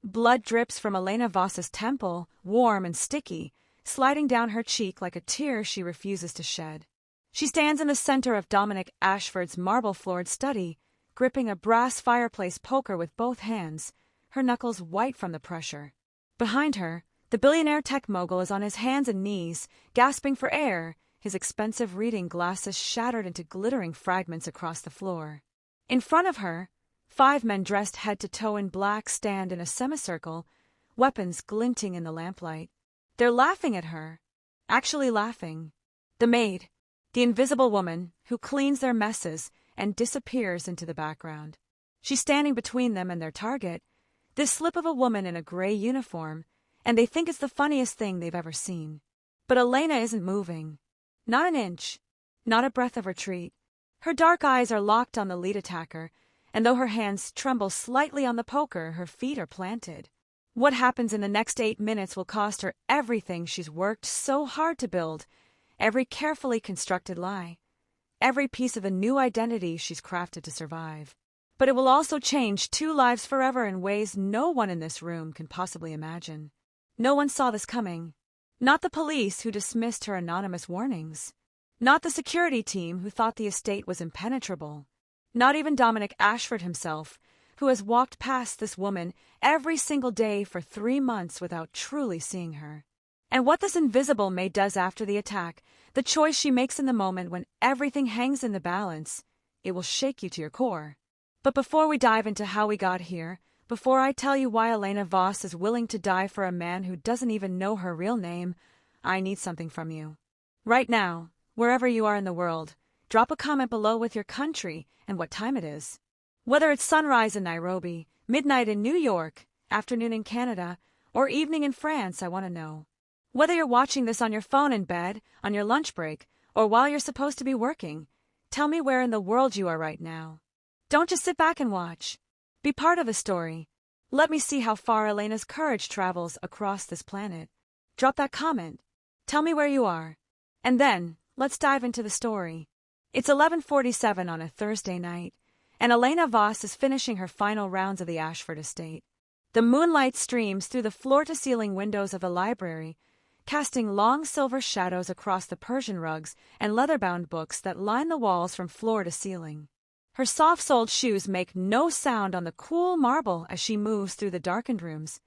Blood drips from Elena Voss's temple, warm and sticky, sliding down her cheek like a tear she refuses to shed. She stands in the center of Dominic Ashford's marble-floored study, gripping a brass fireplace poker with both hands, her knuckles white from the pressure. Behind her, the billionaire tech mogul is on his hands and knees, gasping for air, his expensive reading glasses shattered into glittering fragments across the floor. In front of her, 5 men dressed head to toe in black stand in a semicircle, weapons glinting in the lamplight. They're laughing at her. Actually laughing. The maid, the invisible woman, who cleans their messes and disappears into the background. She's standing between them and their target, this slip of a woman in a gray uniform, and they think it's the funniest thing they've ever seen. But Elena isn't moving. Not an inch. Not a breath of retreat. Her dark eyes are locked on the lead attacker, and though her hands tremble slightly on the poker, her feet are planted. What happens in the next 8 minutes will cost her everything she's worked so hard to build, every carefully constructed lie, every piece of a new identity she's crafted to survive. But it will also change 2 lives forever in ways no one in this room can possibly imagine. No one saw this coming. Not the police who dismissed her anonymous warnings. Not the security team who thought the estate was impenetrable. Not even Dominic Ashford himself, who has walked past this woman every single day for 3 months without truly seeing her. And what this invisible maid does after the attack, the choice she makes in the moment when everything hangs in the balance, it will shake you to your core. But before we dive into how we got here, before I tell you why Elena Voss is willing to die for a man who doesn't even know her real name, I need something from you. Right now, wherever you are in the world, drop a comment below with your country and what time it is. Whether it's sunrise in Nairobi, midnight in New York, afternoon in Canada, or evening in France, I want to know. Whether you're watching this on your phone in bed, on your lunch break, or while you're supposed to be working, tell me where in the world you are right now. Don't just sit back and watch. Be part of the story. Let me see how far Elena's courage travels across this planet. Drop that comment. Tell me where you are. And then, let's dive into the story. It's 11:47 on a Thursday night, and Elena Voss is finishing her final rounds of the Ashford estate. The moonlight streams through the floor-to-ceiling windows of the library, casting long silver shadows across the Persian rugs and leather-bound books that line the walls from floor to ceiling. Her soft-soled shoes make no sound on the cool marble as she moves through the darkened rooms,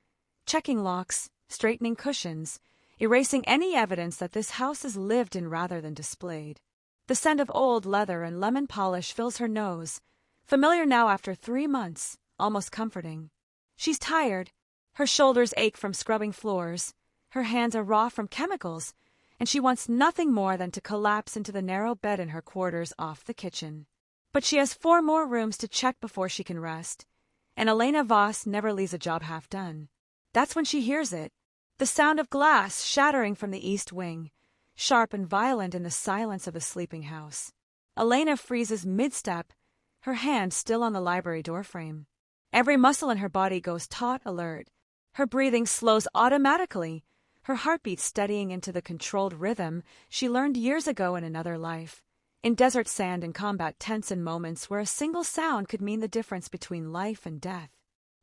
checking locks, straightening cushions, erasing any evidence that this house is lived in rather than displayed. The scent of old leather and lemon polish fills her nose, familiar now after 3 months, almost comforting. She's tired. Her shoulders ache from scrubbing floors. Her hands are raw from chemicals, and she wants nothing more than to collapse into the narrow bed in her quarters off the kitchen. But she has 4 more rooms to check before she can rest, and Elena Voss never leaves a job half done. That's when she hears it, the sound of glass shattering from the east wing, sharp and violent in the silence of the sleeping house. Elena freezes mid-step, her hand still on the library doorframe. Every muscle in her body goes taut alert. Her breathing slows automatically, her heartbeat steadying into the controlled rhythm she learned years ago in another life. In desert sand and combat tents in moments where a single sound could mean the difference between life and death.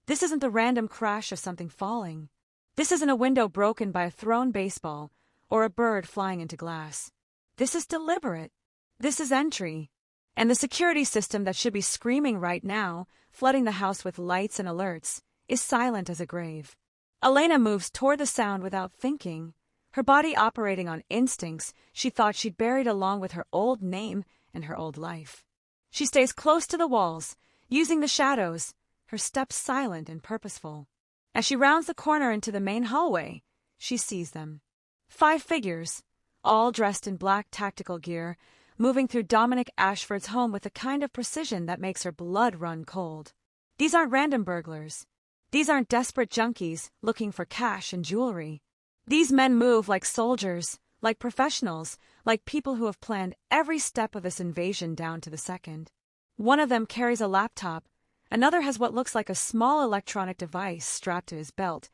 This isn't the random crash of something falling. This isn't a window broken by a thrown baseball or a bird flying into glass. This is deliberate. This is entry. And the security system that should be screaming right now, flooding the house with lights and alerts, is silent as a grave. Elena moves toward the sound without thinking, her body operating on instincts she thought she'd buried along with her old name and her old life. She stays close to the walls, using the shadows, her steps silent and purposeful. As she rounds the corner into the main hallway, she sees them. 5 figures, all dressed in black tactical gear, moving through Dominic Ashford's home with a kind of precision that makes her blood run cold. These aren't random burglars. These aren't desperate junkies looking for cash and jewelry. These men move like soldiers, like professionals, like people who have planned every step of this invasion down to the second. One of them carries a laptop, another has what looks like a small electronic device strapped to his belt,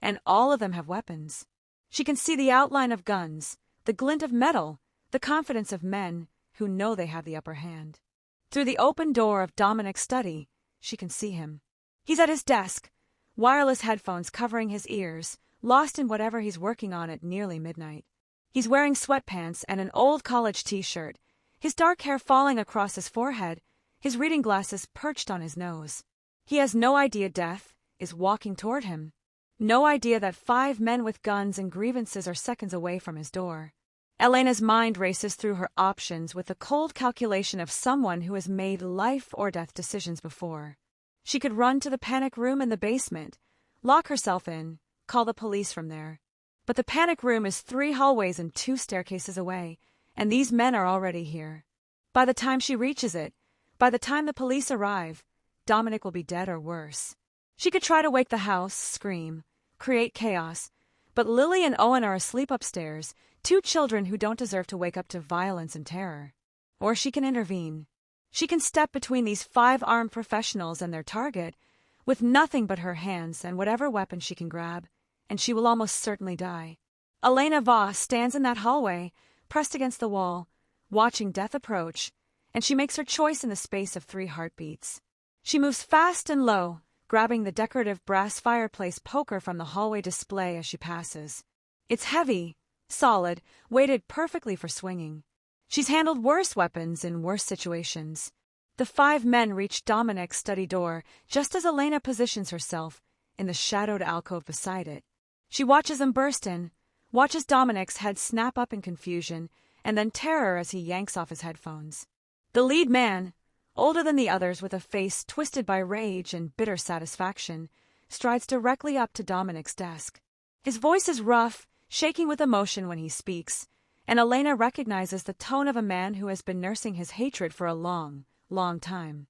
and all of them have weapons. She can see the outline of guns, the glint of metal, the confidence of men who know they have the upper hand. Through the open door of Dominic's study, she can see him. He's at his desk, wireless headphones covering his ears, lost in whatever he's working on at nearly midnight. He's wearing sweatpants and an old college t-shirt, his dark hair falling across his forehead, his reading glasses perched on his nose. He has no idea death is walking toward him. No idea that 5 men with guns and grievances are seconds away from his door. Elena's mind races through her options with the cold calculation of someone who has made life-or-death decisions before. She could run to the panic room in the basement, lock herself in, call the police from there. But the panic room is 3 hallways and 2 staircases away, and these men are already here. By the time she reaches it, by the time the police arrive, Dominic will be dead or worse. She could try to wake the house, scream, create chaos, but Lily and Owen are asleep upstairs, 2 children who don't deserve to wake up to violence and terror. Or she can intervene. She can step between these 5 armed professionals and their target, with nothing but her hands and whatever weapon she can grab, and she will almost certainly die. Elena Voss stands in that hallway, pressed against the wall, watching death approach, and she makes her choice in the space of 3 heartbeats. She moves fast and low, grabbing the decorative brass fireplace poker from the hallway display as she passes. It's heavy, solid, weighted perfectly for swinging. She's handled worse weapons in worse situations. The 5 men reach Dominic's study door just as Elena positions herself in the shadowed alcove beside it. She watches them burst in, watches Dominic's head snap up in confusion, and then terror as he yanks off his headphones. The lead man, older than the others with a face twisted by rage and bitter satisfaction, strides directly up to Dominic's desk. His voice is rough, shaking with emotion when he speaks, and Elena recognizes the tone of a man who has been nursing his hatred for a long, long time.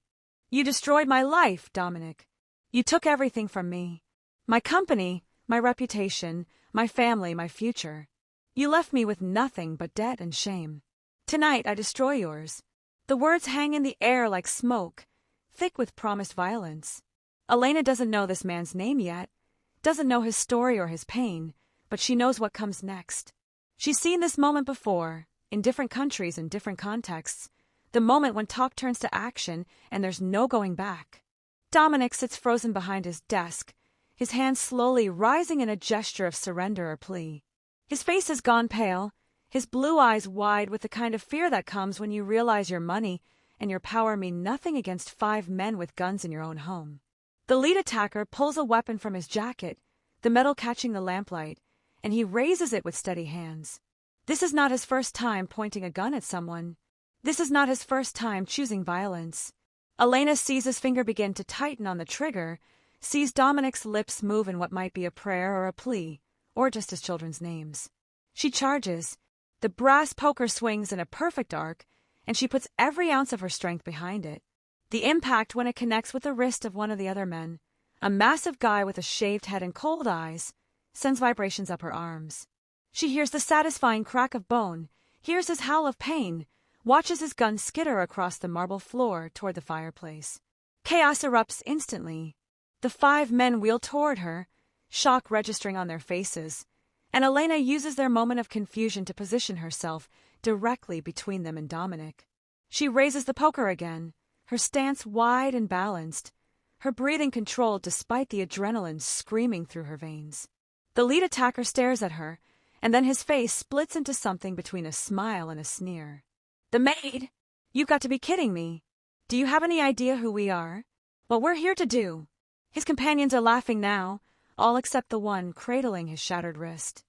"You destroyed my life, Dominic. You took everything from me. My company, my reputation, my family, my future. You left me with nothing but debt and shame. Tonight I destroy yours." The words hang in the air like smoke, thick with promised violence. Elena doesn't know this man's name yet, doesn't know his story or his pain, but she knows what comes next. She's seen this moment before, in different countries and different contexts, the moment when talk turns to action and there's no going back. Dominic sits frozen behind his desk, his hands slowly rising in a gesture of surrender or plea. His face has gone pale, his blue eyes wide with the kind of fear that comes when you realize your money and your power mean nothing against 5 men with guns in your own home. The lead attacker pulls a weapon from his jacket, the metal catching the lamplight, and he raises it with steady hands. This is not his first time pointing a gun at someone. This is not his first time choosing violence. Elena sees his finger begin to tighten on the trigger, sees Dominic's lips move in what might be a prayer or a plea, or just his children's names. She charges. The brass poker swings in a perfect arc, and she puts every ounce of her strength behind it. The impact when it connects with the wrist of one of the other men, a massive guy with a shaved head and cold eyes, sends vibrations up her arms. She hears the satisfying crack of bone, hears his howl of pain, watches his gun skitter across the marble floor toward the fireplace. Chaos erupts instantly. The 5 men wheel toward her, shock registering on their faces, and Elena uses their moment of confusion to position herself directly between them and Dominic. She raises the poker again, her stance wide and balanced, her breathing controlled despite the adrenaline screaming through her veins. The lead attacker stares at her, and then his face splits into something between a smile and a sneer. "The Maid? You've got to be kidding me. Do you have any idea who we are? What we're here to do?" His companions are laughing now, all except the one cradling his shattered wrist.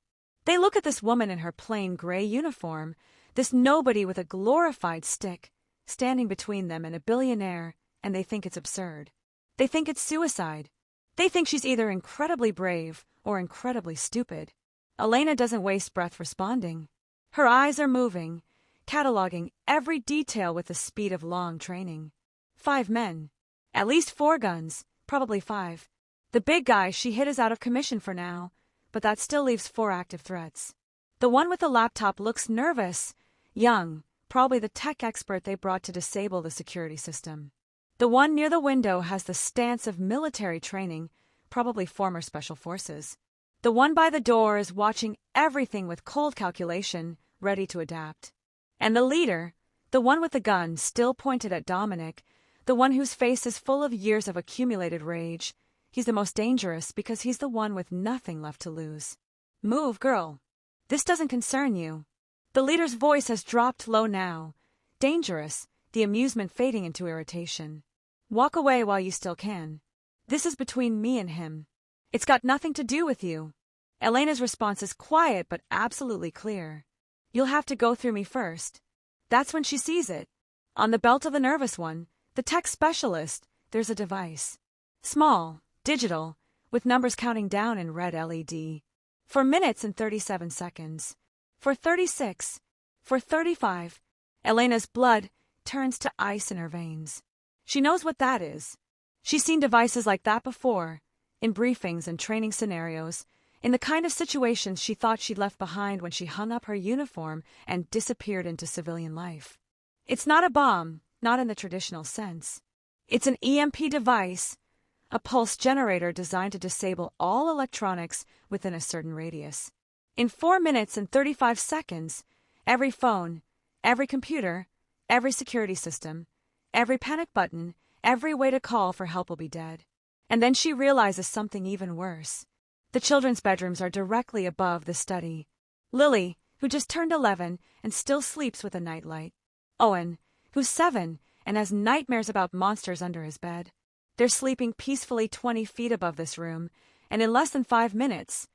They look at this woman in her plain gray uniform, this nobody with a glorified stick, standing between them and a billionaire, and they think it's absurd. They think it's suicide. They think she's either incredibly brave or incredibly stupid. Elena doesn't waste breath responding. Her eyes are moving, cataloging every detail with the speed of long training. 5 men. At least 4 guns, probably 5. The big guy she hit is out of commission for now, but that still leaves 4 active threats. The one with the laptop looks nervous, young, probably the tech expert they brought to disable the security system. The one near the window has the stance of military training, probably former special forces. The one by the door is watching everything with cold calculation, ready to adapt. And the leader, the one with the gun still pointed at Dominic, the one whose face is full of years of accumulated rage, He's the most dangerous because he's the one with nothing left to lose. Move, girl. This doesn't concern you. The leader's voice has dropped low now. Dangerous, the amusement fading into irritation. Walk away while you still can. This is between me and him. It's got nothing to do with you. Elena's response is quiet but absolutely clear. You'll have to go through me first. That's when she sees it. On the belt of the nervous one, the tech specialist, there's a device. Small, digital, with numbers counting down in red LED. For minutes and 37 seconds. For 36. For 35. Elena's blood turns to ice in her veins. She knows what that is. She's seen devices like that before, in briefings and training scenarios, in the kind of situations she thought she'd left behind when she hung up her uniform and disappeared into civilian life. It's not a bomb, not in the traditional sense. It's an EMP device, a pulse generator designed to disable all electronics within a certain radius. In 4 minutes and 35 seconds, every phone, every computer, every security system, every panic button, every way to call for help will be dead. And then she realizes something even worse. The children's bedrooms are directly above the study. Lily, who just turned 11 and still sleeps with a nightlight. Owen, who's 7 and has nightmares about monsters under his bed. They're sleeping peacefully 20 feet above this room, and in less than 5 minutes,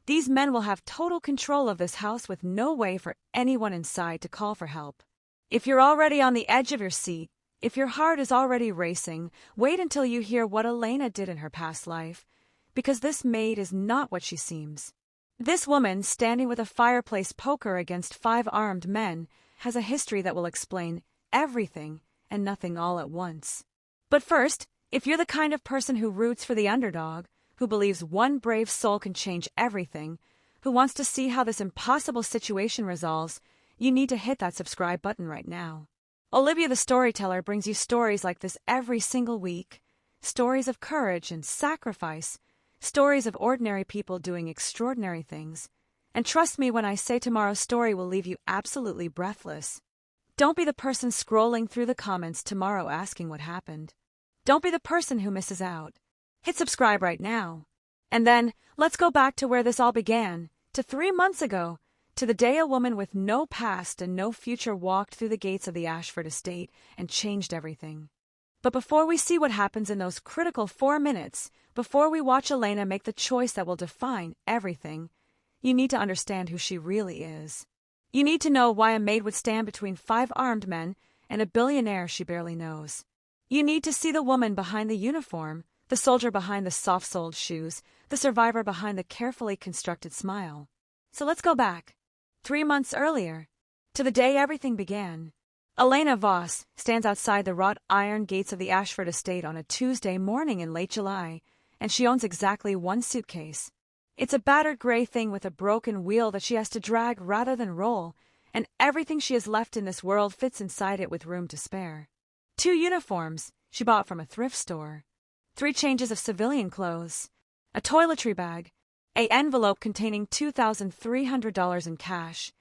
these men will have total control of this house with no way for anyone inside to call for help. If you're already on the edge of your seat, if your heart is already racing, wait until you hear what Elena did in her past life, because this maid is not what she seems. This woman, standing with a fireplace poker against 5 armed men, has a history that will explain everything and nothing all at once. But first, if you're the kind of person who roots for the underdog, who believes one brave soul can change everything, who wants to see how this impossible situation resolves, you need to hit that subscribe button right now. Olivia the Storyteller brings you stories like this every single week. Stories of courage and sacrifice. Stories of ordinary people doing extraordinary things. And trust me when I say tomorrow's story will leave you absolutely breathless. Don't be the person scrolling through the comments tomorrow asking what happened. Don't be the person who misses out. Hit subscribe right now. And then, let's go back to where this all began, to 3 months ago, to the day a woman with no past and no future walked through the gates of the Ashford estate and changed everything. But before we see what happens in those critical 4 minutes, before we watch Elena make the choice that will define everything, you need to understand who she really is. You need to know why a maid would stand between 5 armed men and a billionaire she barely knows. You need to see the woman behind the uniform, the soldier behind the soft-soled shoes, the survivor behind the carefully constructed smile. So let's go back, 3 months earlier, to the day everything began. Elena Voss stands outside the wrought iron gates of the Ashford estate on a Tuesday morning in late July, and she owns exactly 1 suitcase. It's a battered gray thing with a broken wheel that she has to drag rather than roll, and everything she has left in this world fits inside it with room to spare. 2 uniforms she bought from a thrift store. 3 changes of civilian clothes. A toiletry bag. An envelope containing $2,300 in cash.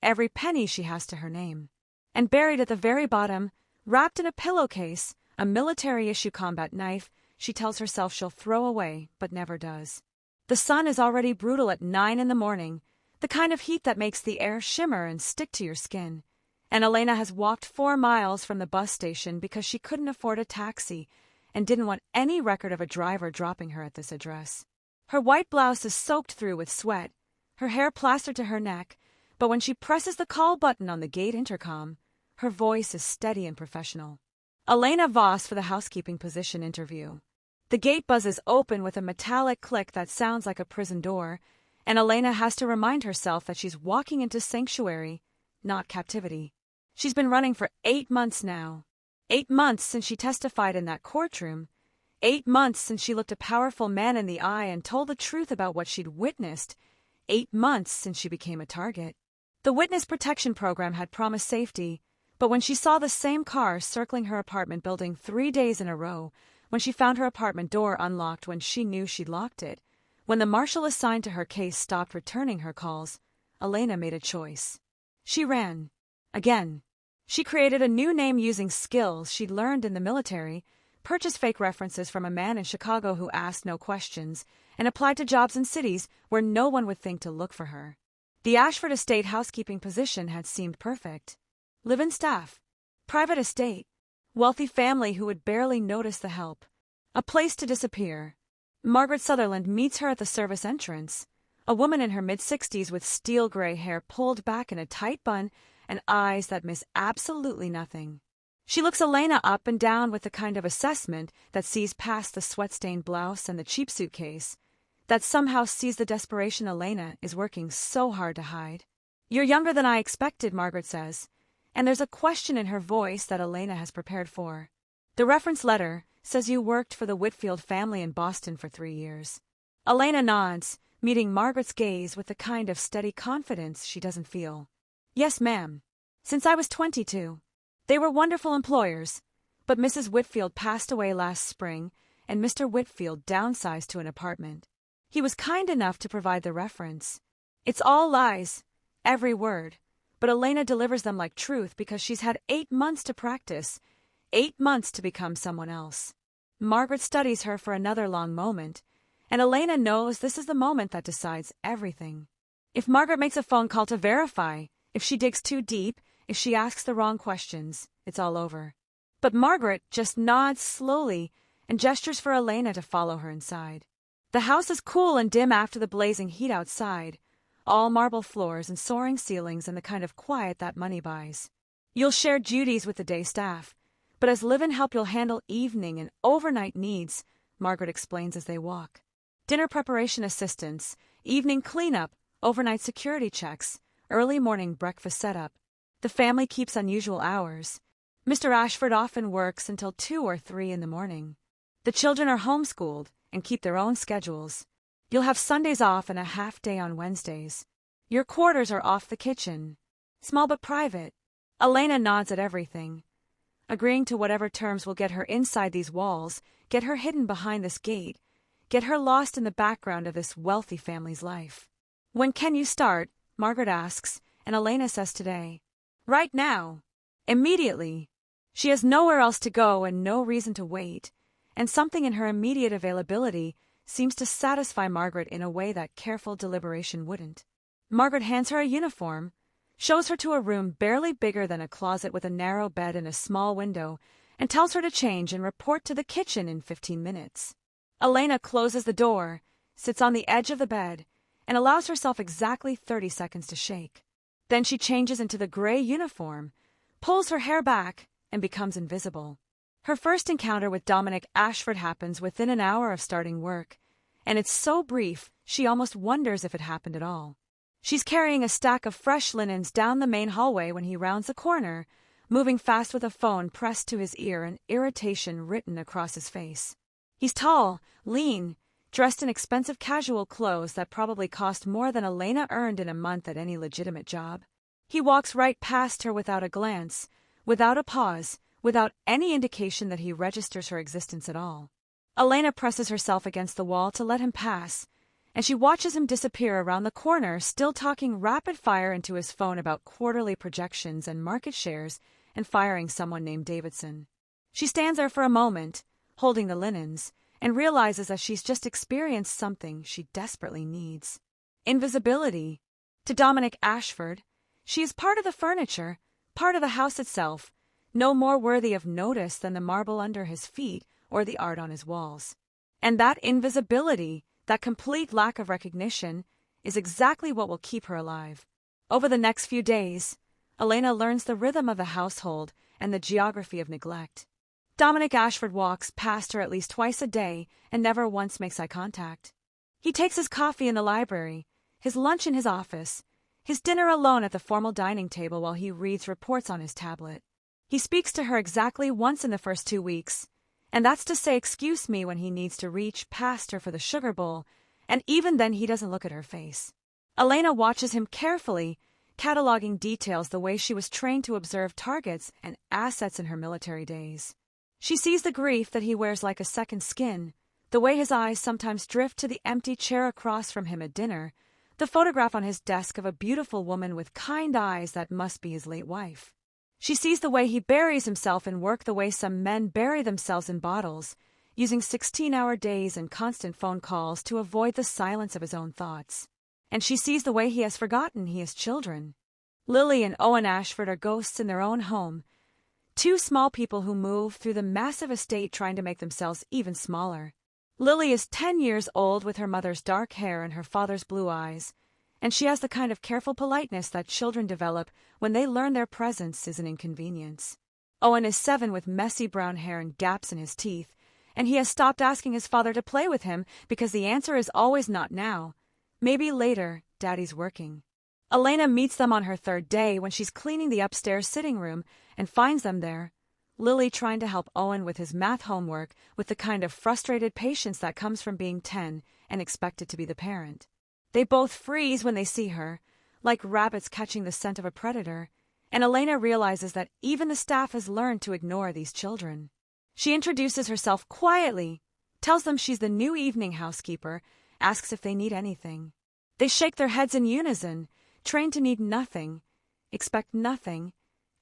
Every penny she has to her name. And buried at the very bottom, wrapped in a pillowcase, a military-issue combat knife she tells herself she'll throw away, but never does. The sun is already brutal at 9 in the morning, the kind of heat that makes the air shimmer and stick to your skin. And Elena has walked 4 miles from the bus station because she couldn't afford a taxi and didn't want any record of a driver dropping her at this address. Her white blouse is soaked through with sweat, her hair plastered to her neck, but when she presses the call button on the gate intercom, her voice is steady and professional. Elena Voss for the housekeeping position interview. The gate buzzes open with a metallic click that sounds like a prison door, and Elena has to remind herself that she's walking into sanctuary, not captivity. She's been running for 8 months now. 8 months since she testified in that courtroom. 8 months since she looked a powerful man in the eye and told the truth about what she'd witnessed. 8 months since she became a target. The witness protection program had promised safety, but when she saw the same car circling her apartment building 3 days in a row, when she found her apartment door unlocked when she knew she'd locked it, when the marshal assigned to her case stopped returning her calls, Elena made a choice. She ran. Again. She created a new name using skills she'd learned in the military, purchased fake references from a man in Chicago who asked no questions and applied to jobs in cities where no one would think to look for her. The Ashford estate housekeeping position had seemed perfect. Live-in staff, private estate, wealthy family who would barely notice the help. A place to disappear. Margaret Sutherland meets her at the service entrance, a woman in her mid-60s with steel-gray hair pulled back in a tight bun and eyes that miss absolutely nothing. She looks Elena up and down with the kind of assessment that sees past the sweat-stained blouse and the cheap suitcase, that somehow sees the desperation Elena is working so hard to hide. "You're younger than I expected," Margaret says, and there's a question in her voice that Elena has prepared for. "The reference letter says you worked for the Whitfield family in Boston for 3 years. Elena nods, meeting Margaret's gaze with the kind of steady confidence she doesn't feel. "Yes, ma'am. Since I was 22. They were wonderful employers, but Mrs. Whitfield passed away last spring, and Mr. Whitfield downsized to an apartment. He was kind enough to provide the reference. It's all lies, every word, but Elena delivers them like truth because she's had 8 months to practice, 8 months to become someone else." Margaret studies her for another long moment, and Elena knows this is the moment that decides everything. If Margaret makes a phone call to verify, if she digs too deep, if she asks the wrong questions, it's all over. But Margaret just nods slowly and gestures for Elena to follow her inside. The house is cool and dim after the blazing heat outside, all marble floors and soaring ceilings and the kind of quiet that money buys. You'll share duties with the day staff, but as live-in help you'll handle evening and overnight needs, Margaret explains as they walk. Dinner preparation assistance, evening cleanup, overnight security checks, early morning breakfast setup. The family keeps unusual hours. Mr. Ashford often works until 2 or 3 in the morning. The children are homeschooled and keep their own schedules. You'll have Sundays off and a half day on Wednesdays. Your quarters are off the kitchen. Small but private. Elena nods at everything, agreeing to whatever terms will get her inside these walls, get her hidden behind this gate, get her lost in the background of this wealthy family's life. "When can you start?" Margaret asks, and Elena says today. Right now. Immediately. She has nowhere else to go and no reason to wait, and something in her immediate availability seems to satisfy Margaret in a way that careful deliberation wouldn't. Margaret hands her a uniform, shows her to a room barely bigger than a closet with a narrow bed and a small window, and tells her to change and report to the kitchen in 15 minutes. Elena closes the door, sits on the edge of the bed, and allows herself exactly 30 seconds to shake. Then she changes into the gray uniform, pulls her hair back, and becomes invisible. Her first encounter with Dominic Ashford happens within an hour of starting work, and it's so brief she almost wonders if it happened at all. She's carrying a stack of fresh linens down the main hallway when he rounds the corner, moving fast with a phone pressed to his ear and irritation written across his face. He's tall, lean, dressed in expensive casual clothes that probably cost more than Elena earned in a month at any legitimate job. He walks right past her without a glance, without a pause, without any indication that he registers her existence at all. Elena presses herself against the wall to let him pass, and she watches him disappear around the corner, still talking rapid-fire into his phone about quarterly projections and market shares and firing someone named Davidson. She stands there for a moment, holding the linens, and realizes that she's just experienced something she desperately needs. Invisibility. To Dominic Ashford, she is part of the furniture, part of the house itself, no more worthy of notice than the marble under his feet or the art on his walls. And that invisibility, that complete lack of recognition, is exactly what will keep her alive. Over the next few days, Elena learns the rhythm of the household and the geography of neglect. Dominic Ashford walks past her at least twice a day and never once makes eye contact. He takes his coffee in the library, his lunch in his office, his dinner alone at the formal dining table while he reads reports on his tablet. He speaks to her exactly once in the first 2 weeks, and that's to say excuse me when he needs to reach past her for the sugar bowl, and even then he doesn't look at her face. Elena watches him carefully, cataloging details the way she was trained to observe targets and assets in her military days. She sees the grief that he wears like a second skin, the way his eyes sometimes drift to the empty chair across from him at dinner, the photograph on his desk of a beautiful woman with kind eyes that must be his late wife. She sees the way he buries himself in work, the way some men bury themselves in bottles, using 16-hour days and constant phone calls to avoid the silence of his own thoughts. And she sees the way he has forgotten he has children. Lily and Owen Ashford are ghosts in their own home, two small people who move through the massive estate trying to make themselves even smaller. Lily is 10 years old with her mother's dark hair and her father's blue eyes, and she has the kind of careful politeness that children develop when they learn their presence is an inconvenience. Owen is 7 with messy brown hair and gaps in his teeth, and he has stopped asking his father to play with him because the answer is always not now. Maybe later, Daddy's working. Elena meets them on her 3rd day when she's cleaning the upstairs sitting room and finds them there. Lily trying to help Owen with his math homework with the kind of frustrated patience that comes from being 10 and expected to be the parent. They both freeze when they see her, like rabbits catching the scent of a predator, and Elena realizes that even the staff has learned to ignore these children. She introduces herself quietly, tells them she's the new evening housekeeper, asks if they need anything. They shake their heads in unison, trained to need nothing, expect nothing,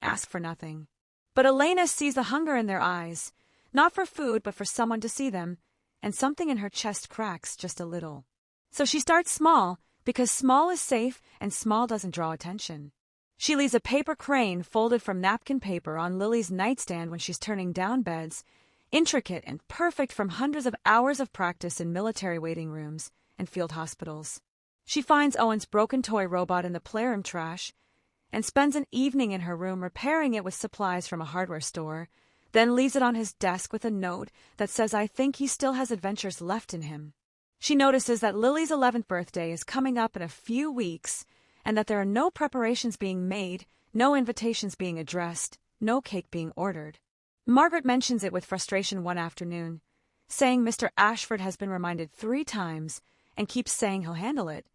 ask for nothing. But Elena sees the hunger in their eyes, not for food but for someone to see them, and something in her chest cracks just a little. So she starts small, because small is safe and small doesn't draw attention. She leaves a paper crane folded from napkin paper on Lily's nightstand when she's turning down beds, intricate and perfect from hundreds of hours of practice in military waiting rooms and field hospitals. She finds Owen's broken toy robot in the playroom trash and spends an evening in her room repairing it with supplies from a hardware store, then leaves it on his desk with a note that says, "I think he still has adventures left in him." She notices that Lily's 11th birthday is coming up in a few weeks and that there are no preparations being made, no invitations being addressed, no cake being ordered. Margaret mentions it with frustration one afternoon, saying Mr. Ashford has been reminded 3 times and keeps saying he'll handle it.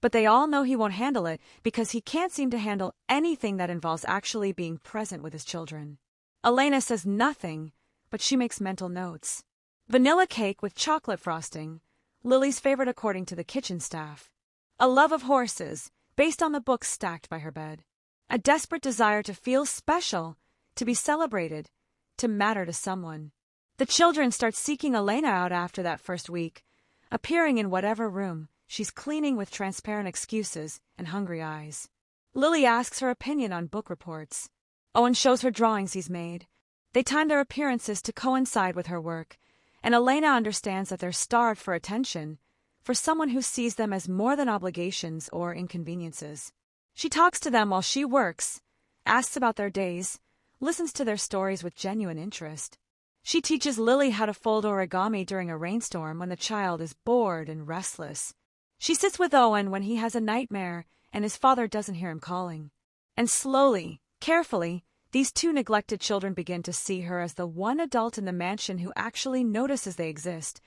But they all know he won't handle it because he can't seem to handle anything that involves actually being present with his children. Elena says nothing, but she makes mental notes. Vanilla cake with chocolate frosting, Lily's favorite according to the kitchen staff. A love of horses, based on the books stacked by her bed. A desperate desire to feel special, to be celebrated, to matter to someone. The children start seeking Elena out after that first week, appearing in whatever room she's cleaning with transparent excuses and hungry eyes. Lily asks her opinion on book reports. Owen shows her drawings he's made. They time their appearances to coincide with her work, and Elena understands that they're starved for attention, for someone who sees them as more than obligations or inconveniences. She talks to them while she works, asks about their days, listens to their stories with genuine interest. She teaches Lily how to fold origami during a rainstorm when the child is bored and restless. She sits with Owen when he has a nightmare and his father doesn't hear him calling. And slowly, carefully, these 2 neglected children begin to see her as the one adult in the mansion who actually notices they exist,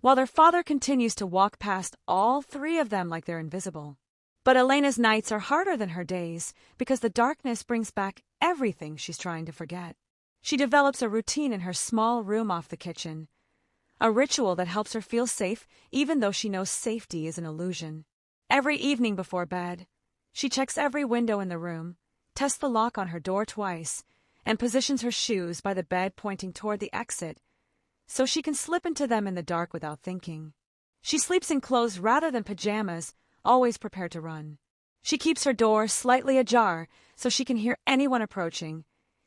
while their father continues to walk past all 3 of them like they're invisible. But Elena's nights are harder than her days because the darkness brings back everything she's trying to forget. She develops a routine in her small room off the kitchen, a ritual that helps her feel safe even though she knows safety is an illusion. Every evening before bed, she checks every window in the room, tests the lock on her door twice, and positions her shoes by the bed pointing toward the exit so she can slip into them in the dark without thinking. She sleeps in clothes rather than pajamas, always prepared to run. She keeps her door slightly ajar so she can hear anyone approaching,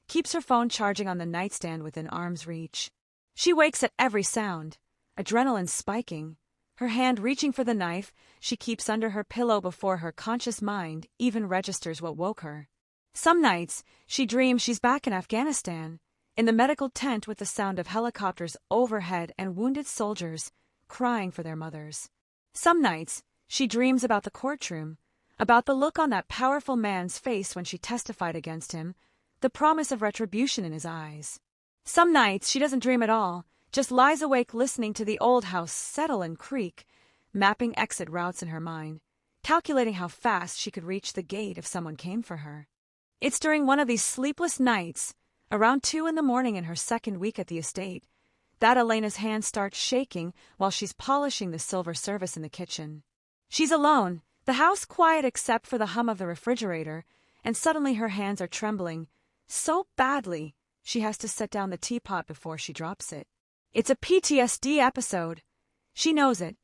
keeps her phone charging on the nightstand within arm's reach. She wakes at every sound, adrenaline spiking, her hand reaching for the knife she keeps under her pillow before her conscious mind even registers what woke her. Some nights, she dreams she's back in Afghanistan, in the medical tent with the sound of helicopters overhead and wounded soldiers crying for their mothers. Some nights, she dreams about the courtroom, about the look on that powerful man's face when she testified against him, the promise of retribution in his eyes. Some nights she doesn't dream at all, just lies awake listening to the old house settle and creak, mapping exit routes in her mind, calculating how fast she could reach the gate if someone came for her. It's during one of these sleepless nights, around 2 in the morning in her 2nd week at the estate, that Elena's hand starts shaking while she's polishing the silver service in the kitchen. She's alone, the house quiet except for the hum of the refrigerator, and suddenly her hands are trembling, so badly, she has to set down the teapot before she drops it. It's a PTSD episode. She knows it,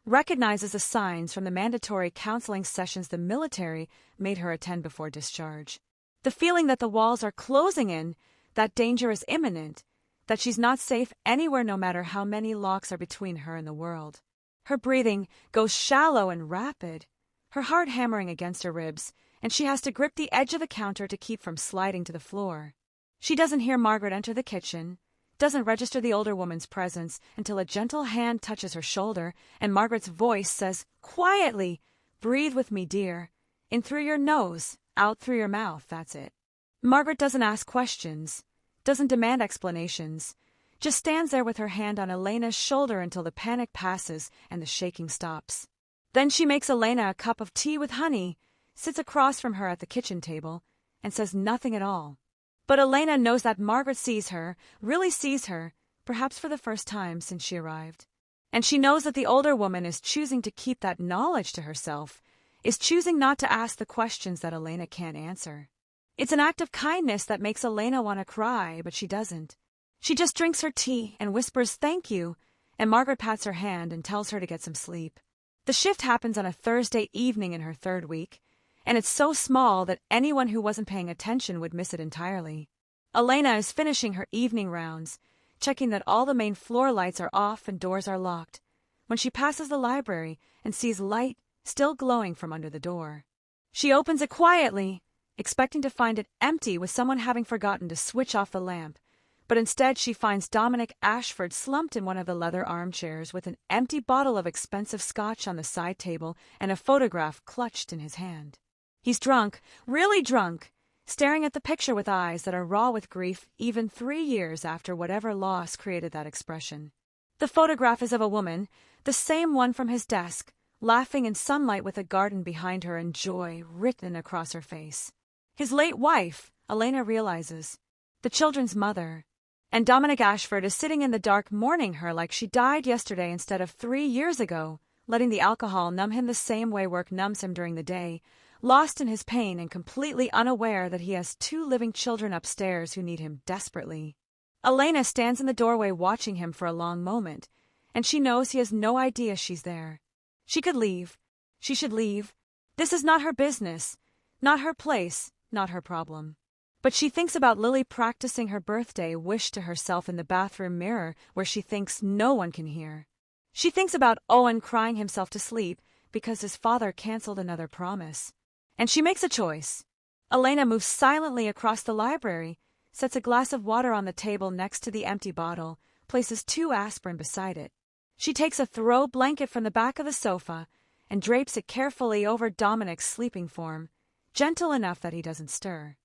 recognizes the signs from the mandatory counseling sessions the military made her attend before discharge. The feeling that the walls are closing in, that danger is imminent, that she's not safe anywhere no matter how many locks are between her and the world. Her breathing goes shallow and rapid, her heart hammering against her ribs, and she has to grip the edge of the counter to keep from sliding to the floor. She doesn't hear Margaret enter the kitchen, doesn't register the older woman's presence until a gentle hand touches her shoulder and Margaret's voice says, quietly, "Breathe with me, dear. In through your nose, out through your mouth, that's it." Margaret doesn't ask questions, doesn't demand explanations, just stands there with her hand on Elena's shoulder until the panic passes and the shaking stops. Then she makes Elena a cup of tea with honey, sits across from her at the kitchen table, and says nothing at all. But Elena knows that Margaret sees her, really sees her, perhaps for the first time since she arrived. And she knows that the older woman is choosing to keep that knowledge to herself, is choosing not to ask the questions that Elena can't answer. It's an act of kindness that makes Elena want to cry, but she doesn't. She just drinks her tea and whispers thank you, and Margaret pats her hand and tells her to get some sleep. The shift happens on a Thursday evening in her third week, and it's so small that anyone who wasn't paying attention would miss it entirely. Elena is finishing her evening rounds, checking that all the main floor lights are off and doors are locked, when she passes the library and sees light still glowing from under the door. She opens it quietly, expecting to find it empty with someone having forgotten to switch off the lamp, but instead she finds Dominic Ashford slumped in one of the leather armchairs with an empty bottle of expensive scotch on the side table and a photograph clutched in his hand. He's drunk, really drunk, staring at the picture with eyes that are raw with grief even 3 years after whatever loss created that expression. The photograph is of a woman, the same one from his desk, laughing in sunlight with a garden behind her and joy written across her face. His late wife, Elena realizes, the children's mother, and Dominic Ashford is sitting in the dark mourning her like she died yesterday instead of 3 years ago, letting the alcohol numb him the same way work numbs him during the day, lost in his pain and completely unaware that he has 2 living children upstairs who need him desperately. Elena stands in the doorway watching him for a long moment, and she knows he has no idea she's there. She could leave. She should leave. This is not her business, not her place, not her problem. But she thinks about Lily practicing her birthday wish to herself in the bathroom mirror where she thinks no one can hear. She thinks about Owen crying himself to sleep because his father canceled another promise. And she makes a choice. Elena moves silently across the library, sets a glass of water on the table next to the empty bottle, places 2 aspirin beside it. She takes a throw blanket from the back of the sofa and drapes it carefully over Dominic's sleeping form, gentle enough that he doesn't stir.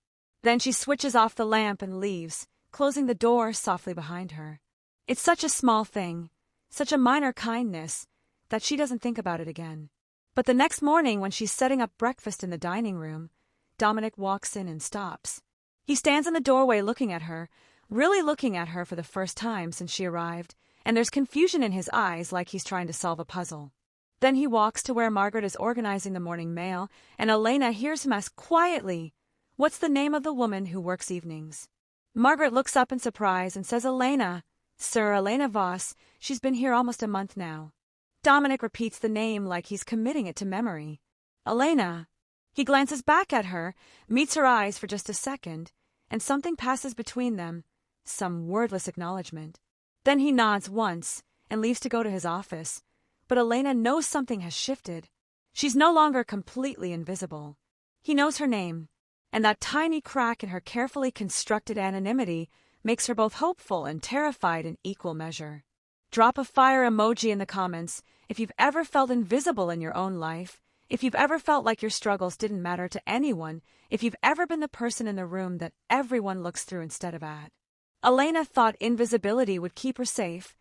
Then she switches off the lamp and leaves, closing the door softly behind her. It's such a small thing, such a minor kindness, that she doesn't think about it again. But the next morning when she's setting up breakfast in the dining room, Dominic walks in and stops. He stands in the doorway looking at her, really looking at her for the first time since she arrived, and there's confusion in his eyes like he's trying to solve a puzzle. Then he walks to where Margaret is organizing the morning mail, and Elena hears him ask quietly, "What's the name of the woman who works evenings?" Margaret looks up in surprise and says, "Elena, Sir Elena Voss. She's been here almost a month now." Dominic repeats the name like he's committing it to memory. "Elena." He glances back at her, meets her eyes for just a second, and something passes between them, some wordless acknowledgement. Then he nods once and leaves to go to his office, but Elena knows something has shifted. She's no longer completely invisible. He knows her name, and that tiny crack in her carefully constructed anonymity makes her both hopeful and terrified in equal measure. Drop a fire emoji in the comments if you've ever felt invisible in your own life, if you've ever felt like your struggles didn't matter to anyone, if you've ever been the person in the room that everyone looks through instead of at. Elena thought invisibility would keep her safe,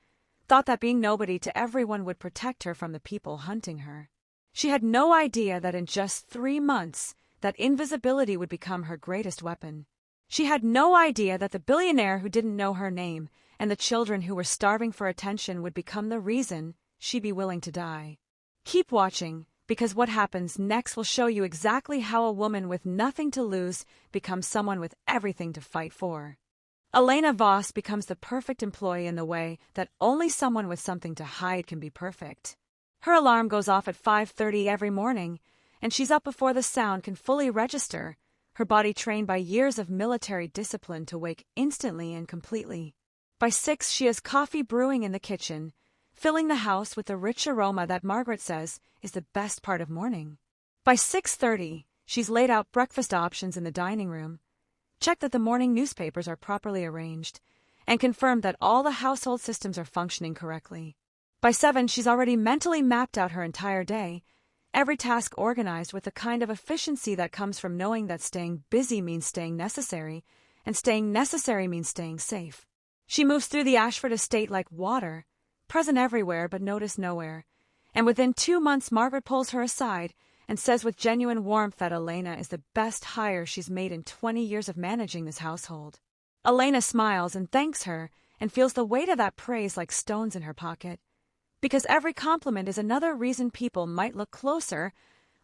thought that being nobody to everyone would protect her from the people hunting her. She had no idea that in just 3 months, that invisibility would become her greatest weapon. She had no idea that the billionaire who didn't know her name and the children who were starving for attention would become the reason she'd be willing to die. Keep watching, because what happens next will show you exactly how a woman with nothing to lose becomes someone with everything to fight for. Elena Voss becomes the perfect employee in the way that only someone with something to hide can be perfect. Her alarm goes off at 5:30 every morning, and she's up before the sound can fully register, her body trained by years of military discipline to wake instantly and completely. By 6, she has coffee brewing in the kitchen, filling the house with the rich aroma that Margaret says is the best part of morning. By 6:30, she's laid out breakfast options in the dining room, checked that the morning newspapers are properly arranged, and confirmed that all the household systems are functioning correctly. By 7, she's already mentally mapped out her entire day, every task organized with the kind of efficiency that comes from knowing that staying busy means staying necessary, and staying necessary means staying safe. She moves through the Ashford estate like water, present everywhere but noticed nowhere, and within 2 months Margaret pulls her aside and says with genuine warmth that Elena is the best hire she's made in 20 years of managing this household. Elena smiles and thanks her and feels the weight of that praise like stones in her pocket, because every compliment is another reason people might look closer,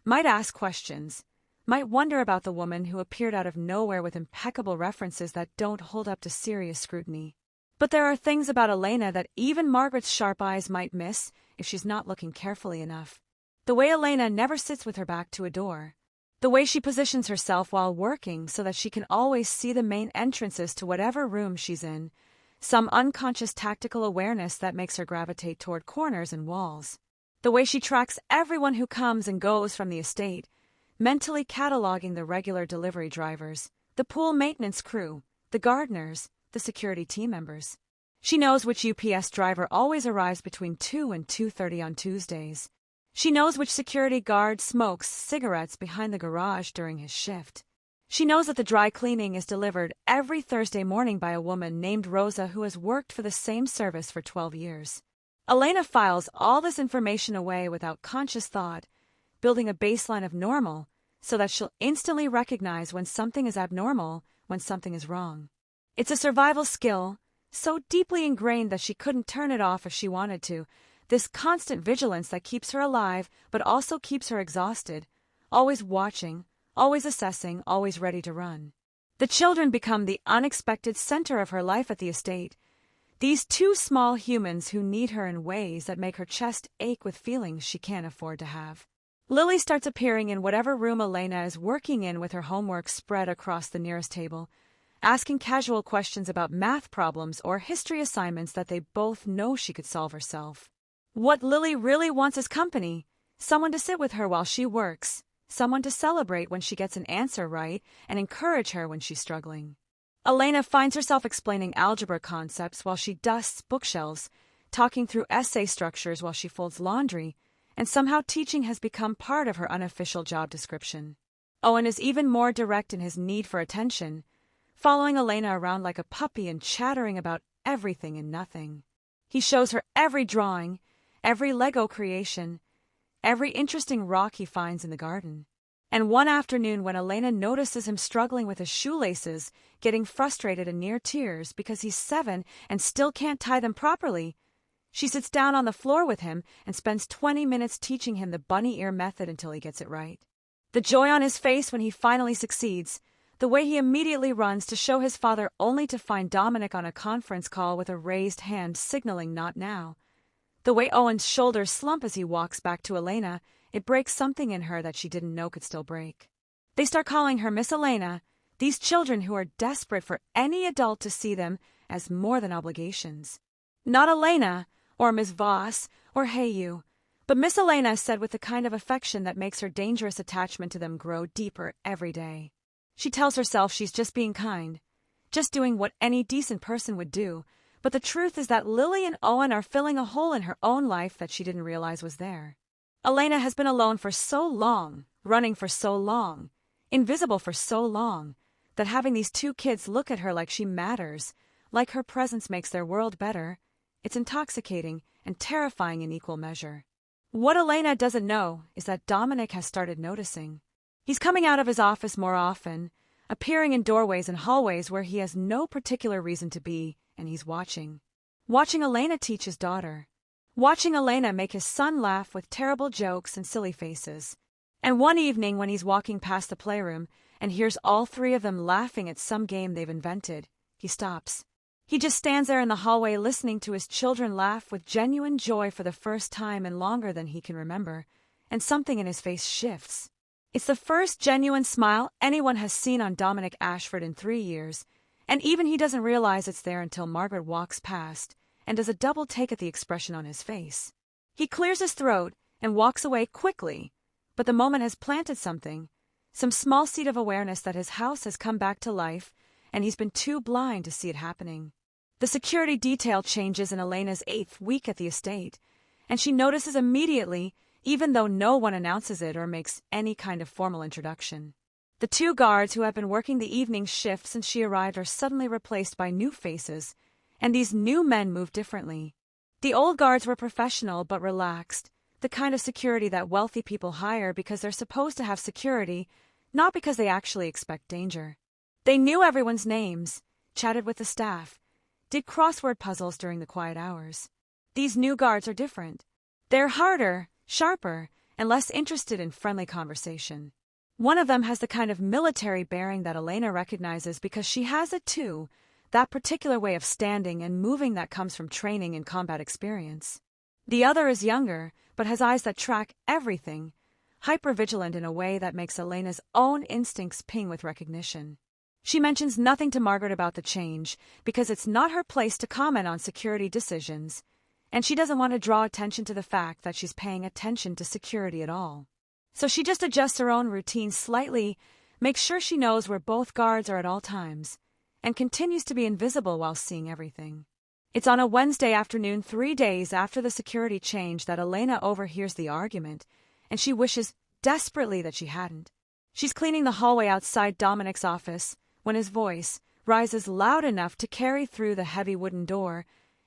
might ask questions, might wonder about the woman who appeared out of nowhere with impeccable references that don't hold up to serious scrutiny. But there are things about Elena that even Margaret's sharp eyes might miss if she's not looking carefully enough. The way Elena never sits with her back to a door. The way she positions herself while working so that she can always see the main entrances to whatever room she's in. Some unconscious tactical awareness that makes her gravitate toward corners and walls. The way she tracks everyone who comes and goes from the estate, mentally cataloging the regular delivery drivers, the pool maintenance crew, the gardeners, the security team members. She knows which UPS driver always arrives between 2 and 2:30 on Tuesdays. She knows which security guard smokes cigarettes behind the garage during his shift. She knows that the dry cleaning is delivered every Thursday morning by a woman named Rosa who has worked for the same service for 12 years. Elena files all this information away without conscious thought, building a baseline of normal so that she'll instantly recognize when something is abnormal, when something is wrong. It's a survival skill, so deeply ingrained that she couldn't turn it off if she wanted to, this constant vigilance that keeps her alive but also keeps her exhausted, always watching, always assessing, always ready to run. The children become the unexpected center of her life at the estate, these 2 small humans who need her in ways that make her chest ache with feelings she can't afford to have. Lily starts appearing in whatever room Elena is working in with her homework spread across the nearest table, asking casual questions about math problems or history assignments that they both know she could solve herself. What Lily really wants is company, someone to sit with her while she works, someone to celebrate when she gets an answer right and encourage her when she's struggling. Elena finds herself explaining algebra concepts while she dusts bookshelves, talking through essay structures while she folds laundry, and somehow teaching has become part of her unofficial job description. Owen is even more direct in his need for attention, following Elena around like a puppy and chattering about everything and nothing. He shows her every drawing, every Lego creation, every interesting rock he finds in the garden. And one afternoon when Elena notices him struggling with his shoelaces, getting frustrated and near tears because he's 7 and still can't tie them properly, she sits down on the floor with him and spends 20 minutes teaching him the bunny ear method until he gets it right. The joy on his face when he finally succeeds, the way he immediately runs to show his father only to find Dominic on a conference call with a raised hand signaling not now. The way Owen's shoulders slump as he walks back to Elena, it breaks something in her that she didn't know could still break. They start calling her Miss Elena, these children who are desperate for any adult to see them as more than obligations. Not Elena, or Miss Voss, or Hey You, but Miss Elena said with the kind of affection that makes her dangerous attachment to them grow deeper every day. She tells herself she's just being kind, just doing what any decent person would do, but the truth is that Lily and Owen are filling a hole in her own life that she didn't realize was there. Elena has been alone for so long, running for so long, invisible for so long, that having these 2 kids look at her like she matters, like her presence makes their world better, it's intoxicating and terrifying in equal measure. What Elena doesn't know is that Dominic has started noticing. He's coming out of his office more often, appearing in doorways and hallways where he has no particular reason to be, and he's watching. Watching Elena teach his daughter. watching Elena make his son laugh with terrible jokes and silly faces. And one evening when he's walking past the playroom and hears all three of them laughing at some game they've invented, he stops. He just stands there in the hallway listening to his children laugh with genuine joy for the first time in longer than he can remember, and something in his face shifts. It's the first genuine smile anyone has seen on Dominic Ashford in 3 years, and even he doesn't realize it's there until Margaret walks past and does a double take at the expression on his face. He clears his throat and walks away quickly, but the moment has planted something, some small seed of awareness that his house has come back to life, and he's been too blind to see it happening. The security detail changes in Elena's 8th week at the estate, and she notices immediately, even though no one announces it or makes any kind of formal introduction. The 2 guards who have been working the evening shift since she arrived are suddenly replaced by new faces, and these new men move differently. The old guards were professional but relaxed, the kind of security that wealthy people hire because they're supposed to have security, not because they actually expect danger. They knew everyone's names, chatted with the staff, did crossword puzzles during the quiet hours. These new guards are different. They're harder, sharper, and less interested in friendly conversation. One of them has the kind of military bearing that Elena recognizes because she has it too, that particular way of standing and moving that comes from training and combat experience. The other is younger, but has eyes that track everything, hyper-vigilant in a way that makes Elena's own instincts ping with recognition. She mentions nothing to Margaret about the change because it's not her place to comment on security decisions, and she doesn't want to draw attention to the fact that she's paying attention to security at all. So she just adjusts her own routine slightly, makes sure she knows where both guards are at all times, and continues to be invisible while seeing everything. It's on a Wednesday afternoon 3 days after the security change that Elena overhears the argument, and she wishes desperately that she hadn't. She's cleaning the hallway outside Dominic's office when his voice rises loud enough to carry through the heavy wooden door,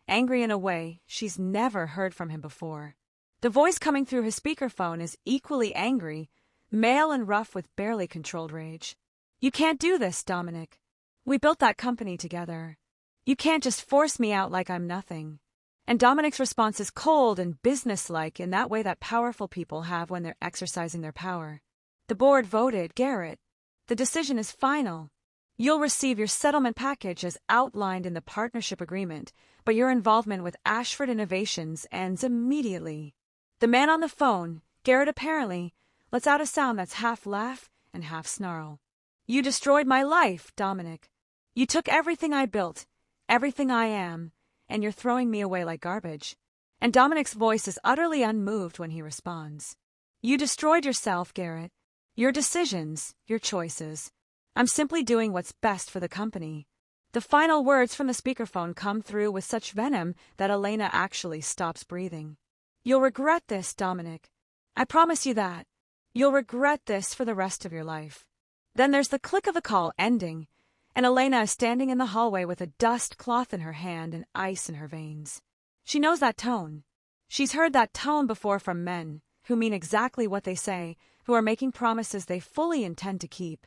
angry in a way she's never heard from him before. The voice coming through his speakerphone is equally angry, male and rough with barely controlled rage. "You can't do this, Dominic. We built that company together. You can't just force me out like I'm nothing." And Dominic's response is cold and businesslike in that way that powerful people have when they're exercising their power. "The board voted, Garrett. The decision is final. You'll receive your settlement package as outlined in the partnership agreement, but your involvement with Ashford Innovations ends immediately." The man on the phone, Garrett apparently, lets out a sound that's half laugh and half snarl. "You destroyed my life, Dominic. You took everything I built, everything I am, and you're throwing me away like garbage." And Dominic's voice is utterly unmoved when he responds. "You destroyed yourself, Garrett. Your decisions, your choices. I'm simply doing what's best for the company." The final words from the speakerphone come through with such venom that Elena actually stops breathing. "You'll regret this, Dominic. I promise you that. You'll regret this for the rest of your life." Then there's the click of the call ending, and Elena is standing in the hallway with a dust cloth in her hand and ice in her veins. She knows that tone. She's heard that tone before from men, who mean exactly what they say, who are making promises they fully intend to keep.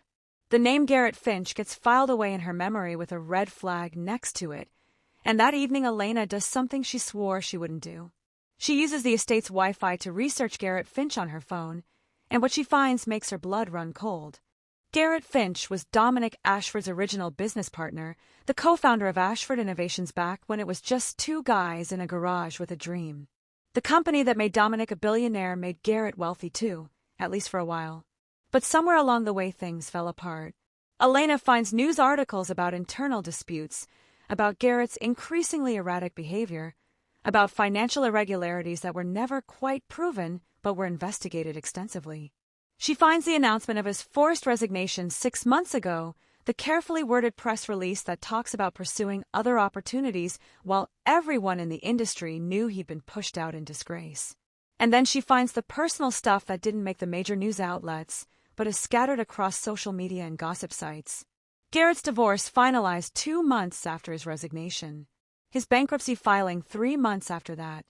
The name Garrett Finch gets filed away in her memory with a red flag next to it, and that evening Elena does something she swore she wouldn't do. She uses the estate's Wi-Fi to research Garrett Finch on her phone, and what she finds makes her blood run cold. Garrett Finch was Dominic Ashford's original business partner, the co-founder of Ashford Innovations back when it was just 2 guys in a garage with a dream. The company that made Dominic a billionaire made Garrett wealthy too, at least for a while. But somewhere along the way things fell apart. Elena finds news articles about internal disputes, about Garrett's increasingly erratic behavior, about financial irregularities that were never quite proven but were investigated extensively. She finds the announcement of his forced resignation 6 months ago, the carefully worded press release that talks about pursuing other opportunities while everyone in the industry knew he'd been pushed out in disgrace. And then she finds the personal stuff that didn't make the major news outlets, but is scattered across social media and gossip sites. Garrett's divorce finalized 2 months after his resignation. His bankruptcy filing 3 months after that.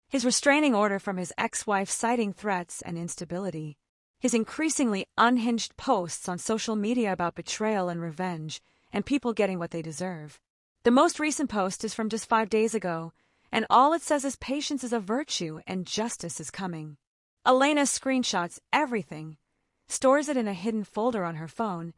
His restraining order from his ex-wife citing threats and instability. His increasingly unhinged posts on social media about betrayal and revenge, and people getting what they deserve. The most recent post is from just 5 days ago, and all it says is patience is a virtue and justice is coming. Elena screenshots everything, stores it in a hidden folder on her phone,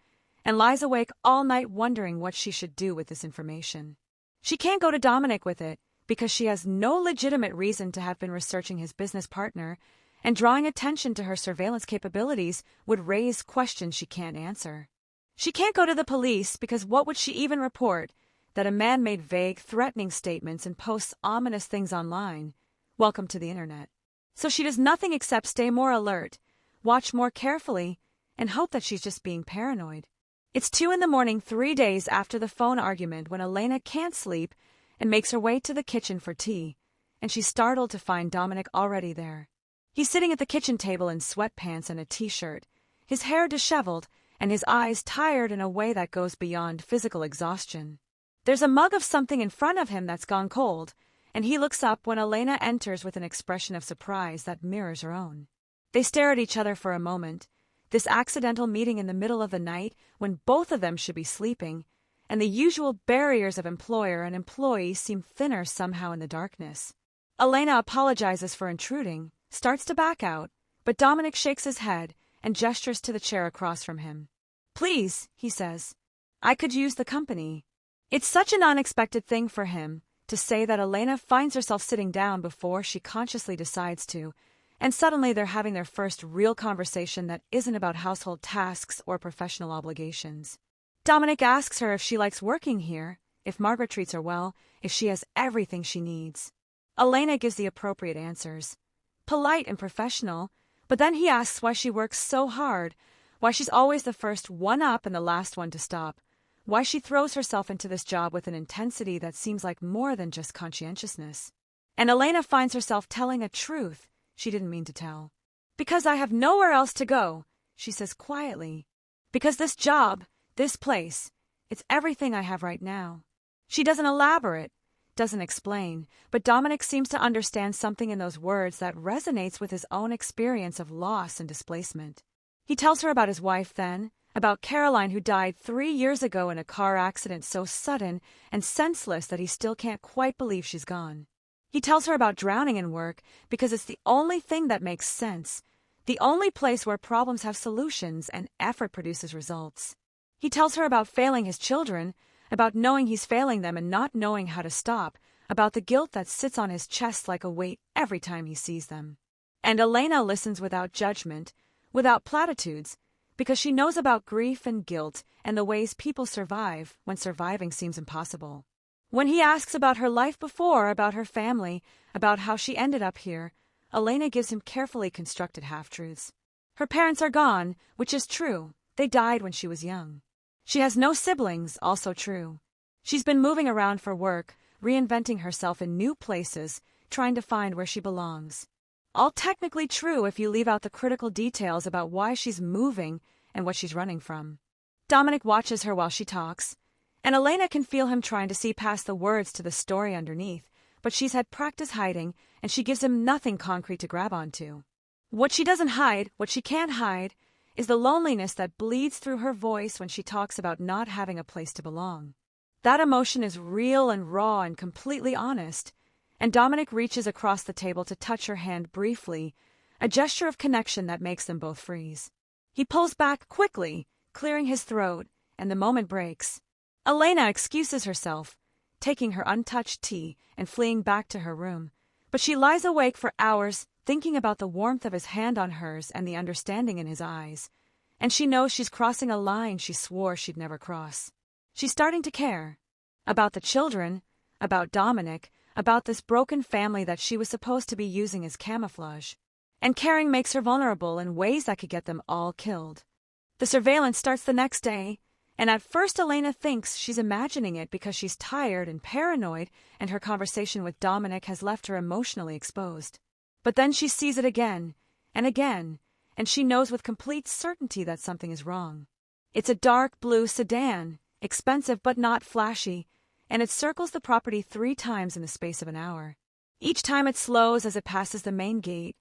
and lies awake all night wondering what she should do with this information. She can't go to Dominic with it because she has no legitimate reason to have been researching his business partner, and drawing attention to her surveillance capabilities would raise questions she can't answer. She can't go to the police because what would she even report? That a man made vague, threatening statements and posts ominous things online. Welcome to the internet. So she does nothing except stay more alert, watch more carefully, and hope that she's just being paranoid. It's 2 a.m, 3 days after the phone argument, when Elena can't sleep and makes her way to the kitchen for tea, and she's startled to find Dominic already there. He's sitting at the kitchen table in sweatpants and a t-shirt, his hair disheveled, and his eyes tired in a way that goes beyond physical exhaustion. There's a mug of something in front of him that's gone cold, and he looks up when Elena enters with an expression of surprise that mirrors her own. They stare at each other for a moment, this accidental meeting in the middle of the night when both of them should be sleeping, and the usual barriers of employer and employee seem thinner somehow in the darkness. Elena apologizes for intruding, starts to back out, but Dominic shakes his head and gestures to the chair across from him. "Please," he says, "I could use the company." It's such an unexpected thing for him to say that Elena finds herself sitting down before she consciously decides to, and suddenly they're having their first real conversation that isn't about household tasks or professional obligations. Dominic asks her if she likes working here, if Margaret treats her well, if she has everything she needs. Elena gives the appropriate answers, polite and professional, but then he asks why she works so hard, why she's always the first one up and the last one to stop, why she throws herself into this job with an intensity that seems like more than just conscientiousness. And Elena finds herself telling a truth she didn't mean to tell. "Because I have nowhere else to go," she says quietly. "Because this job, this place, it's everything I have right now." She doesn't elaborate, doesn't explain, but Dominic seems to understand something in those words that resonates with his own experience of loss and displacement. He tells her about his wife then, about Caroline, who died 3 years ago in a car accident so sudden and senseless that he still can't quite believe she's gone. He tells her about drowning in work because it's the only thing that makes sense, the only place where problems have solutions and effort produces results. He tells her about failing his children, about knowing he's failing them and not knowing how to stop, about the guilt that sits on his chest like a weight every time he sees them. And Elena listens without judgment, without platitudes, because she knows about grief and guilt and the ways people survive when surviving seems impossible. When he asks about her life before, about her family, about how she ended up here, Elena gives him carefully constructed half-truths. Her parents are gone, which is true. They died when she was young. She has no siblings, also true. She's been moving around for work, reinventing herself in new places, trying to find where she belongs. All technically true if you leave out the critical details about why she's moving and what she's running from. Dominic watches her while she talks, and Elena can feel him trying to see past the words to the story underneath, but she's had practice hiding, and she gives him nothing concrete to grab onto. What she doesn't hide, what she can't hide, is the loneliness that bleeds through her voice when she talks about not having a place to belong. That emotion is real and raw and completely honest, and Dominic reaches across the table to touch her hand briefly, a gesture of connection that makes them both freeze. He pulls back quickly, clearing his throat, and the moment breaks. Elena excuses herself, taking her untouched tea and fleeing back to her room, but she lies awake for hours thinking about the warmth of his hand on hers and the understanding in his eyes, and she knows she's crossing a line she swore she'd never cross. She's starting to care. About the children, about Dominic, about this broken family that she was supposed to be using as camouflage. And caring makes her vulnerable in ways that could get them all killed. The surveillance starts the next day, and at first Elena thinks she's imagining it because she's tired and paranoid and her conversation with Dominic has left her emotionally exposed. But then she sees it again, and she knows with complete certainty that something is wrong. It's a dark blue sedan, expensive but not flashy, and it circles the property 3 times in the space of an hour. Each time it slows as it passes the main gate,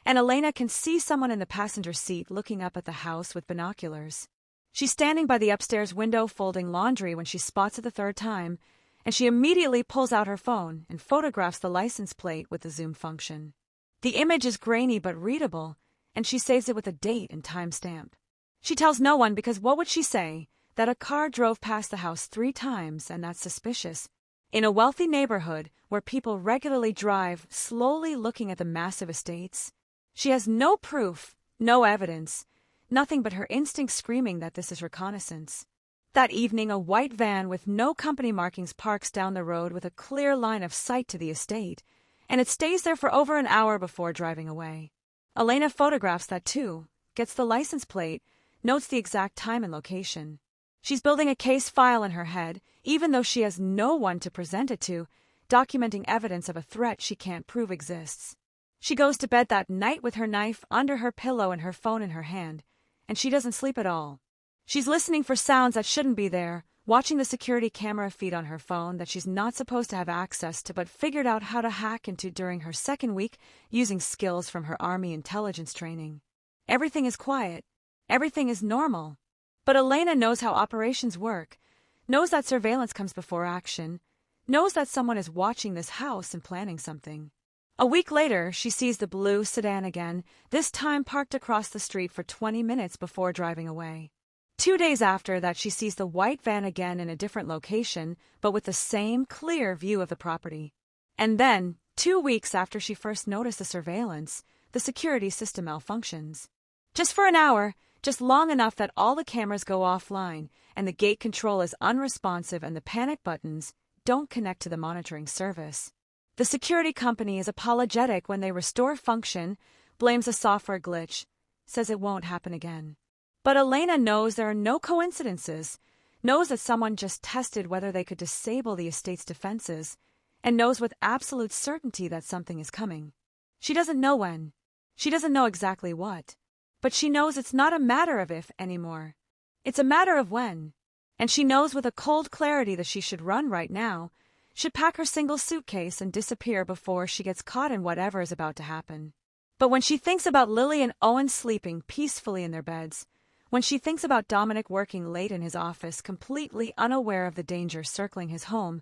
and Elena can see someone in the passenger seat looking up at the house with binoculars. She's standing by the upstairs window folding laundry when she spots it the 3rd time, and she immediately pulls out her phone and photographs the license plate with the zoom function. The image is grainy but readable, and she saves it with a date and timestamp. She tells no one because what would she say? That a car drove past the house 3 times, and that's suspicious. In a wealthy neighborhood where people regularly drive slowly looking at the massive estates, she has no proof, no evidence, nothing but her instinct screaming that this is reconnaissance. That evening, a white van with no company markings parks down the road with a clear line of sight to the estate, and it stays there for over an hour before driving away. Elena photographs that too, gets the license plate, notes the exact time and location. She's building a case file in her head, even though she has no one to present it to, documenting evidence of a threat she can't prove exists. She goes to bed that night with her knife under her pillow and her phone in her hand, and she doesn't sleep at all. She's listening for sounds that shouldn't be there, watching the security camera feed on her phone that she's not supposed to have access to but figured out how to hack into during her second week using skills from her Army intelligence training. Everything is quiet. Everything is normal. But Elena knows how operations work, knows that surveillance comes before action, knows that someone is watching this house and planning something. A week later, she sees the blue sedan again, this time parked across the street for 20 minutes before driving away. 2 days after that, she sees the white van again in a different location, but with the same clear view of the property. And then, 2 weeks after she first noticed the surveillance, the security system malfunctions. Just for an hour, just long enough that all the cameras go offline, and the gate control is unresponsive and the panic buttons don't connect to the monitoring service. The security company is apologetic when they restore function, blames a software glitch, says it won't happen again. But Elena knows there are no coincidences, knows that someone just tested whether they could disable the estate's defenses, and knows with absolute certainty that something is coming. She doesn't know when. She doesn't know exactly what. But she knows it's not a matter of if anymore. It's a matter of when. And she knows with a cold clarity that she should run right now, should pack her single suitcase and disappear before she gets caught in whatever is about to happen. But when she thinks about Lily and Owen sleeping peacefully in their beds, when she thinks about Dominic working late in his office, completely unaware of the danger circling his home,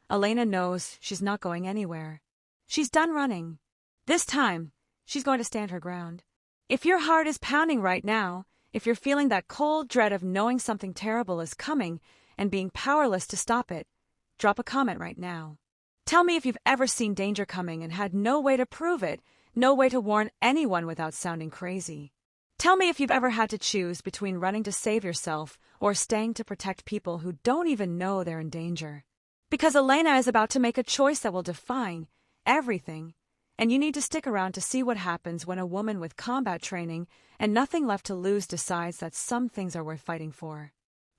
Elena knows she's not going anywhere. She's done running. This time, she's going to stand her ground. If your heart is pounding right now, if you're feeling that cold dread of knowing something terrible is coming and being powerless to stop it, drop a comment right now. Tell me if you've ever seen danger coming and had no way to prove it, no way to warn anyone without sounding crazy. Tell me if you've ever had to choose between running to save yourself or staying to protect people who don't even know they're in danger. Because Elena is about to make a choice that will define everything, and you need to stick around to see what happens when a woman with combat training and nothing left to lose decides that some things are worth fighting for.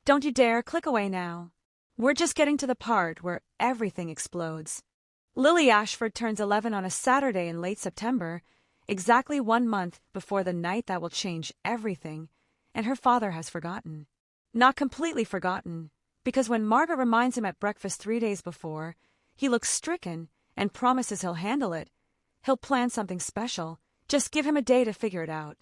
Don't you dare click away now. We're just getting to the part where everything explodes. Lily Ashford turns 11 on a Saturday in late September, exactly 1 month before the night that will change everything, and her father has forgotten. Not completely forgotten, because when Margaret reminds him at breakfast 3 days before, he looks stricken and promises he'll handle it. He'll plan something special, just give him a day to figure it out.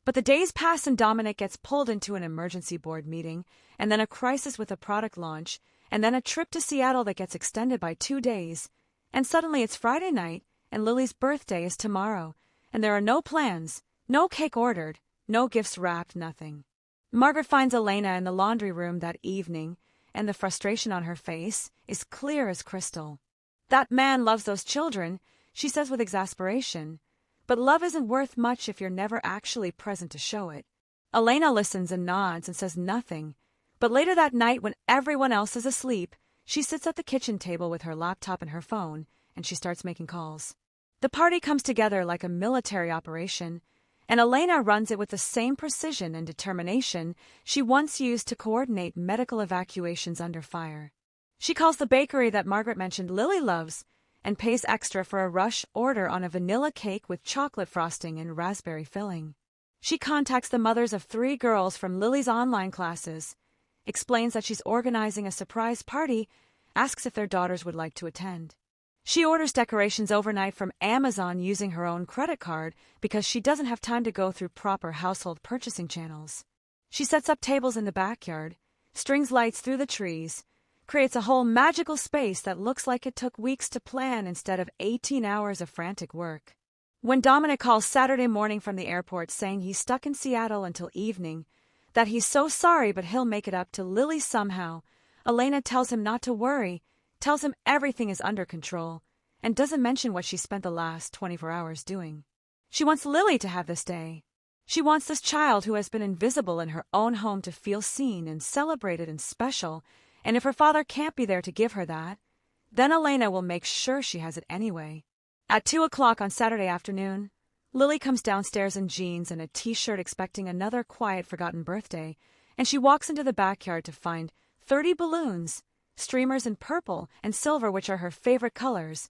But the days pass and Dominic gets pulled into an emergency board meeting, and then a crisis with a product launch, and then a trip to Seattle that gets extended by 2 days, and suddenly it's Friday night, and Lily's birthday is tomorrow, and there are no plans, no cake ordered, no gifts wrapped, nothing. Margaret finds Elena in the laundry room that evening, and the frustration on her face is clear as crystal. That man loves those children, she says with exasperation, but love isn't worth much if you're never actually present to show it. Elena listens and nods and says nothing, but later that night when everyone else is asleep, she sits at the kitchen table with her laptop and her phone, and she starts making calls. The party comes together like a military operation, and Elena runs it with the same precision and determination she once used to coordinate medical evacuations under fire. She calls the bakery that Margaret mentioned Lily loves, and pays extra for a rush order on a vanilla cake with chocolate frosting and raspberry filling. She contacts the mothers of 3 girls from Lily's online classes, explains that she's organizing a surprise party, asks if their daughters would like to attend. She orders decorations overnight from Amazon using her own credit card because she doesn't have time to go through proper household purchasing channels. She sets up tables in the backyard, strings lights through the trees, creates a whole magical space that looks like it took weeks to plan instead of 18 hours of frantic work. When Dominic calls Saturday morning from the airport saying he's stuck in Seattle until evening, that he's so sorry but he'll make it up to Lily somehow, Elena tells him not to worry, tells him everything is under control, and doesn't mention what she spent the last 24 hours doing. She wants Lily to have this day. She wants this child who has been invisible in her own home to feel seen and celebrated and special, and if her father can't be there to give her that, then Elena will make sure she has it anyway. At 2 o'clock on Saturday afternoon, Lily comes downstairs in jeans and a t-shirt expecting another quiet, forgotten birthday, and she walks into the backyard to find 30 balloons, streamers in purple and silver, which are her favorite colors,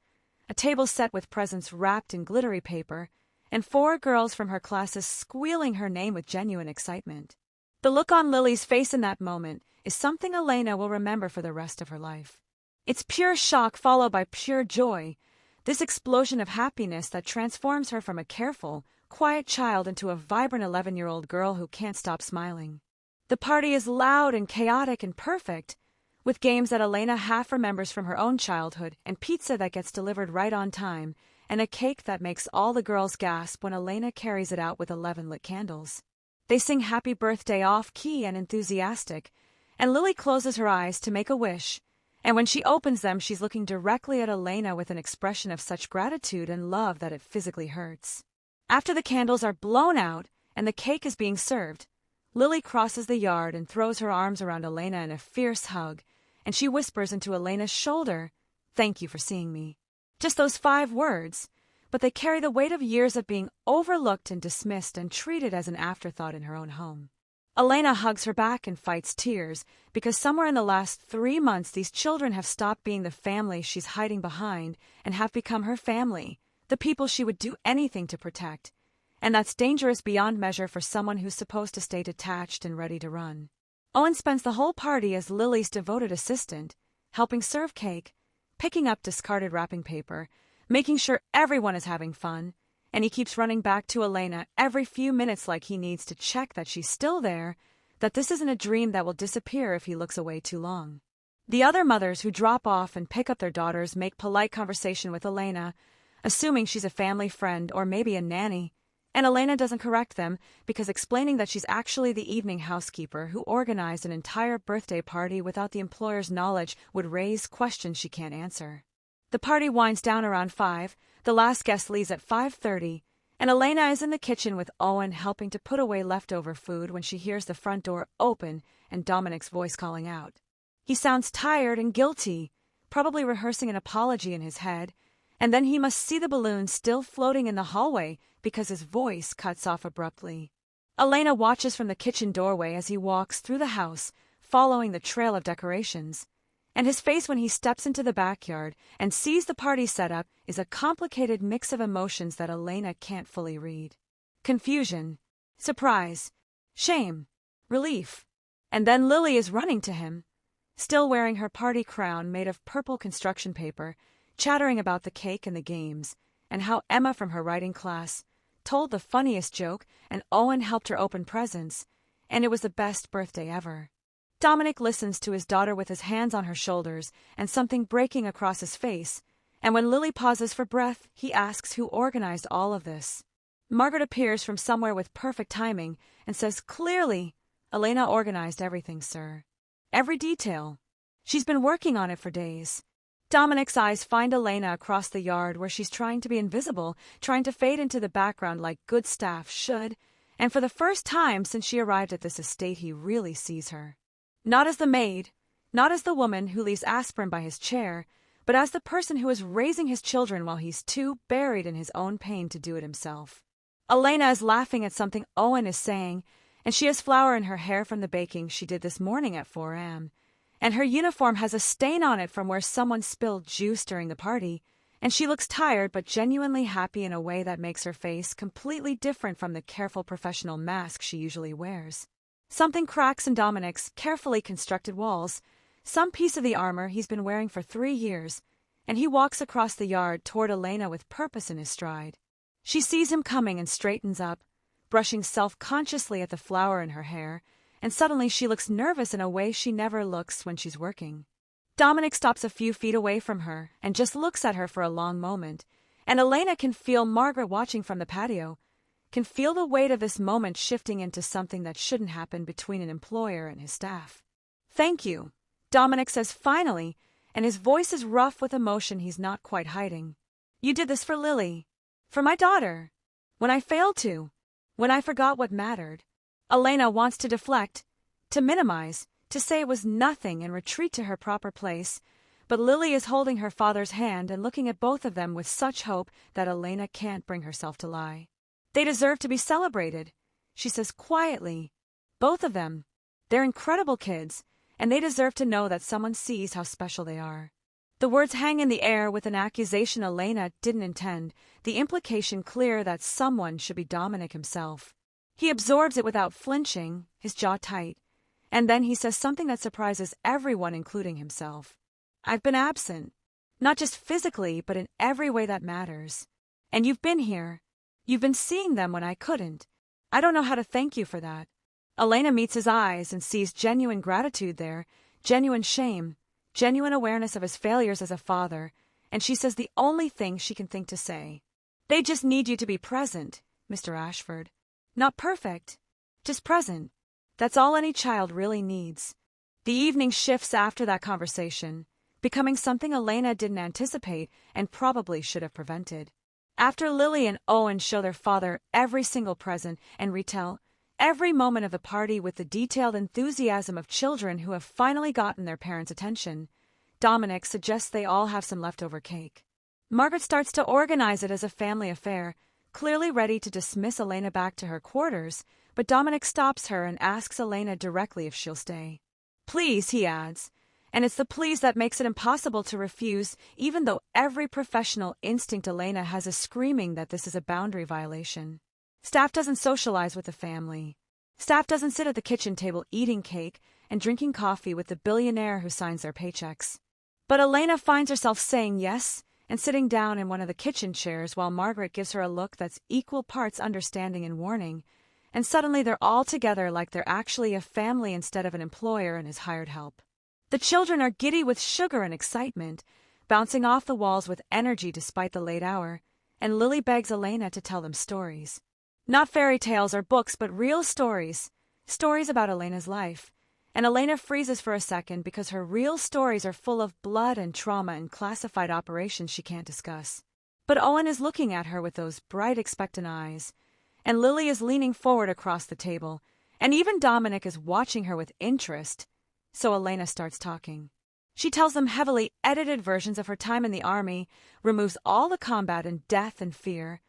a table set with presents wrapped in glittery paper, and 4 girls from her classes squealing her name with genuine excitement. The look on Lily's face in that moment is something Elena will remember for the rest of her life. It's pure shock followed by pure joy, this explosion of happiness that transforms her from a careful, quiet child into a vibrant 11-year-old girl who can't stop smiling. The party is loud and chaotic and perfect, with games that Elena half remembers from her own childhood and pizza that gets delivered right on time, and a cake that makes all the girls gasp when Elena carries it out with 11 lit candles. They sing happy birthday off-key and enthusiastic, and Lily closes her eyes to make a wish, and when she opens them she's looking directly at Elena with an expression of such gratitude and love that it physically hurts. After the candles are blown out and the cake is being served, Lily crosses the yard and throws her arms around Elena in a fierce hug, and she whispers into Elena's shoulder, "Thank you for seeing me." Just those 5 words, but they carry the weight of years of being overlooked and dismissed and treated as an afterthought in her own home. Elena hugs her back and fights tears, because somewhere in the last 3 months these children have stopped being the family she's hiding behind and have become her family, the people she would do anything to protect. And that's dangerous beyond measure for someone who's supposed to stay detached and ready to run. Owen spends the whole party as Lily's devoted assistant, helping serve cake, picking up discarded wrapping paper, making sure everyone is having fun, and he keeps running back to Elena every few minutes like he needs to check that she's still there, that this isn't a dream that will disappear if he looks away too long. The other mothers who drop off and pick up their daughters make polite conversation with Elena, assuming she's a family friend or maybe a nanny, and Elena doesn't correct them because explaining that she's actually the evening housekeeper who organized an entire birthday party without the employer's knowledge would raise questions she can't answer. The party winds down around 5, the last guest leaves at 5:30, and Elena is in the kitchen with Owen helping to put away leftover food when she hears the front door open and Dominic's voice calling out. He sounds tired and guilty, probably rehearsing an apology in his head, and then he must see the balloons still floating in the hallway because his voice cuts off abruptly. Elena watches from the kitchen doorway as he walks through the house, following the trail of decorations, and his face when he steps into the backyard and sees the party setup is a complicated mix of emotions that Elena can't fully read. Confusion, surprise, shame, relief, and then Lily is running to him, still wearing her party crown made of purple construction paper, chattering about the cake and the games, and how Emma from her writing class told the funniest joke and Owen helped her open presents, and it was the best birthday ever. Dominic listens to his daughter with his hands on her shoulders and something breaking across his face, and when Lily pauses for breath, he asks who organized all of this. Margaret appears from somewhere with perfect timing and says clearly, "Elena organized everything, sir. Every detail. She's been working on it for days." Dominic's eyes find Elena across the yard where she's trying to be invisible, trying to fade into the background like good staff should, and for the first time since she arrived at this estate he really sees her. Not as the maid, not as the woman who leaves aspirin by his chair, but as the person who is raising his children while he's too buried in his own pain to do it himself. Elena is laughing at something Owen is saying, and she has flour in her hair from the baking she did this morning at 4 a.m., and her uniform has a stain on it from where someone spilled juice during the party, and she looks tired but genuinely happy in a way that makes her face completely different from the careful professional mask she usually wears. Something cracks in Dominic's carefully constructed walls, some piece of the armor he's been wearing for 3 years, and he walks across the yard toward Elena with purpose in his stride. She sees him coming and straightens up, brushing self-consciously at the flour in her hair, and suddenly she looks nervous in a way she never looks when she's working. Dominic stops a few feet away from her and just looks at her for a long moment, and Elena can feel Margaret watching from the patio, can feel the weight of this moment shifting into something that shouldn't happen between an employer and his staff. "Thank you," Dominic says finally, and his voice is rough with emotion he's not quite hiding. "You did this for Lily. For my daughter. When I failed to. When I forgot what mattered." Elena wants to deflect, to minimize, to say it was nothing and retreat to her proper place, but Lily is holding her father's hand and looking at both of them with such hope that Elena can't bring herself to lie. "They deserve to be celebrated," she says quietly. "Both of them. They're incredible kids, and they deserve to know that someone sees how special they are." The words hang in the air with an accusation Elena didn't intend, the implication clear that someone should be Dominic himself. He absorbs it without flinching, his jaw tight, and then he says something that surprises everyone, including himself. "I've been absent. Not just physically, but in every way that matters. And you've been here. You've been seeing them when I couldn't. I don't know how to thank you for that." Elena meets his eyes and sees genuine gratitude there, genuine shame, genuine awareness of his failures as a father, and she says the only thing she can think to say. "They just need you to be present, Mr. Ashford. Not perfect, just present. That's all any child really needs." The evening shifts after that conversation, becoming something Elena didn't anticipate and probably should have prevented. After Lily and Owen show their father every single present and retell every moment of the party with the detailed enthusiasm of children who have finally gotten their parents' attention, Dominic suggests they all have some leftover cake. Margaret starts to organize it as a family affair, clearly ready to dismiss Elena back to her quarters, but Dominic stops her and asks Elena directly if she'll stay. "Please," he adds, and it's the please that makes it impossible to refuse, even though every professional instinct Elena has is screaming that this is a boundary violation. Staff doesn't socialize with the family. Staff doesn't sit at the kitchen table eating cake and drinking coffee with the billionaire who signs their paychecks. But Elena finds herself saying yes and sitting down in one of the kitchen chairs while Margaret gives her a look that's equal parts understanding and warning, and suddenly they're all together like they're actually a family instead of an employer and his hired help. The children are giddy with sugar and excitement, bouncing off the walls with energy despite the late hour, and Lily begs Elena to tell them stories. Not fairy tales or books, but real stories. Stories about Elena's life. And Elena freezes for a second because her real stories are full of blood and trauma and classified operations she can't discuss. But Owen is looking at her with those bright, expectant eyes, and Lily is leaning forward across the table, and even Dominic is watching her with interest. So Elena starts talking. She tells them heavily edited versions of her time in the army, removes all the combat and death and fear,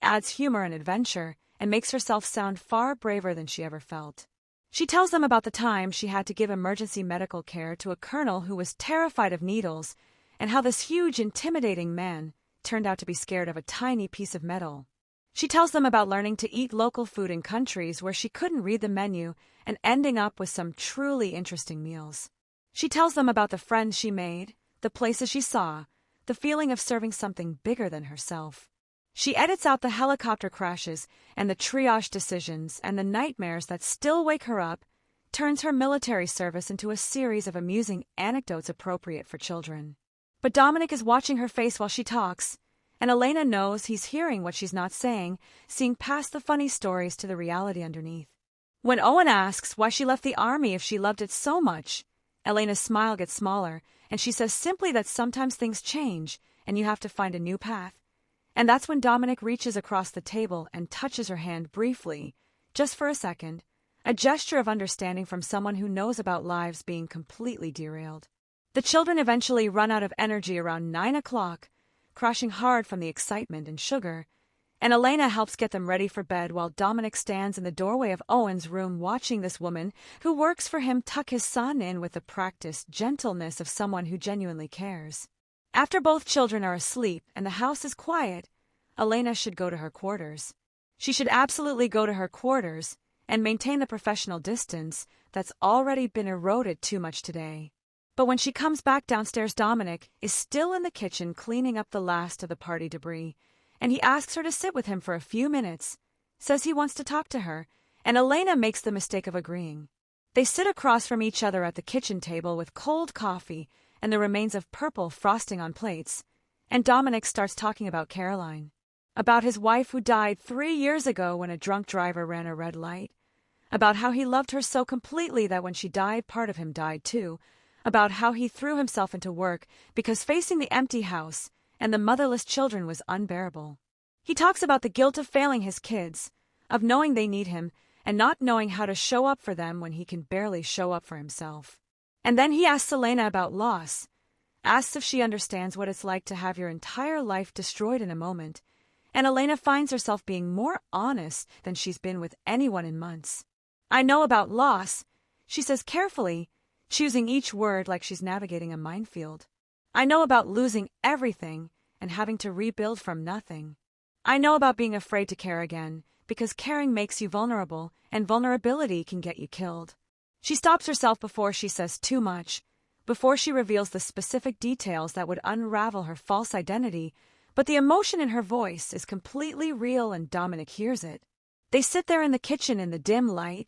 adds humor and adventure, and makes herself sound far braver than she ever felt. She tells them about the time she had to give emergency medical care to a colonel who was terrified of needles, and how this huge, intimidating man turned out to be scared of a tiny piece of metal. She tells them about learning to eat local food in countries where she couldn't read the menu and ending up with some truly interesting meals. She tells them about the friends she made, the places she saw, the feeling of serving something bigger than herself. She edits out the helicopter crashes and the triage decisions and the nightmares that still wake her up, turns her military service into a series of amusing anecdotes appropriate for children. But Dominic is watching her face while she talks, and Elena knows he's hearing what she's not saying, seeing past the funny stories to the reality underneath. When Owen asks why she left the army if she loved it so much, Elena's smile gets smaller, and she says simply that sometimes things change and you have to find a new path. And that's when Dominic reaches across the table and touches her hand briefly, just for a second, a gesture of understanding from someone who knows about lives being completely derailed. The children eventually run out of energy around 9 o'clock, crashing hard from the excitement and sugar, and Elena helps get them ready for bed while Dominic stands in the doorway of Owen's room watching this woman who works for him tuck his son in with the practiced gentleness of someone who genuinely cares. After both children are asleep and the house is quiet, Elena should go to her quarters. She should absolutely go to her quarters and maintain the professional distance that's already been eroded too much today. But when she comes back downstairs, Dominic is still in the kitchen cleaning up the last of the party debris, and he asks her to sit with him for a few minutes, says he wants to talk to her, and Elena makes the mistake of agreeing. They sit across from each other at the kitchen table with cold coffee and the remains of purple frosting on plates, and Dominic starts talking about Caroline. About his wife who died 3 years ago when a drunk driver ran a red light. About how he loved her so completely that when she died, part of him died too. About how he threw himself into work because facing the empty house and the motherless children was unbearable. He talks about the guilt of failing his kids, of knowing they need him and not knowing how to show up for them when he can barely show up for himself. And then he asks Elena about loss, asks if she understands what it's like to have your entire life destroyed in a moment, and Elena finds herself being more honest than she's been with anyone in months. "I know about loss," she says carefully, choosing each word like she's navigating a minefield. "I know about losing everything and having to rebuild from nothing. I know about being afraid to care again, because caring makes you vulnerable, and vulnerability can get you killed." She stops herself before she says too much, before she reveals the specific details that would unravel her false identity, but the emotion in her voice is completely real and Dominic hears it. They sit there in the kitchen in the dim light,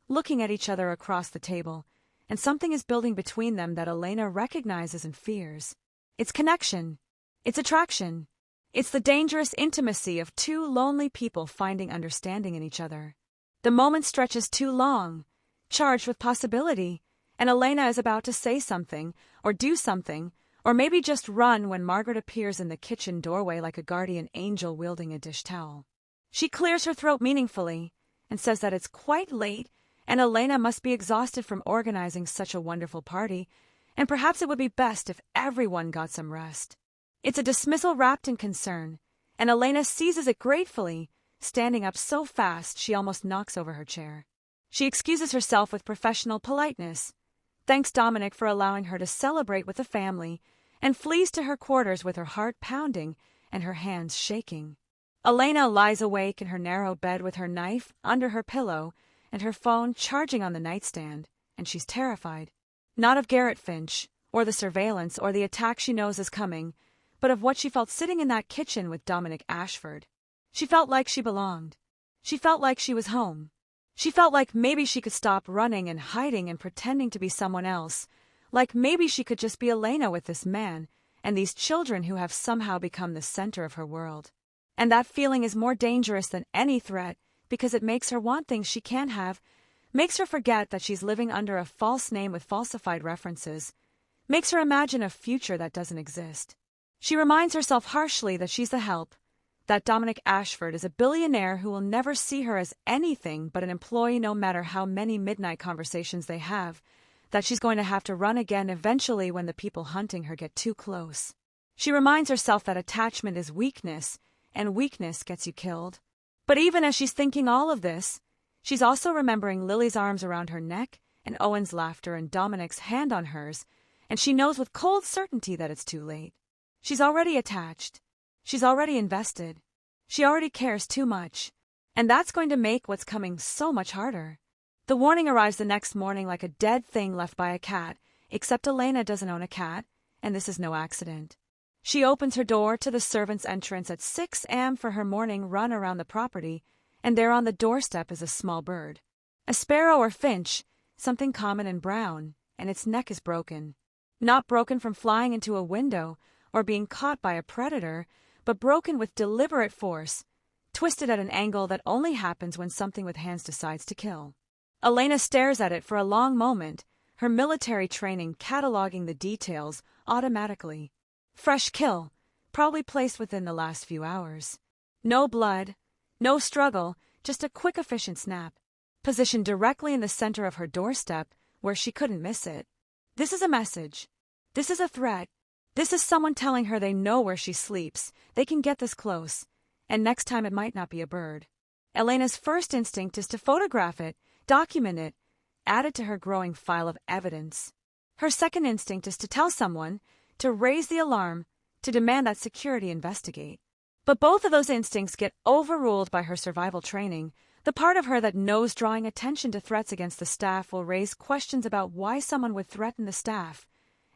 looking at each other across the table, and something is building between them that Elena recognizes and fears. It's connection. It's attraction. It's the dangerous intimacy of two lonely people finding understanding in each other. The moment stretches too long, charged with possibility, and Elena is about to say something, or do something, or maybe just run when Margaret appears in the kitchen doorway like a guardian angel wielding a dish towel. She clears her throat meaningfully and says that it's quite late and Elena must be exhausted from organizing such a wonderful party, and perhaps it would be best if everyone got some rest. It's a dismissal wrapped in concern, and Elena seizes it gratefully, standing up so fast she almost knocks over her chair. She excuses herself with professional politeness, thanks Dominic for allowing her to celebrate with the family, and flees to her quarters with her heart pounding and her hands shaking. Elena lies awake in her narrow bed with her knife under her pillow and her phone charging on the nightstand, and she's terrified. Not of Garrett Finch, or the surveillance, or the attack she knows is coming, but of what she felt sitting in that kitchen with Dominic Ashford. She felt like she belonged. She felt like she was home. She felt like maybe she could stop running and hiding and pretending to be someone else, like maybe she could just be Elena with this man and these children who have somehow become the center of her world. And that feeling is more dangerous than any threat because it makes her want things she can't have, makes her forget that she's living under a false name with falsified references, makes her imagine a future that doesn't exist. She reminds herself harshly that she's the help, that Dominic Ashford is a billionaire who will never see her as anything but an employee no matter how many midnight conversations they have, that she's going to have to run again eventually when the people hunting her get too close. She reminds herself that attachment is weakness, and weakness gets you killed. But even as she's thinking all of this, she's also remembering Lily's arms around her neck and Owen's laughter and Dominic's hand on hers, and she knows with cold certainty that it's too late. She's already attached. She's already invested. She already cares too much. And that's going to make what's coming so much harder. The warning arrives the next morning like a dead thing left by a cat, except Elena doesn't own a cat, and this is no accident. She opens her door to the servants' entrance at 6 a.m. for her morning run around the property, and there on the doorstep is a small bird. A sparrow or finch, something common and brown, and its neck is broken. Not broken from flying into a window or being caught by a predator, but broken with deliberate force, twisted at an angle that only happens when something with hands decides to kill. Elena stares at it for a long moment, her military training cataloging the details automatically. Fresh kill, probably placed within the last few hours. No blood, no struggle, just a quick efficient snap. Positioned directly in the center of her doorstep, where she couldn't miss it. This is a message. This is a threat. This is someone telling her they know where she sleeps, they can get this close, and next time it might not be a bird. Elena's first instinct is to photograph it, document it, add it to her growing file of evidence. Her second instinct is to tell someone, to raise the alarm, to demand that security investigate. But both of those instincts get overruled by her survival training, the part of her that knows drawing attention to threats against the staff will raise questions about why someone would threaten the staff.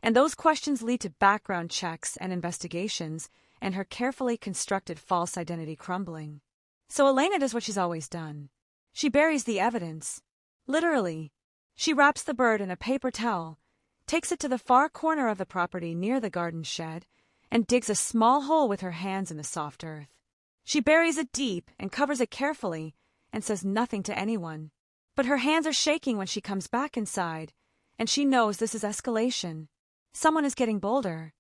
And those questions lead to background checks and investigations, and her carefully constructed false identity crumbling. So Elena does what she's always done. She buries the evidence. Literally. She wraps the bird in a paper towel, takes it to the far corner of the property near the garden shed, and digs a small hole with her hands in the soft earth. She buries it deep and covers it carefully and says nothing to anyone. But her hands are shaking when she comes back inside, and she knows this is escalation. Someone is getting bolder.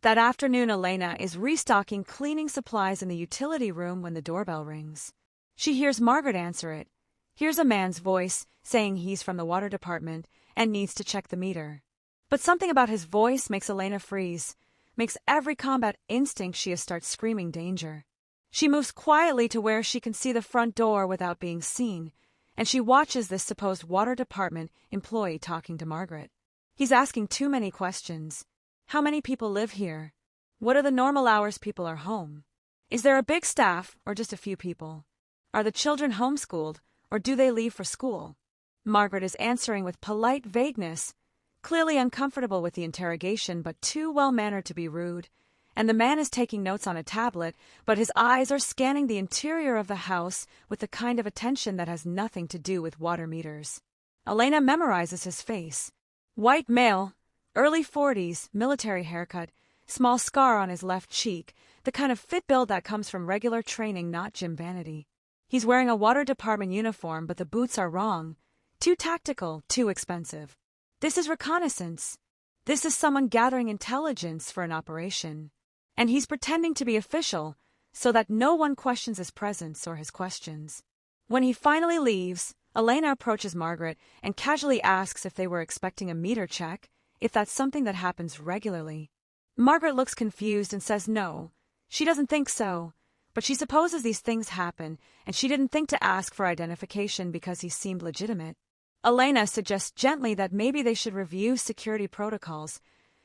That afternoon, Elena is restocking cleaning supplies in the utility room when the doorbell rings. She hears Margaret answer it, hears a man's voice saying he's from the water department and needs to check the meter. But something about his voice makes Elena freeze, makes every combat instinct she has start screaming danger. She moves quietly to where she can see the front door without being seen, and she watches this supposed water department employee talking to Margaret. He's asking too many questions. How many people live here? What are the normal hours people are home? Is there a big staff or just a few people? Are the children homeschooled or do they leave for school? Margaret is answering with polite vagueness, clearly uncomfortable with the interrogation but too well-mannered to be rude, and the man is taking notes on a tablet, but his eyes are scanning the interior of the house with the kind of attention that has nothing to do with water meters. Elena memorizes his face. White male, early 40s, military haircut, small scar on his left cheek, the kind of fit build that comes from regular training, not gym vanity. He's wearing a water department uniform, but the boots are wrong. Too tactical, too expensive. This is reconnaissance. This is someone gathering intelligence for an operation. And he's pretending to be official so that no one questions his presence or his questions. When he finally leaves, Elena approaches Margaret and casually asks if they were expecting a meter check, if that's something that happens regularly. Margaret looks confused and says no, she doesn't think so, but she supposes these things happen, and she didn't think to ask for identification because he seemed legitimate. Elena suggests gently that maybe they should review security protocols,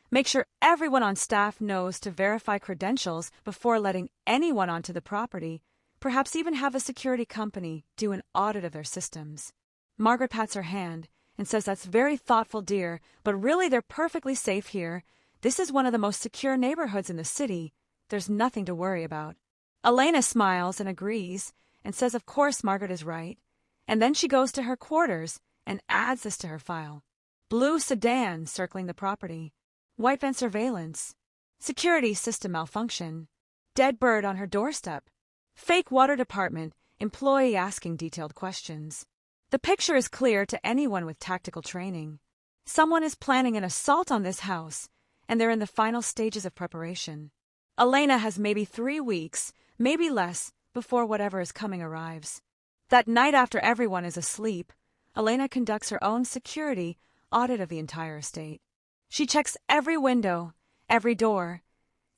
make sure everyone on staff knows to verify credentials before letting anyone onto the property, perhaps even have a security company do an audit of their systems. Margaret pats her hand and says that's very thoughtful, dear, but really they're perfectly safe here. This is one of the most secure neighborhoods in the city. There's nothing to worry about. Elena smiles and agrees and says of course Margaret is right, and then she goes to her quarters and adds this to her file. Blue sedan circling the property. White vent surveillance. Security system malfunction. Dead bird on her doorstep. Fake water department employee asking detailed questions. The picture is clear to anyone with tactical training. Someone is planning an assault on this house, and they're in the final stages of preparation. Elena has maybe 3 weeks, maybe less, before whatever is coming arrives. That night after everyone is asleep, Elena conducts her own security audit of the entire estate. She checks every window, every door,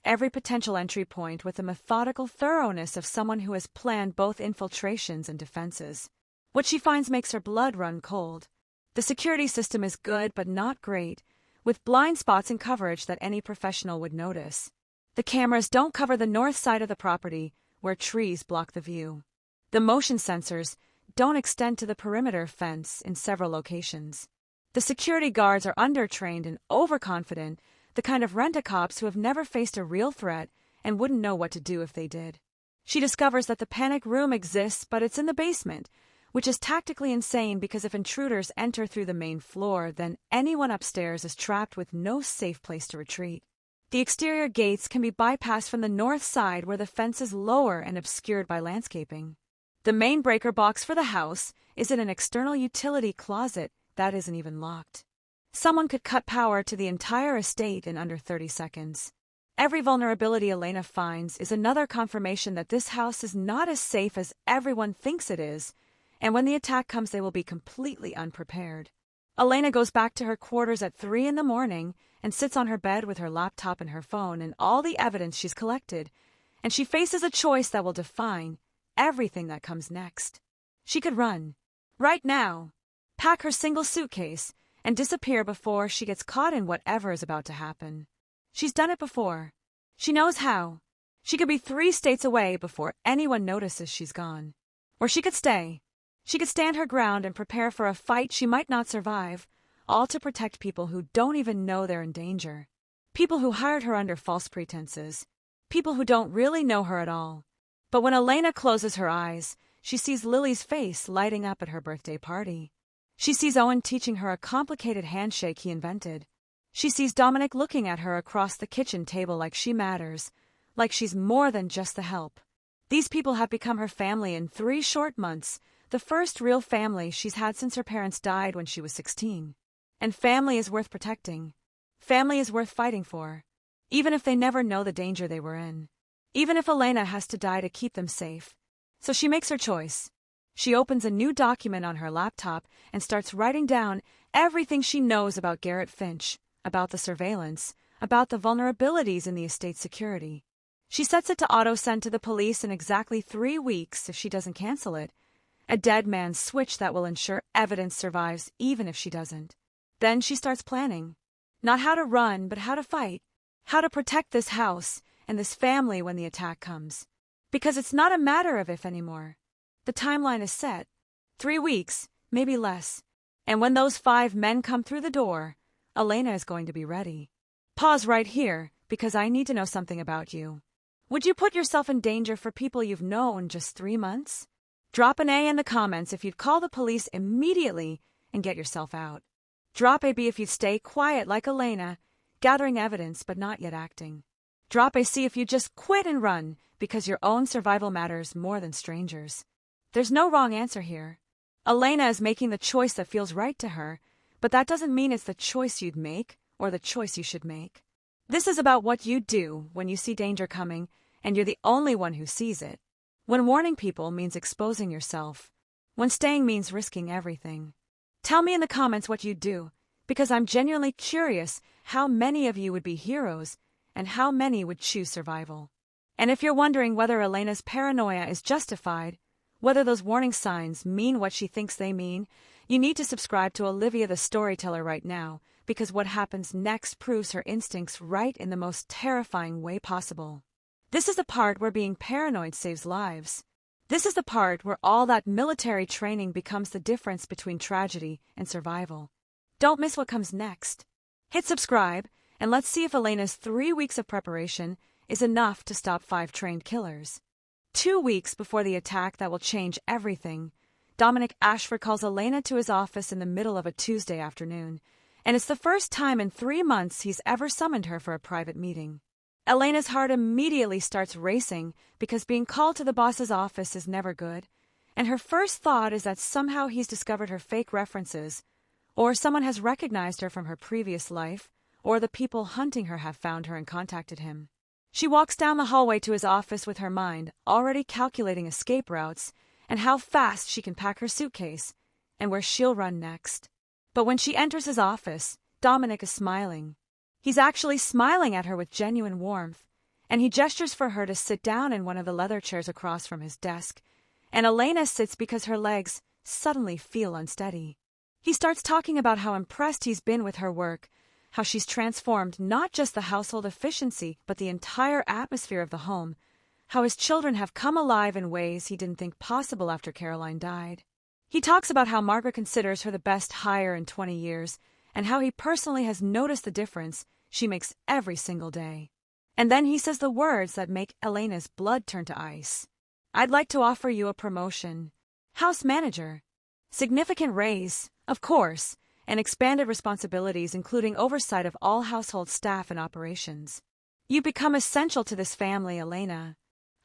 every potential entry point with the methodical thoroughness of someone who has planned both infiltrations and defenses. What she finds makes her blood run cold. The security system is good but not great, with blind spots in coverage that any professional would notice. The cameras don't cover the north side of the property, where trees block the view. The motion sensors don't extend to the perimeter fence in several locations. The security guards are undertrained and overconfident, the kind of rent-a-cops who have never faced a real threat and wouldn't know what to do if they did. She discovers that the panic room exists, but it's in the basement, which is tactically insane because if intruders enter through the main floor, then anyone upstairs is trapped with no safe place to retreat. The exterior gates can be bypassed from the north side where the fence is lower and obscured by landscaping. The main breaker box for the house is in an external utility closet that isn't even locked. Someone could cut power to the entire estate in under 30 seconds. Every vulnerability Elena finds is another confirmation that this house is not as safe as everyone thinks it is, and when the attack comes they will be completely unprepared. Elena goes back to her quarters at 3 in the morning and sits on her bed with her laptop and her phone and all the evidence she's collected, and she faces a choice that will define everything that comes next. She could run. Right now. Pack her single suitcase and disappear before she gets caught in whatever is about to happen. She's done it before. She knows how. She could be 3 states away before anyone notices she's gone. Or she could stay. She could stand her ground and prepare for a fight she might not survive, all to protect people who don't even know they're in danger. People who hired her under false pretenses. People who don't really know her at all. But when Elena closes her eyes, she sees Lily's face lighting up at her birthday party. She sees Owen teaching her a complicated handshake he invented. She sees Dominic looking at her across the kitchen table like she matters, like she's more than just the help. These people have become her family in 3 short months, the first real family she's had since her parents died when she was 16. And family is worth protecting. Family is worth fighting for. Even if they never know the danger they were in. Even if Elena has to die to keep them safe. So she makes her choice. She opens a new document on her laptop and starts writing down everything she knows about Garrett Finch, about the surveillance, about the vulnerabilities in the estate's security. She sets it to auto-send to the police in exactly 3 weeks if she doesn't cancel it. A dead man's switch that will ensure evidence survives even if she doesn't. Then she starts planning. Not how to run, but how to fight. How to protect this house and this family when the attack comes. Because it's not a matter of if anymore. The timeline is set. 3 weeks, maybe less. And when those 5 men come through the door, Elena is going to be ready. Pause right here, because I need to know something about you. Would you put yourself in danger for people you've known just 3 months? Drop an A in the comments if you'd call the police immediately and get yourself out. Drop a B if you'd stay quiet like Elena, gathering evidence but not yet acting. Drop a C if you just quit and run because your own survival matters more than strangers. There's no wrong answer here. Elena is making the choice that feels right to her, but that doesn't mean it's the choice you'd make or the choice you should make. This is about what you do when you see danger coming and you're the only one who sees it. When warning people means exposing yourself. When staying means risking everything. Tell me in the comments what you'd do, because I'm genuinely curious how many of you would be heroes and how many would choose survival. And if you're wondering whether Elena's paranoia is justified, whether those warning signs mean what she thinks they mean, you need to subscribe to Olivia the Storyteller right now, because what happens next proves her instincts right in the most terrifying way possible. This is the part where being paranoid saves lives. This is the part where all that military training becomes the difference between tragedy and survival. Don't miss what comes next. Hit subscribe, and let's see if Elena's 3 weeks of preparation is enough to stop 5 trained killers. 2 weeks before the attack that will change everything, Dominic Ashford calls Elena to his office in the middle of a Tuesday afternoon, and it's the first time in 3 months he's ever summoned her for a private meeting. Elena's heart immediately starts racing because being called to the boss's office is never good, and her first thought is that somehow he's discovered her fake references, or someone has recognized her from her previous life, or the people hunting her have found her and contacted him. She walks down the hallway to his office with her mind already calculating escape routes and how fast she can pack her suitcase and where she'll run next. But when she enters his office, Dominic is smiling. He's actually smiling at her with genuine warmth, and he gestures for her to sit down in one of the leather chairs across from his desk, and Elena sits because her legs suddenly feel unsteady. He starts talking about how impressed he's been with her work, how she's transformed not just the household efficiency but the entire atmosphere of the home, how his children have come alive in ways he didn't think possible after Caroline died. He talks about how Margaret considers her the best hire in 20 years, and how he personally has noticed the difference she makes every single day. And then he says the words that make Elena's blood turn to ice. I'd like to offer you a promotion. House manager. Significant raise, of course, and expanded responsibilities including oversight of all household staff and operations. You become essential to this family, Elena.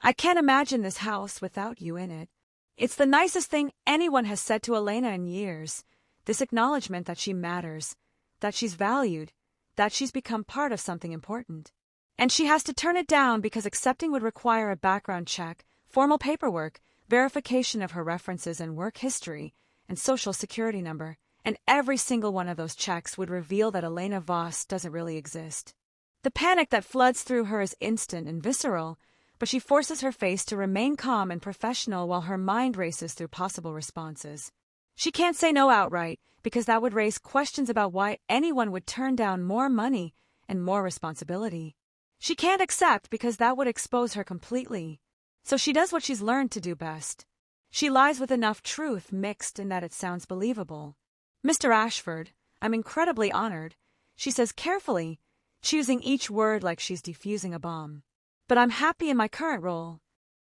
I can't imagine this house without you in it. It's the nicest thing anyone has said to Elena in years, this acknowledgement that she matters, that she's valued, that she's become part of something important. And she has to turn it down because accepting would require a background check, formal paperwork, verification of her references and work history, and social security number, and every single one of those checks would reveal that Elena Voss doesn't really exist. The panic that floods through her is instant and visceral, but she forces her face to remain calm and professional while her mind races through possible responses. She can't say no outright, because that would raise questions about why anyone would turn down more money and more responsibility. She can't accept because that would expose her completely. So she does what she's learned to do best. She lies with enough truth mixed in that it sounds believable. Mr. Ashford, I'm incredibly honored, she says carefully, choosing each word like she's defusing a bomb. But I'm happy in my current role.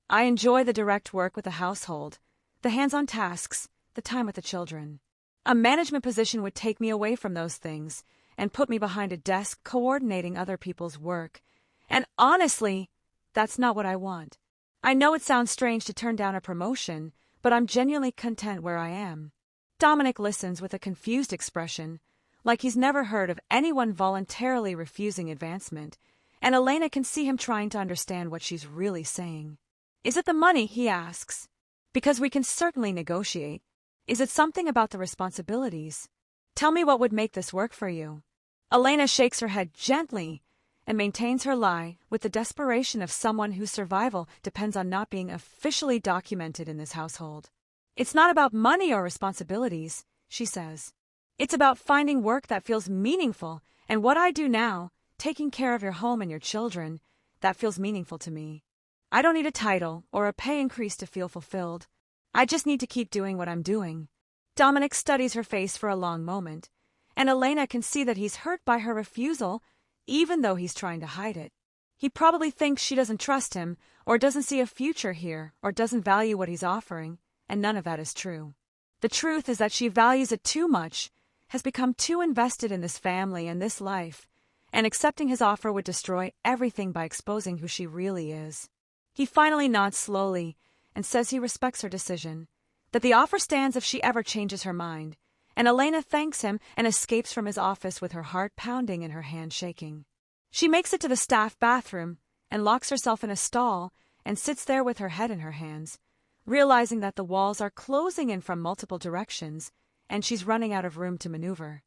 I enjoy the direct work with the household, the hands-on tasks, the time with the children. A management position would take me away from those things, and put me behind a desk coordinating other people's work. And honestly, that's not what I want. I know it sounds strange to turn down a promotion, but I'm genuinely content where I am. Dominic listens with a confused expression, like he's never heard of anyone voluntarily refusing advancement, and Elena can see him trying to understand what she's really saying. Is it the money, he asks? Because we can certainly negotiate. Is it something about the responsibilities? Tell me what would make this work for you. Elena shakes her head gently and maintains her lie with the desperation of someone whose survival depends on not being officially documented in this household. It's not about money or responsibilities, she says. It's about finding work that feels meaningful, and what I do now, taking care of your home and your children, that feels meaningful to me. I don't need a title or a pay increase to feel fulfilled. I just need to keep doing what I'm doing. Dominic studies her face for a long moment, and Elena can see that he's hurt by her refusal, even though he's trying to hide it. He probably thinks she doesn't trust him, or doesn't see a future here, or doesn't value what he's offering, and none of that is true. The truth is that she values it too much, has become too invested in this family and this life, and accepting his offer would destroy everything by exposing who she really is. He finally nods slowly and says he respects her decision, that the offer stands if she ever changes her mind, and Elena thanks him and escapes from his office with her heart pounding and her hand shaking. She makes it to the staff bathroom and locks herself in a stall and sits there with her head in her hands, realizing that the walls are closing in from multiple directions and she's running out of room to maneuver.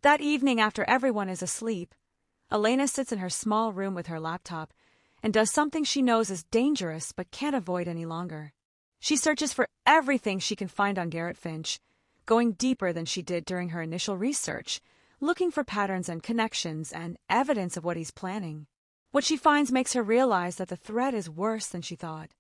That evening, after everyone is asleep, Elena sits in her small room with her laptop and does something she knows is dangerous but can't avoid any longer. She searches for everything she can find on Garrett Finch, going deeper than she did during her initial research, looking for patterns and connections and evidence of what he's planning. What she finds makes her realize that the threat is worse than she thought.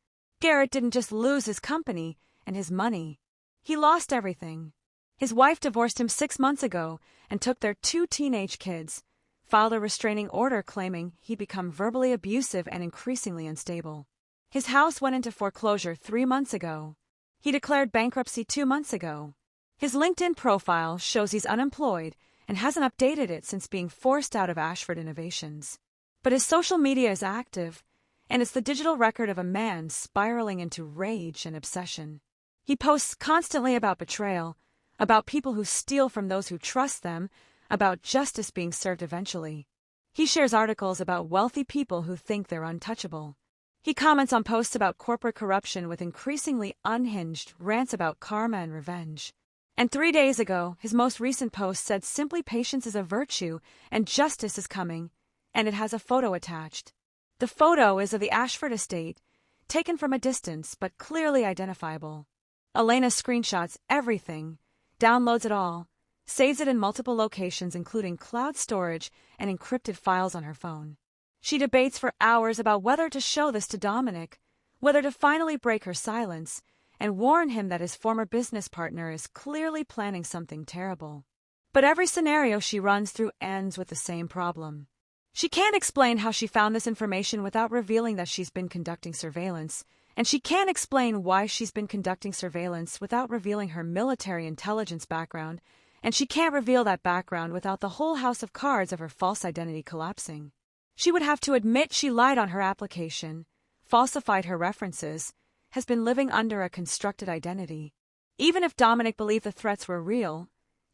Garrett didn't just lose his company and his money. He lost everything. His wife divorced him 6 months ago and took their 2 teenage kids, filed a restraining order claiming he'd become verbally abusive and increasingly unstable. His house went into foreclosure 3 months ago. He declared bankruptcy 2 months ago. His LinkedIn profile shows he's unemployed and hasn't updated it since being forced out of Ashford Innovations. But his social media is active, and it's the digital record of a man spiraling into rage and obsession. He posts constantly about betrayal, about people who steal from those who trust them, about justice being served eventually. He shares articles about wealthy people who think they're untouchable. He comments on posts about corporate corruption with increasingly unhinged rants about karma and revenge. And 3 days ago, his most recent post said simply patience is a virtue and justice is coming, and it has a photo attached. The photo is of the Ashford estate, taken from a distance but clearly identifiable. Elena screenshots everything, downloads it all, saves it in multiple locations including cloud storage and encrypted files on her phone. She debates for hours about whether to show this to Dominic, whether to finally break her silence, and warn him that his former business partner is clearly planning something terrible. But every scenario she runs through ends with the same problem. She can't explain how she found this information without revealing that she's been conducting surveillance, and she can't explain why she's been conducting surveillance without revealing her military intelligence background, and she can't reveal that background without the whole house of cards of her false identity collapsing. She would have to admit she lied on her application, falsified her references, has been living under a constructed identity. Even if Dominic believed the threats were real,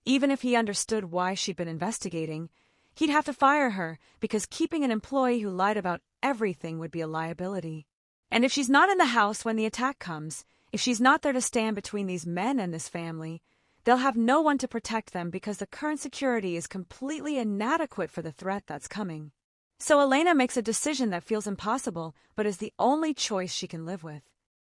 even if he understood why she'd been investigating, he'd have to fire her because keeping an employee who lied about everything would be a liability. And if she's not in the house when the attack comes, if she's not there to stand between these men and this family, they'll have no one to protect them because the current security is completely inadequate for the threat that's coming. So Elena makes a decision that feels impossible, but is the only choice she can live with.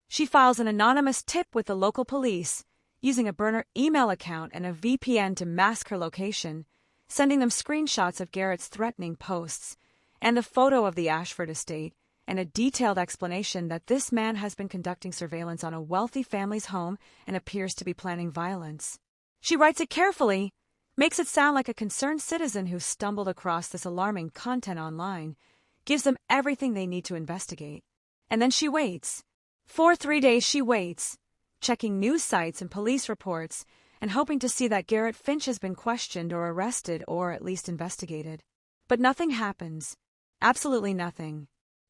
She files an anonymous tip with the local police, using a burner email account and a VPN to mask her location, sending them screenshots of Garrett's threatening posts, and the photo of the Ashford estate, and a detailed explanation that this man has been conducting surveillance on a wealthy family's home and appears to be planning violence. She writes it carefully, makes it sound like a concerned citizen who stumbled across this alarming content online, gives them everything they need to investigate. And then she waits. For 3 days she waits, checking news sites and police reports, and hoping to see that Garrett Finch has been questioned or arrested or at least investigated. But nothing happens. Absolutely nothing.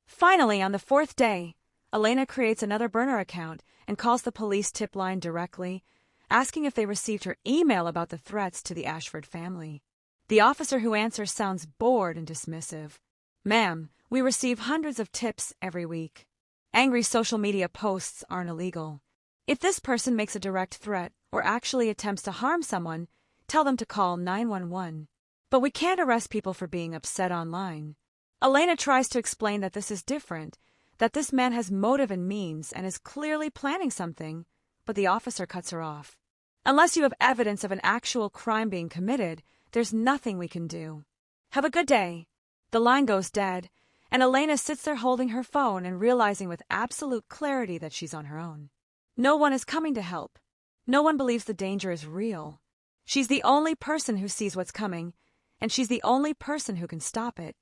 Finally, on the fourth day, Elena creates another burner account and calls the police tip line directly, asking if they received her email about the threats to the Ashford family. The officer who answers sounds bored and dismissive. "Ma'am, we receive hundreds of tips every week. Angry social media posts aren't illegal. If this person makes a direct threat or actually attempts to harm someone, tell them to call 911. But we can't arrest people for being upset online." Elena tries to explain that this is different, that this man has motive and means and is clearly planning something, but the officer cuts her off. "Unless you have evidence of an actual crime being committed, there's nothing we can do. Have a good day." The line goes dead, and Elena sits there holding her phone and realizing with absolute clarity that she's on her own. No one is coming to help. No one believes the danger is real. She's the only person who sees what's coming, and she's the only person who can stop it.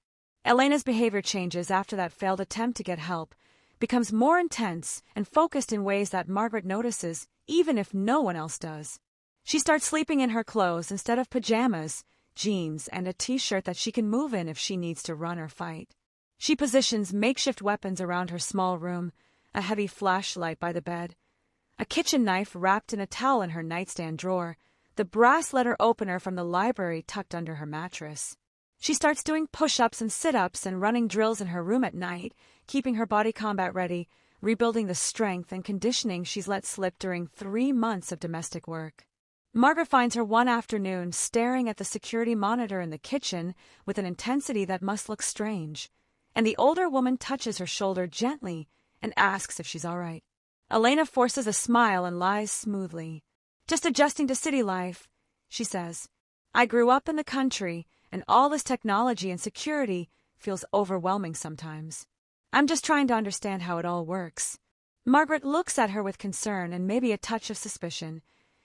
Elena's behavior changes after that failed attempt to get help, becomes more intense and focused in ways that Margaret notices, even if no one else does. She starts sleeping in her clothes instead of pajamas, jeans, and a t-shirt that she can move in if she needs to run or fight. She positions makeshift weapons around her small room, a heavy flashlight by the bed, a kitchen knife wrapped in a towel in her nightstand drawer, the brass letter opener from the library tucked under her mattress. She starts doing push-ups and sit-ups and running drills in her room at night, keeping her body combat ready, rebuilding the strength and conditioning she's let slip during 3 months of domestic work. Margaret finds her one afternoon staring at the security monitor in the kitchen with an intensity that must look strange, and the older woman touches her shoulder gently and asks if she's all right. Elena forces a smile and lies smoothly. "Just adjusting to city life," she says. "I grew up in the country, and all this technology and security feels overwhelming sometimes. I'm just trying to understand how it all works." Margaret looks at her with concern and maybe a touch of suspicion,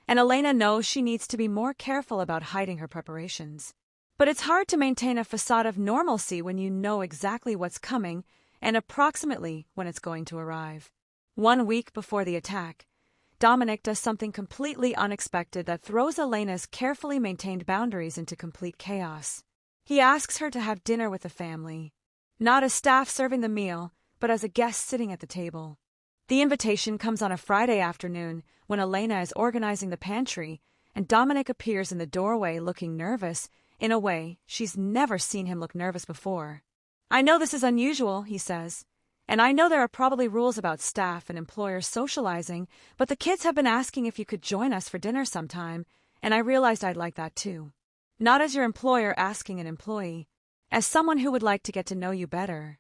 and Elena knows she needs to be more careful about hiding her preparations. But it's hard to maintain a facade of normalcy when you know exactly what's coming and approximately when it's going to arrive. 1 week before the attack, Dominic does something completely unexpected that throws Elena's carefully maintained boundaries into complete chaos. He asks her to have dinner with the family, not as staff serving the meal, but as a guest sitting at the table. The invitation comes on a Friday afternoon when Elena is organizing the pantry, and Dominic appears in the doorway looking nervous in a way she's never seen him look nervous before. "I know this is unusual," he says, "and I know there are probably rules about staff and employers socializing, but the kids have been asking if you could join us for dinner sometime, and I realized I'd like that too. Not as your employer asking an employee, as someone who would like to get to know you better.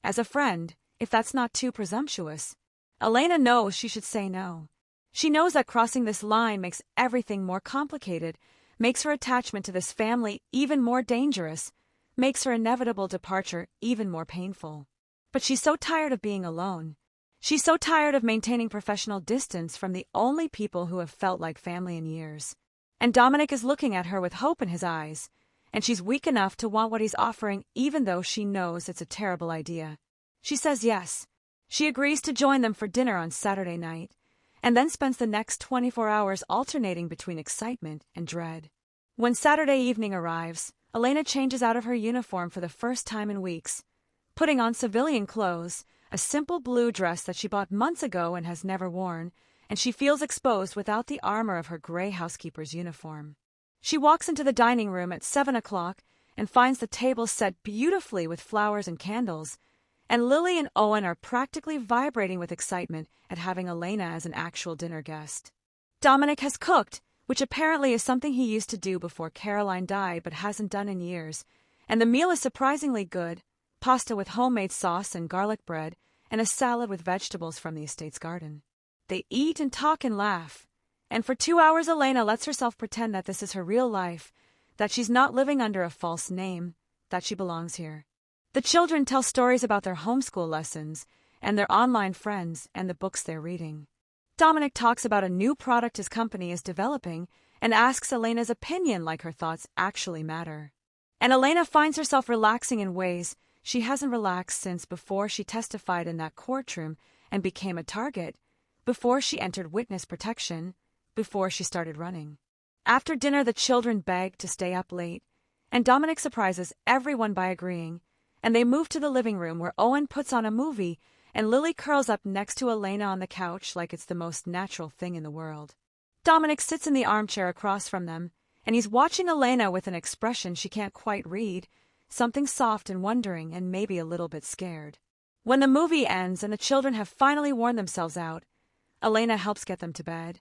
As a friend, if that's not too presumptuous." Elena knows she should say no. She knows that crossing this line makes everything more complicated, makes her attachment to this family even more dangerous, makes her inevitable departure even more painful. But she's so tired of being alone. She's so tired of maintaining professional distance from the only people who have felt like family in years. And Dominic is looking at her with hope in his eyes, and she's weak enough to want what he's offering even though she knows it's a terrible idea. She says yes. She agrees to join them for dinner on Saturday night, and then spends the next 24 hours alternating between excitement and dread. When Saturday evening arrives, Elena changes out of her uniform for the first time in weeks, putting on civilian clothes, a simple blue dress that she bought months ago and has never worn, and she feels exposed without the armor of her gray housekeeper's uniform. She walks into the dining room at 7 o'clock and finds the table set beautifully with flowers and candles, and Lily and Owen are practically vibrating with excitement at having Elena as an actual dinner guest. Dominic has cooked, which apparently is something he used to do before Caroline died but hasn't done in years, and the meal is surprisingly good: pasta with homemade sauce and garlic bread, and a salad with vegetables from the estate's garden. They eat and talk and laugh, and for 2 hours Elena lets herself pretend that this is her real life, that she's not living under a false name, that she belongs here. The children tell stories about their homeschool lessons, and their online friends, and the books they're reading. Dominic talks about a new product his company is developing, and asks Elena's opinion like her thoughts actually matter. And Elena finds herself relaxing in ways she hasn't relaxed since before she testified in that courtroom and became a target, before she entered witness protection, before she started running. After dinner, the children beg to stay up late, and Dominic surprises everyone by agreeing, and they move to the living room where Owen puts on a movie and Lily curls up next to Elena on the couch like it's the most natural thing in the world. Dominic sits in the armchair across from them, and he's watching Elena with an expression she can't quite read, something soft and wondering and maybe a little bit scared. When the movie ends and the children have finally worn themselves out, Elena helps get them to bed,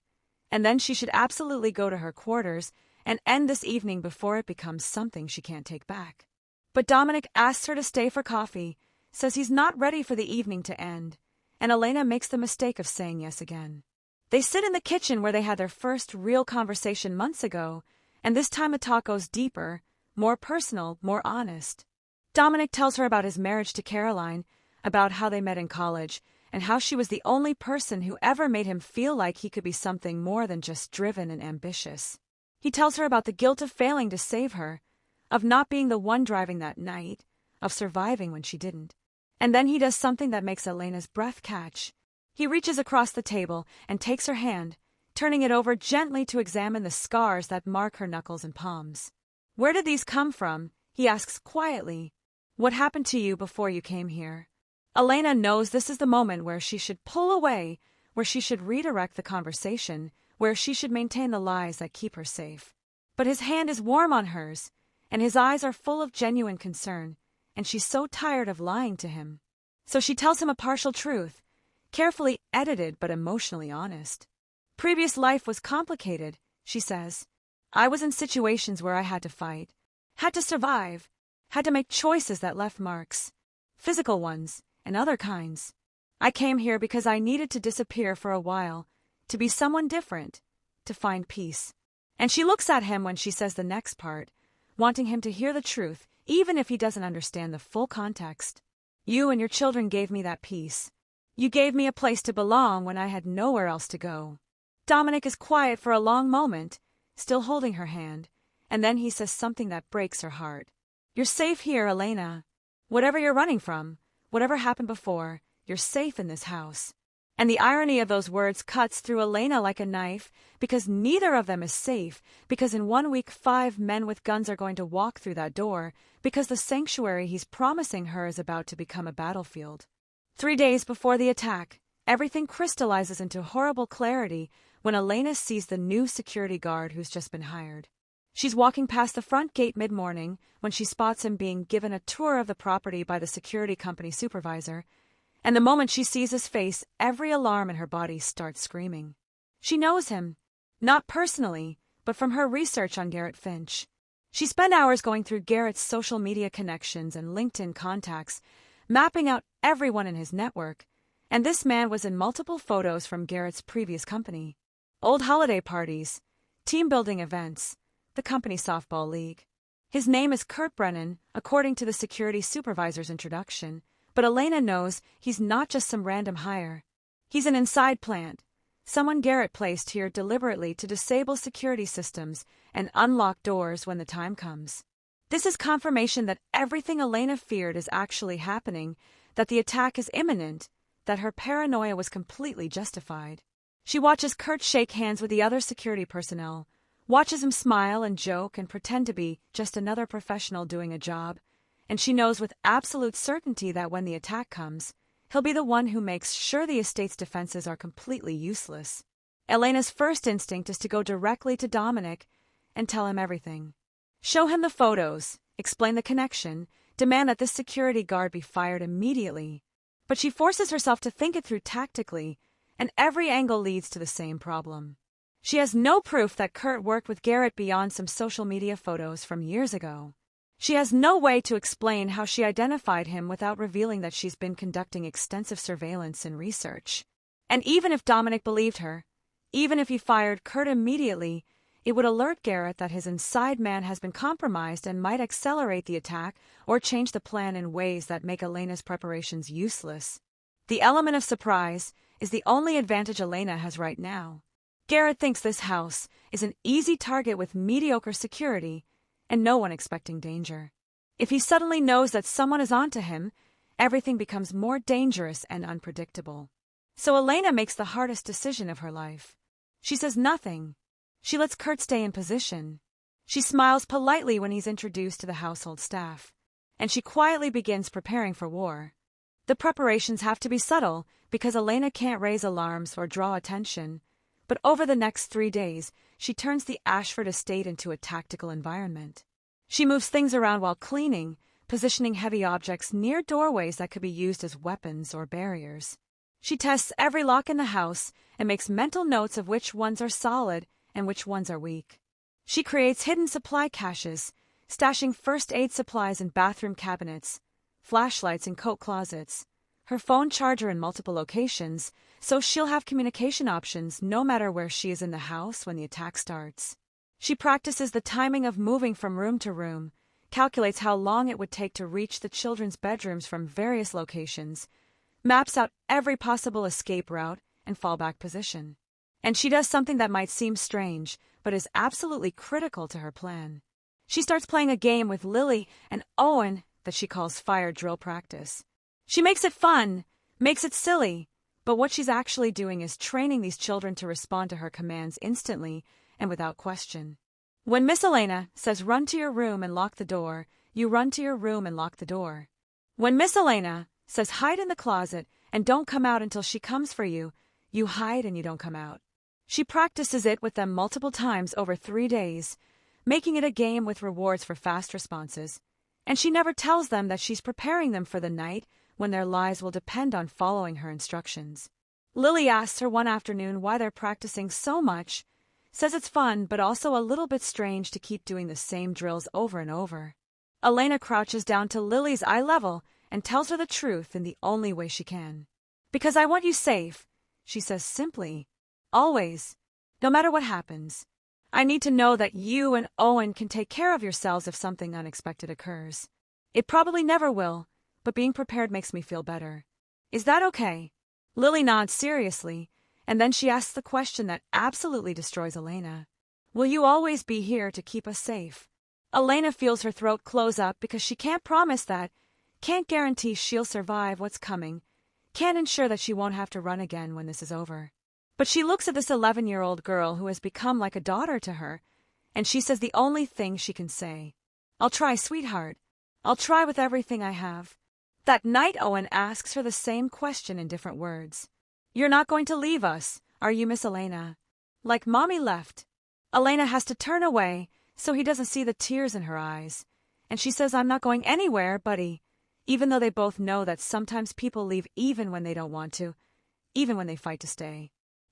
and then she should absolutely go to her quarters and end this evening before it becomes something she can't take back. But Dominic asks her to stay for coffee, says he's not ready for the evening to end, and Elena makes the mistake of saying yes again. They sit in the kitchen where they had their first real conversation months ago, and this time the talk goes deeper, more personal, more honest. Dominic tells her about his marriage to Caroline, about how they met in college, and how she was the only person who ever made him feel like he could be something more than just driven and ambitious. He tells her about the guilt of failing to save her, of not being the one driving that night, of surviving when she didn't. And then he does something that makes Elena's breath catch. He reaches across the table and takes her hand, turning it over gently to examine the scars that mark her knuckles and palms. "Where did these come from?" he asks quietly. "What happened to you before you came here?" Elena knows this is the moment where she should pull away, where she should redirect the conversation, where she should maintain the lies that keep her safe. But his hand is warm on hers, and his eyes are full of genuine concern, and she's so tired of lying to him. So she tells him a partial truth, carefully edited but emotionally honest. "Previous life was complicated," she says. "I was in situations where I had to fight, had to survive, had to make choices that left marks, physical ones and other kinds. I came here because I needed to disappear for a while, to be someone different, to find peace." And she looks at him when she says the next part, wanting him to hear the truth, even if he doesn't understand the full context. "You and your children gave me that peace. You gave me a place to belong when I had nowhere else to go." Dominic is quiet for a long moment, still holding her hand, and then he says something that breaks her heart. "You're safe here, Elena. Whatever you're running from, whatever happened before, you're safe in this house." And the irony of those words cuts through Elena like a knife, because neither of them is safe, because in 1 week 5 men with guns are going to walk through that door, because the sanctuary he's promising her is about to become a battlefield. 3 days before the attack, everything crystallizes into horrible clarity when Elena sees the new security guard who's just been hired. She's walking past the front gate mid-morning when she spots him being given a tour of the property by the security company supervisor, and the moment she sees his face, every alarm in her body starts screaming. She knows him, not personally, but from her research on Garrett Finch. She spent hours going through Garrett's social media connections and LinkedIn contacts, mapping out everyone in his network, and this man was in multiple photos from Garrett's previous company. Old holiday parties, team-building events, the company softball league. His name is Kurt Brennan, according to the security supervisor's introduction, but Elena knows he's not just some random hire. He's an inside plant, someone Garrett placed here deliberately to disable security systems and unlock doors when the time comes. This is confirmation that everything Elena feared is actually happening, that the attack is imminent, that her paranoia was completely justified. She watches Kurt shake hands with the other security personnel, watches him smile and joke and pretend to be just another professional doing a job, and she knows with absolute certainty that when the attack comes, he'll be the one who makes sure the estate's defenses are completely useless. Elena's first instinct is to go directly to Dominic and tell him everything. Show him the photos, explain the connection, demand that this security guard be fired immediately. But she forces herself to think it through tactically, and every angle leads to the same problem. She has no proof that Kurt worked with Garrett beyond some social media photos from years ago. She has no way to explain how she identified him without revealing that she's been conducting extensive surveillance and research. And even if Dominic believed her, even if he fired Kurt immediately, it would alert Garrett that his inside man has been compromised and might accelerate the attack or change the plan in ways that make Elena's preparations useless. The element of surprise is the only advantage Elena has right now. Garrett thinks this house is an easy target with mediocre security and no one expecting danger. If he suddenly knows that someone is onto him, everything becomes more dangerous and unpredictable. So Elena makes the hardest decision of her life. She says nothing. She lets Kurt stay in position. She smiles politely when he's introduced to the household staff. And she quietly begins preparing for war. The preparations have to be subtle because Elena can't raise alarms or draw attention. But over the next 3 days, she turns the Ashford estate into a tactical environment. She moves things around while cleaning, positioning heavy objects near doorways that could be used as weapons or barriers. She tests every lock in the house and makes mental notes of which ones are solid and which ones are weak. She creates hidden supply caches, stashing first aid supplies in bathroom cabinets, flashlights in coat closets, her phone charger in multiple locations, so she'll have communication options no matter where she is in the house when the attack starts. She practices the timing of moving from room to room, calculates how long it would take to reach the children's bedrooms from various locations, maps out every possible escape route and fallback position. And she does something that might seem strange, but is absolutely critical to her plan. She starts playing a game with Lily and Owen that she calls fire drill practice. She makes it fun, makes it silly, but what she's actually doing is training these children to respond to her commands instantly and without question. When Miss Elena says run to your room and lock the door, you run to your room and lock the door. When Miss Elena says hide in the closet and don't come out until she comes for you, you hide and you don't come out. She practices it with them multiple times over 3 days, making it a game with rewards for fast responses. And she never tells them that she's preparing them for the night when their lives will depend on following her instructions. Lily asks her one afternoon why they're practicing so much, says it's fun but also a little bit strange to keep doing the same drills over and over. Elena crouches down to Lily's eye level and tells her the truth in the only way she can. Because I want you safe, she says simply. Always. No matter what happens. I need to know that you and Owen can take care of yourselves if something unexpected occurs. It probably never will, but being prepared makes me feel better. Is that okay? Lily nods seriously, and then she asks the question that absolutely destroys Elena. Will you always be here to keep us safe? Elena feels her throat close up because she can't promise that, can't guarantee she'll survive what's coming, can't ensure that she won't have to run again when this is over. But she looks at this 11-year-old girl who has become like a daughter to her, and she says the only thing she can say. I'll try, sweetheart. I'll try with everything I have. That night Owen asks her the same question in different words. You're not going to leave us, are you, Miss Elena? Like Mommy left. Elena has to turn away so he doesn't see the tears in her eyes. And she says, I'm not going anywhere, buddy. Even though they both know that sometimes people leave even when they don't want to, even when they fight to stay.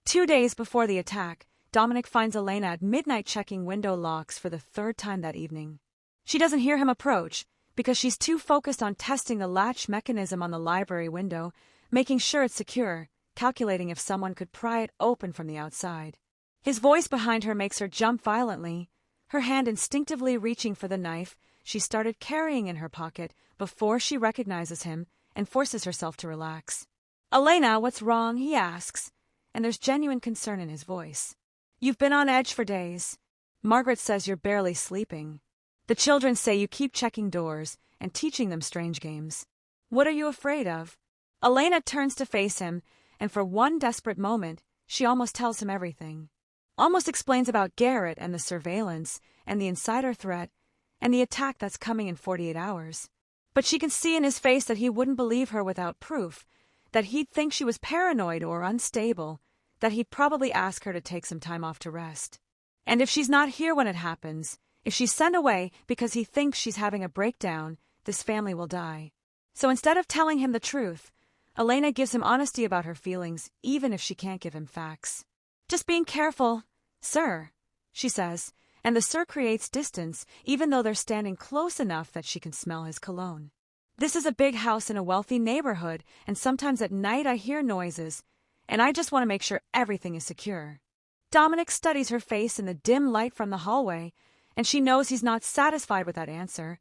2 days before the attack, Dominic finds Elena at midnight checking window locks for the 3rd time that evening. She doesn't hear him approach because she's too focused on testing the latch mechanism on the library window, making sure it's secure, calculating if someone could pry it open from the outside. His voice behind her makes her jump violently, her hand instinctively reaching for the knife she started carrying in her pocket before she recognizes him and forces herself to relax. Elena, what's wrong? He asks, and there's genuine concern in his voice. You've been on edge for days. Margaret says you're barely sleeping. The children say you keep checking doors and teaching them strange games. What are you afraid of? Elena turns to face him, and for one desperate moment, she almost tells him everything. Almost explains about Garrett and the surveillance and the insider threat and the attack that's coming in 48 hours. But she can see in his face that he wouldn't believe her without proof, that he'd think she was paranoid or unstable, that he'd probably ask her to take some time off to rest. And if she's not here when it happens, if she's sent away because he thinks she's having a breakdown, this family will die. So instead of telling him the truth, Elena gives him honesty about her feelings, even if she can't give him facts. Just being careful, sir, she says, and the sir creates distance, even though they're standing close enough that she can smell his cologne. This is a big house in a wealthy neighborhood, and sometimes at night I hear noises, and I just want to make sure everything is secure. Dominic studies her face in the dim light from the hallway, and she knows he's not satisfied with that answer,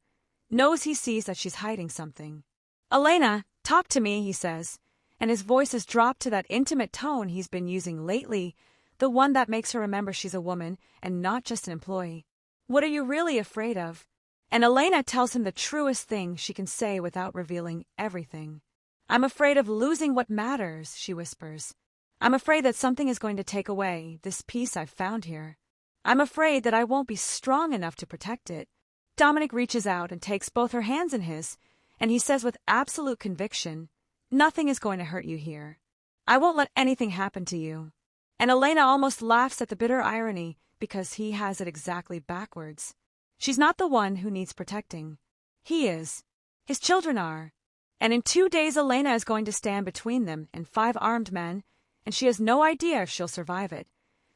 knows he sees that she's hiding something. Elena, talk to me, he says, and his voice has dropped to that intimate tone he's been using lately, the one that makes her remember she's a woman and not just an employee. What are you really afraid of? And Elena tells him the truest thing she can say without revealing everything. I'm afraid of losing what matters, she whispers. I'm afraid that something is going to take away this peace I've found here. I'm afraid that I won't be strong enough to protect it. Dominic reaches out and takes both her hands in his, and he says with absolute conviction, "Nothing is going to hurt you here. I won't let anything happen to you." And Elena almost laughs at the bitter irony because he has it exactly backwards. She's not the one who needs protecting. He is. His children are. And in 2 days Elena is going to stand between them and 5 armed men, and she has no idea if she'll survive it.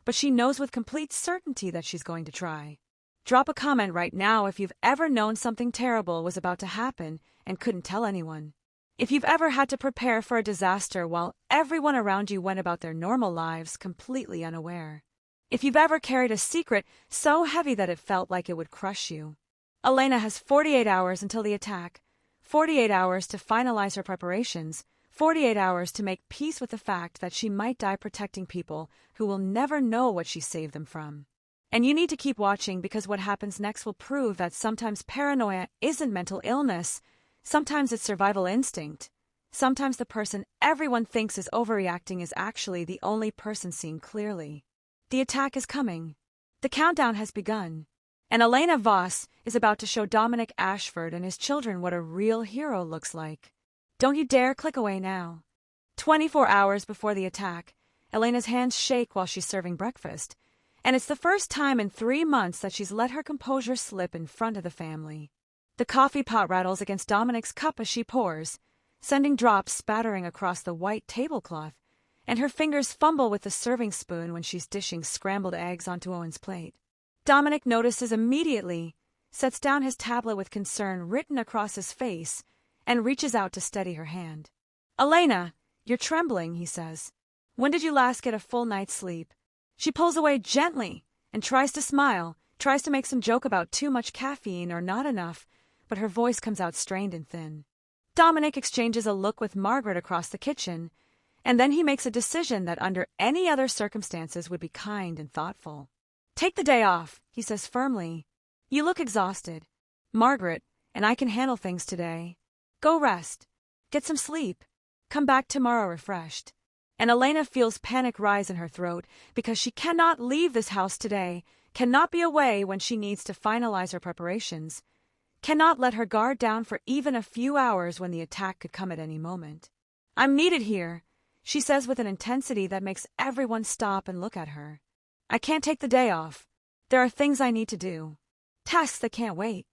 But she knows with complete certainty that she's going to try. Drop a comment right now if you've ever known something terrible was about to happen and couldn't tell anyone. If you've ever had to prepare for a disaster while everyone around you went about their normal lives completely unaware. If you've ever carried a secret so heavy that it felt like it would crush you. Elena has 48 hours until the attack, 48 hours to finalize her preparations, 48 hours to make peace with the fact that she might die protecting people who will never know what she saved them from. And you need to keep watching because what happens next will prove that sometimes paranoia isn't mental illness, sometimes it's survival instinct. Sometimes the person everyone thinks is overreacting is actually the only person seeing clearly. The attack is coming. The countdown has begun. And Elena Voss is about to show Dominic Ashford and his children what a real hero looks like. Don't you dare click away now. 24 hours before the attack, Elena's hands shake while she's serving breakfast, and it's the first time in 3 months that she's let her composure slip in front of the family. The coffee pot rattles against Dominic's cup as she pours, sending drops spattering across the white tablecloth, and her fingers fumble with the serving spoon when she's dishing scrambled eggs onto Owen's plate. Dominic notices immediately, sets down his tablet with concern written across his face, and reaches out to steady her hand. "Elena, you're trembling," he says. "When did you last get a full night's sleep?" She pulls away gently and tries to smile, tries to make some joke about too much caffeine or not enough, but her voice comes out strained and thin. Dominic exchanges a look with Margaret across the kitchen, and then he makes a decision that under any other circumstances would be kind and thoughtful. "Take the day off," he says firmly. "You look exhausted. Margaret, and I can handle things today. Go rest. Get some sleep. Come back tomorrow refreshed." And Elena feels panic rise in her throat because she cannot leave this house today, cannot be away when she needs to finalize her preparations, cannot let her guard down for even a few hours when the attack could come at any moment. "I'm needed here," she says with an intensity that makes everyone stop and look at her. "I can't take the day off. There are things I need to do. Tasks that can't wait."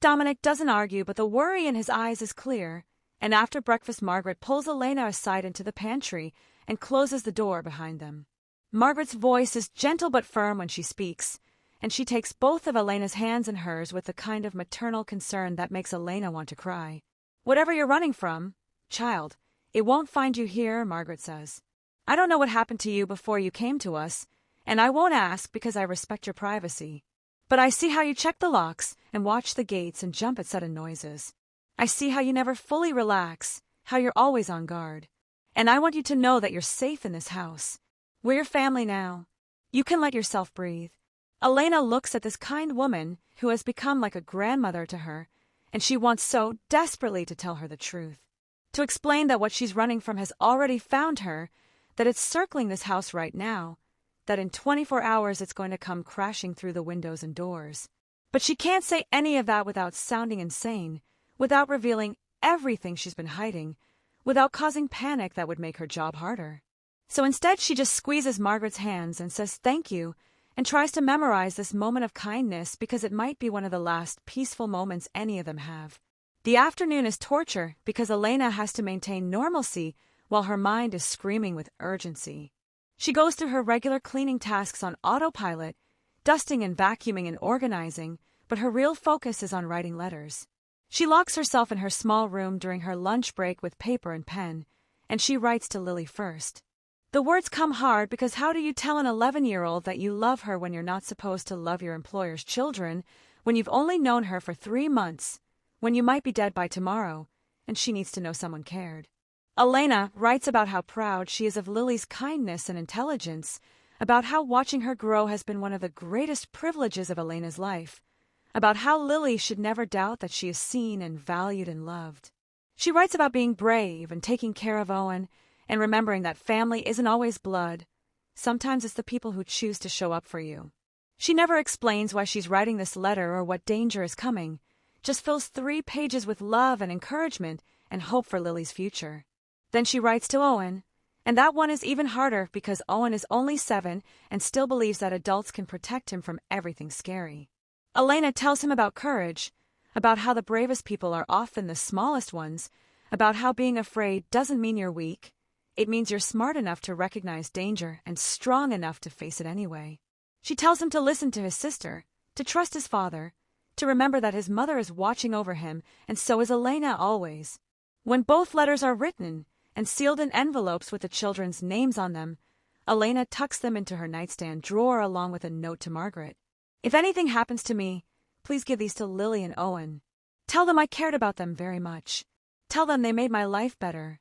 Dominic doesn't argue, but the worry in his eyes is clear, and after breakfast Margaret pulls Elena aside into the pantry and closes the door behind them. Margaret's voice is gentle but firm when she speaks, and she takes both of Elena's hands in hers with the kind of maternal concern that makes Elena want to cry. "Whatever you're running from, child, it won't find you here," Margaret says. "I don't know what happened to you before you came to us, and I won't ask because I respect your privacy. But I see how you check the locks and watch the gates and jump at sudden noises. I see how you never fully relax, how you're always on guard. And I want you to know that you're safe in this house. We're your family now. You can let yourself breathe." Elena looks at this kind woman who has become like a grandmother to her, and she wants so desperately to tell her the truth. To explain that what she's running from has already found her, that it's circling this house right now, that in 24 hours it's going to come crashing through the windows and doors. But she can't say any of that without sounding insane, without revealing everything she's been hiding, without causing panic that would make her job harder. So instead she just squeezes Margaret's hands and says thank you, and tries to memorize this moment of kindness because it might be one of the last peaceful moments any of them have. The afternoon is torture because Elena has to maintain normalcy while her mind is screaming with urgency. She goes through her regular cleaning tasks on autopilot, dusting and vacuuming and organizing, but her real focus is on writing letters. She locks herself in her small room during her lunch break with paper and pen, and she writes to Lily first. The words come hard because how do you tell an 11-year-old that you love her when you're not supposed to love your employer's children, when you've only known her for 3 months, when you might be dead by tomorrow, and she needs to know someone cared? Elena writes about how proud she is of Lily's kindness and intelligence, about how watching her grow has been one of the greatest privileges of Elena's life, about how Lily should never doubt that she is seen and valued and loved. She writes about being brave and taking care of Owen, and remembering that family isn't always blood. Sometimes it's the people who choose to show up for you. She never explains why she's writing this letter or what danger is coming, just fills 3 pages with love and encouragement and hope for Lily's future. Then she writes to Owen, and that one is even harder because Owen is only 7 and still believes that adults can protect him from everything scary. Elena tells him about courage, about how the bravest people are often the smallest ones, about how being afraid doesn't mean you're weak. It means you're smart enough to recognize danger and strong enough to face it anyway. She tells him to listen to his sister, to trust his father, to remember that his mother is watching over him, and so is Elena always. When both letters are written and sealed in envelopes with the children's names on them, Elena tucks them into her nightstand drawer along with a note to Margaret. If anything happens to me, please give these to Lily and Owen. Tell them I cared about them very much. Tell them they made my life better.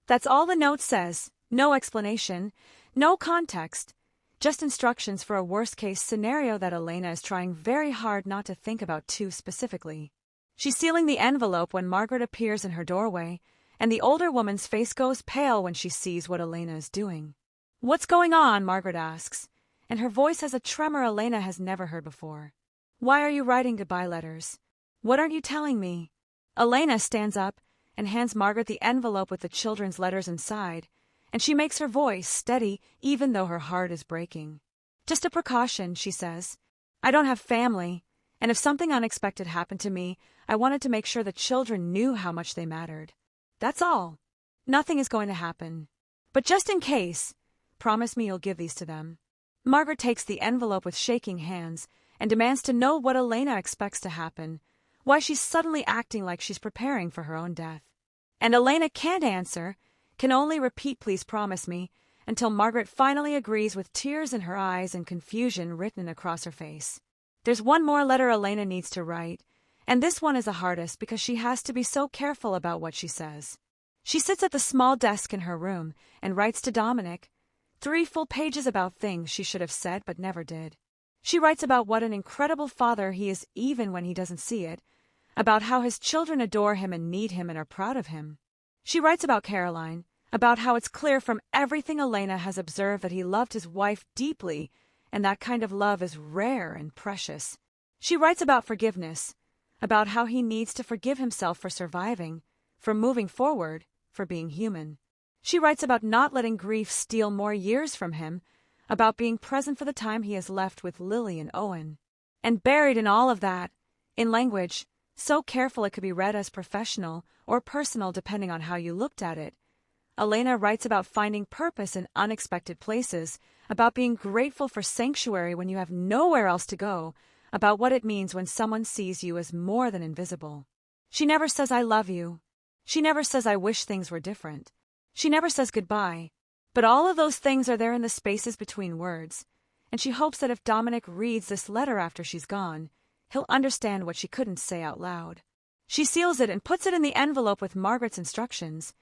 That's all the note says. No explanation, no context, just instructions for a worst-case scenario that Elena is trying very hard not to think about too specifically. She's sealing the envelope when Margaret appears in her doorway, and the older woman's face goes pale when she sees what Elena is doing. "What's going on?" Margaret asks, and her voice has a tremor Elena has never heard before. "Why are you writing goodbye letters? What aren't you telling me?" Elena stands up and hands Margaret the envelope with the children's letters inside, and she makes her voice steady even though her heart is breaking. "Just a precaution," she says. "I don't have family, and if something unexpected happened to me, I wanted to make sure the children knew how much they mattered. That's all. Nothing is going to happen. But just in case, promise me you'll give these to them." Margaret takes the envelope with shaking hands and demands to know what Elena expects to happen, why she's suddenly acting like she's preparing for her own death. And Elena can't answer, can only repeat "please promise me," until Margaret finally agrees with tears in her eyes and confusion written across her face. There's one more letter Elena needs to write, and this one is the hardest because she has to be so careful about what she says. She sits at the small desk in her room and writes to Dominic, 3 full pages about things she should have said but never did. She writes about what an incredible father he is even when he doesn't see it, about how his children adore him and need him and are proud of him. She writes about Caroline, about how it's clear from everything Elena has observed that he loved his wife deeply, and that kind of love is rare and precious. She writes about forgiveness, about how he needs to forgive himself for surviving, for moving forward, for being human. She writes about not letting grief steal more years from him, about being present for the time he has left with Lily and Owen. And buried in all of that, in language so careful it could be read as professional or personal depending on how you looked at it, Elena writes about finding purpose in unexpected places, about being grateful for sanctuary when you have nowhere else to go, about what it means when someone sees you as more than invisible. She never says "I love you." She never says "I wish things were different." She never says goodbye. But all of those things are there in the spaces between words, and she hopes that if Dominic reads this letter after she's gone, he'll understand what she couldn't say out loud. She seals it and puts it in the envelope with Margaret's instructions,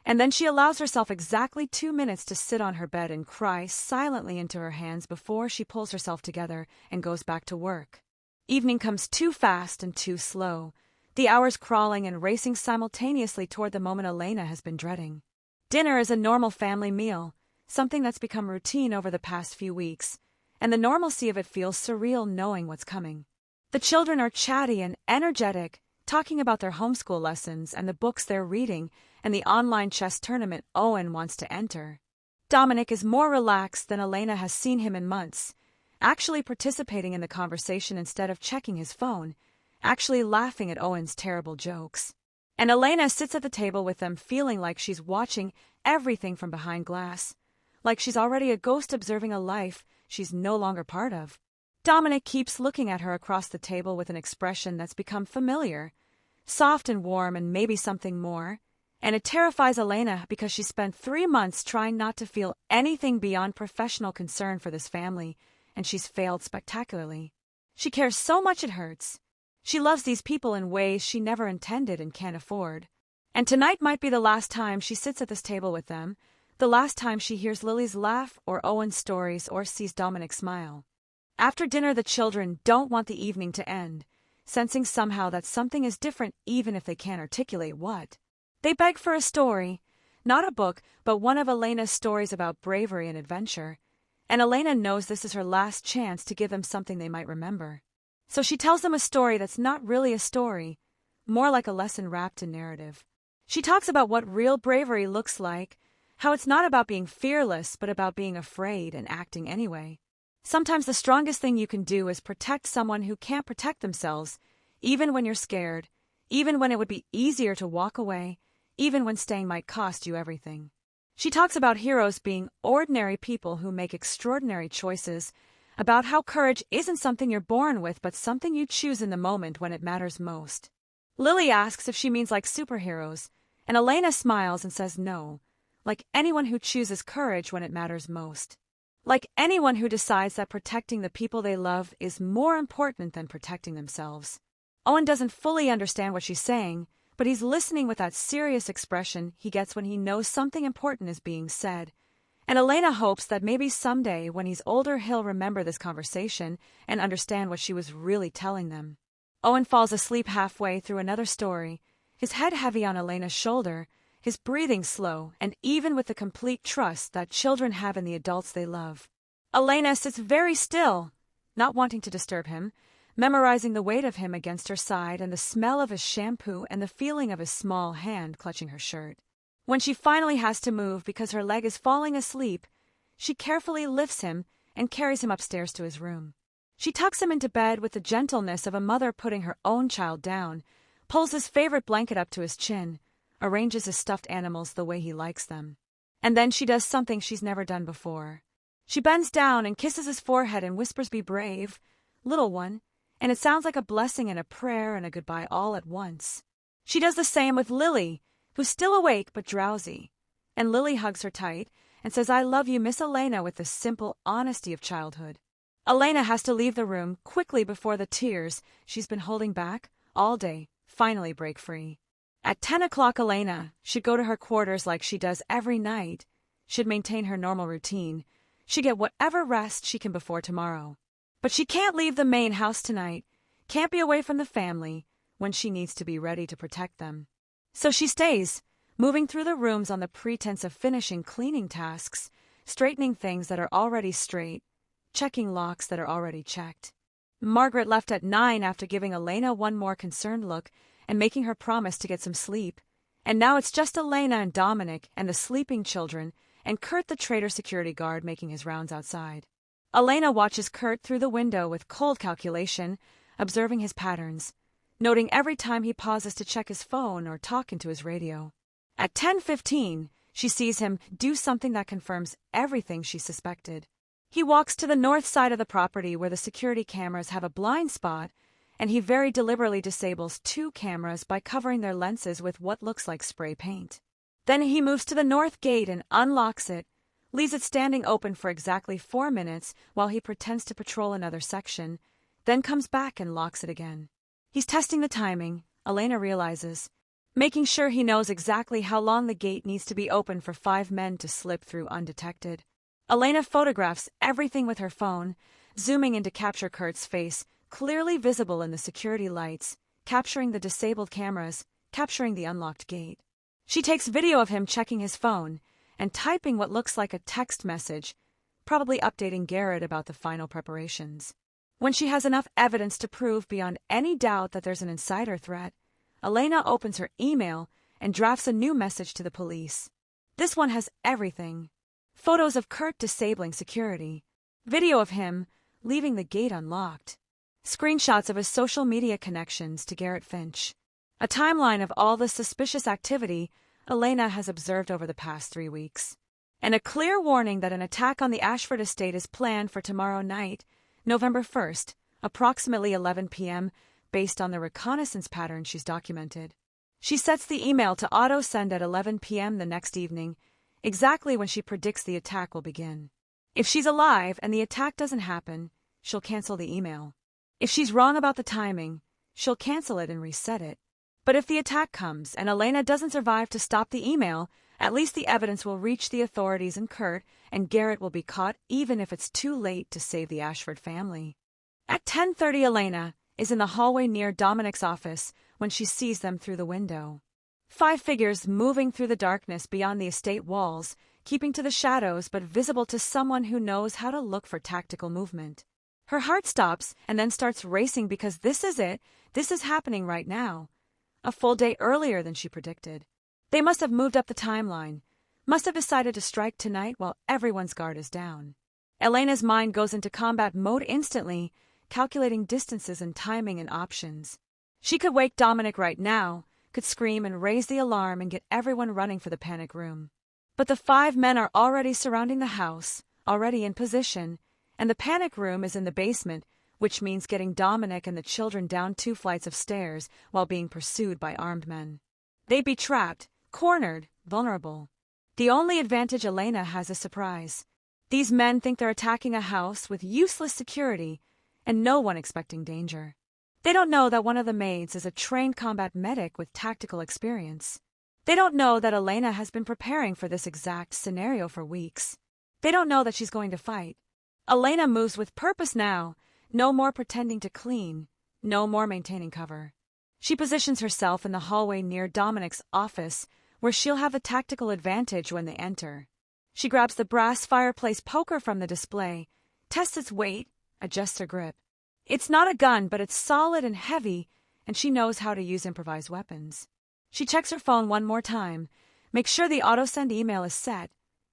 and then she allows herself exactly 2 minutes to sit on her bed and cry silently into her hands before she pulls herself together and goes back to work. Evening comes too fast and too slow, the hours crawling and racing simultaneously toward the moment Elena has been dreading. Dinner is a normal family meal, something that's become routine over the past few weeks, and the normalcy of it feels surreal knowing what's coming. The children are chatty and energetic, talking about their homeschool lessons and the books they're reading and the online chess tournament Owen wants to enter. Dominic is more relaxed than Elena has seen him in months, actually participating in the conversation instead of checking his phone, actually laughing at Owen's terrible jokes. And Elena sits at the table with them feeling like she's watching everything from behind glass, like she's already a ghost observing a life she's no longer part of. Dominic keeps looking at her across the table with an expression that's become familiar, soft and warm and maybe something more, and it terrifies Elena because she spent 3 months trying not to feel anything beyond professional concern for this family, and she's failed spectacularly. She cares so much it hurts. She loves these people in ways she never intended and can't afford. And tonight might be the last time she sits at this table with them, the last time she hears Lily's laugh or Owen's stories or sees Dominic smile. After dinner, the children don't want the evening to end, sensing somehow that something is different even if they can't articulate what. They beg for a story, not a book, but one of Elena's stories about bravery and adventure. and Elena knows this is her last chance to give them something they might remember. So she tells them a story that's not really a story, more like a lesson wrapped in narrative. She talks about what real bravery looks like, how it's not about being fearless, but about being afraid and acting anyway. Sometimes the strongest thing you can do is protect someone who can't protect themselves, even when you're scared, even when it would be easier to walk away, even when staying might cost you everything. She talks about heroes being ordinary people who make extraordinary choices, about how courage isn't something you're born with but something you choose in the moment when it matters most. Lily asks if she means like superheroes, and Elena smiles and says no, like anyone who chooses courage when it matters most. Like anyone who decides that protecting the people they love is more important than protecting themselves. Owen doesn't fully understand what she's saying, but he's listening with that serious expression he gets when he knows something important is being said. And Elena hopes that maybe someday, when he's older, he'll remember this conversation and understand what she was really telling them. Owen falls asleep halfway through another story, his head heavy on Elena's shoulder, his breathing slow, and even with the complete trust that children have in the adults they love. Elena sits very still, not wanting to disturb him, memorizing the weight of him against her side and the smell of his shampoo and the feeling of his small hand clutching her shirt. When she finally has to move because her leg is falling asleep, she carefully lifts him and carries him upstairs to his room. She tucks him into bed with the gentleness of a mother putting her own child down, pulls his favorite blanket up to his chin, arranges his stuffed animals the way he likes them. And then she does something she's never done before. She bends down and kisses his forehead and whispers, "Be brave, little one," and it sounds like a blessing and a prayer and a goodbye all at once. She does the same with Lily, who's still awake but drowsy, and Lily hugs her tight and says, "I love you, Miss Elena," with the simple honesty of childhood. Elena has to leave the room quickly before the tears she's been holding back all day finally break free. At 10 o'clock, Elena should go to her quarters like she does every night, should maintain her normal routine, should get whatever rest she can before tomorrow. But she can't leave the main house tonight, can't be away from the family when she needs to be ready to protect them. So she stays, moving through the rooms on the pretense of finishing cleaning tasks, straightening things that are already straight, checking locks that are already checked. Margaret left at 9 after giving Elena one more concerned look and making her promise to get some sleep. And now it's just Elena and Dominic and the sleeping children and Kurt the traitor security guard making his rounds outside. Elena watches Kurt through the window with cold calculation, observing his patterns, noting every time he pauses to check his phone or talk into his radio. At 10:15, she sees him do something that confirms everything she suspected. He walks to the north side of the property where the security cameras have a blind spot, and he very deliberately disables 2 cameras by covering their lenses with what looks like spray paint. Then he moves to the north gate and unlocks it, leaves it standing open for exactly 4 minutes while he pretends to patrol another section, then comes back and locks it again. He's testing the timing, Elena realizes, making sure he knows exactly how long the gate needs to be open for 5 men to slip through undetected. Elena photographs everything with her phone, zooming in to capture Kurt's face, clearly visible in the security lights, capturing the disabled cameras, capturing the unlocked gate. She takes video of him checking his phone and typing what looks like a text message, probably updating Garrett about the final preparations. When she has enough evidence to prove beyond any doubt that there's an insider threat, Elena opens her email and drafts a new message to the police. This one has everything. Photos of Kurt disabling security, video of him leaving the gate unlocked, screenshots of his social media connections to Garrett Finch, a timeline of all the suspicious activity Elena has observed over the past 3 weeks, and a clear warning that an attack on the Ashford estate is planned for tomorrow night, November 1st, approximately 11 p.m., based on the reconnaissance pattern she's documented. She sets the email to auto-send at 11 p.m. the next evening, exactly when she predicts the attack will begin. If she's alive and the attack doesn't happen, she'll cancel the email. If she's wrong about the timing, she'll cancel it and reset it. But if the attack comes and Elena doesn't survive to stop the email, at least the evidence will reach the authorities and Kurt, and Garrett will be caught even if it's too late to save the Ashford family. At 10:30, Elena is in the hallway near Dominic's office when she sees them through the window. 5 figures moving through the darkness beyond the estate walls keeping to the shadows but visible to someone who knows how to look for tactical movement. Her heart stops and then starts racing because this is it. This is happening right now. A full day earlier than she predicted. They must have moved up the timeline. Must have decided to strike tonight while everyone's guard is down. Elena's mind goes into combat mode instantly, calculating distances and timing and options. She could wake Dominic right now, could scream and raise the alarm and get everyone running for the panic room. But the 5 men are already surrounding the house, already in position, and the panic room is in the basement, which means getting Dominic and the children down 2 flights of stairs while being pursued by armed men. They'd be trapped, cornered, vulnerable. The only advantage Elena has is surprise. These men think they're attacking a house with useless security and no one expecting danger. They don't know that one of the maids is a trained combat medic with tactical experience. They don't know that Elena has been preparing for this exact scenario for weeks. They don't know that she's going to fight. Elena moves with purpose now, no more pretending to clean, no more maintaining cover. She positions herself in the hallway near Dominic's office, where she'll have a tactical advantage when they enter. She grabs the brass fireplace poker from the display, tests its weight, adjusts her grip. It's not a gun, but it's solid and heavy, and she knows how to use improvised weapons. She checks her phone one more time, makes sure the auto-send email is set,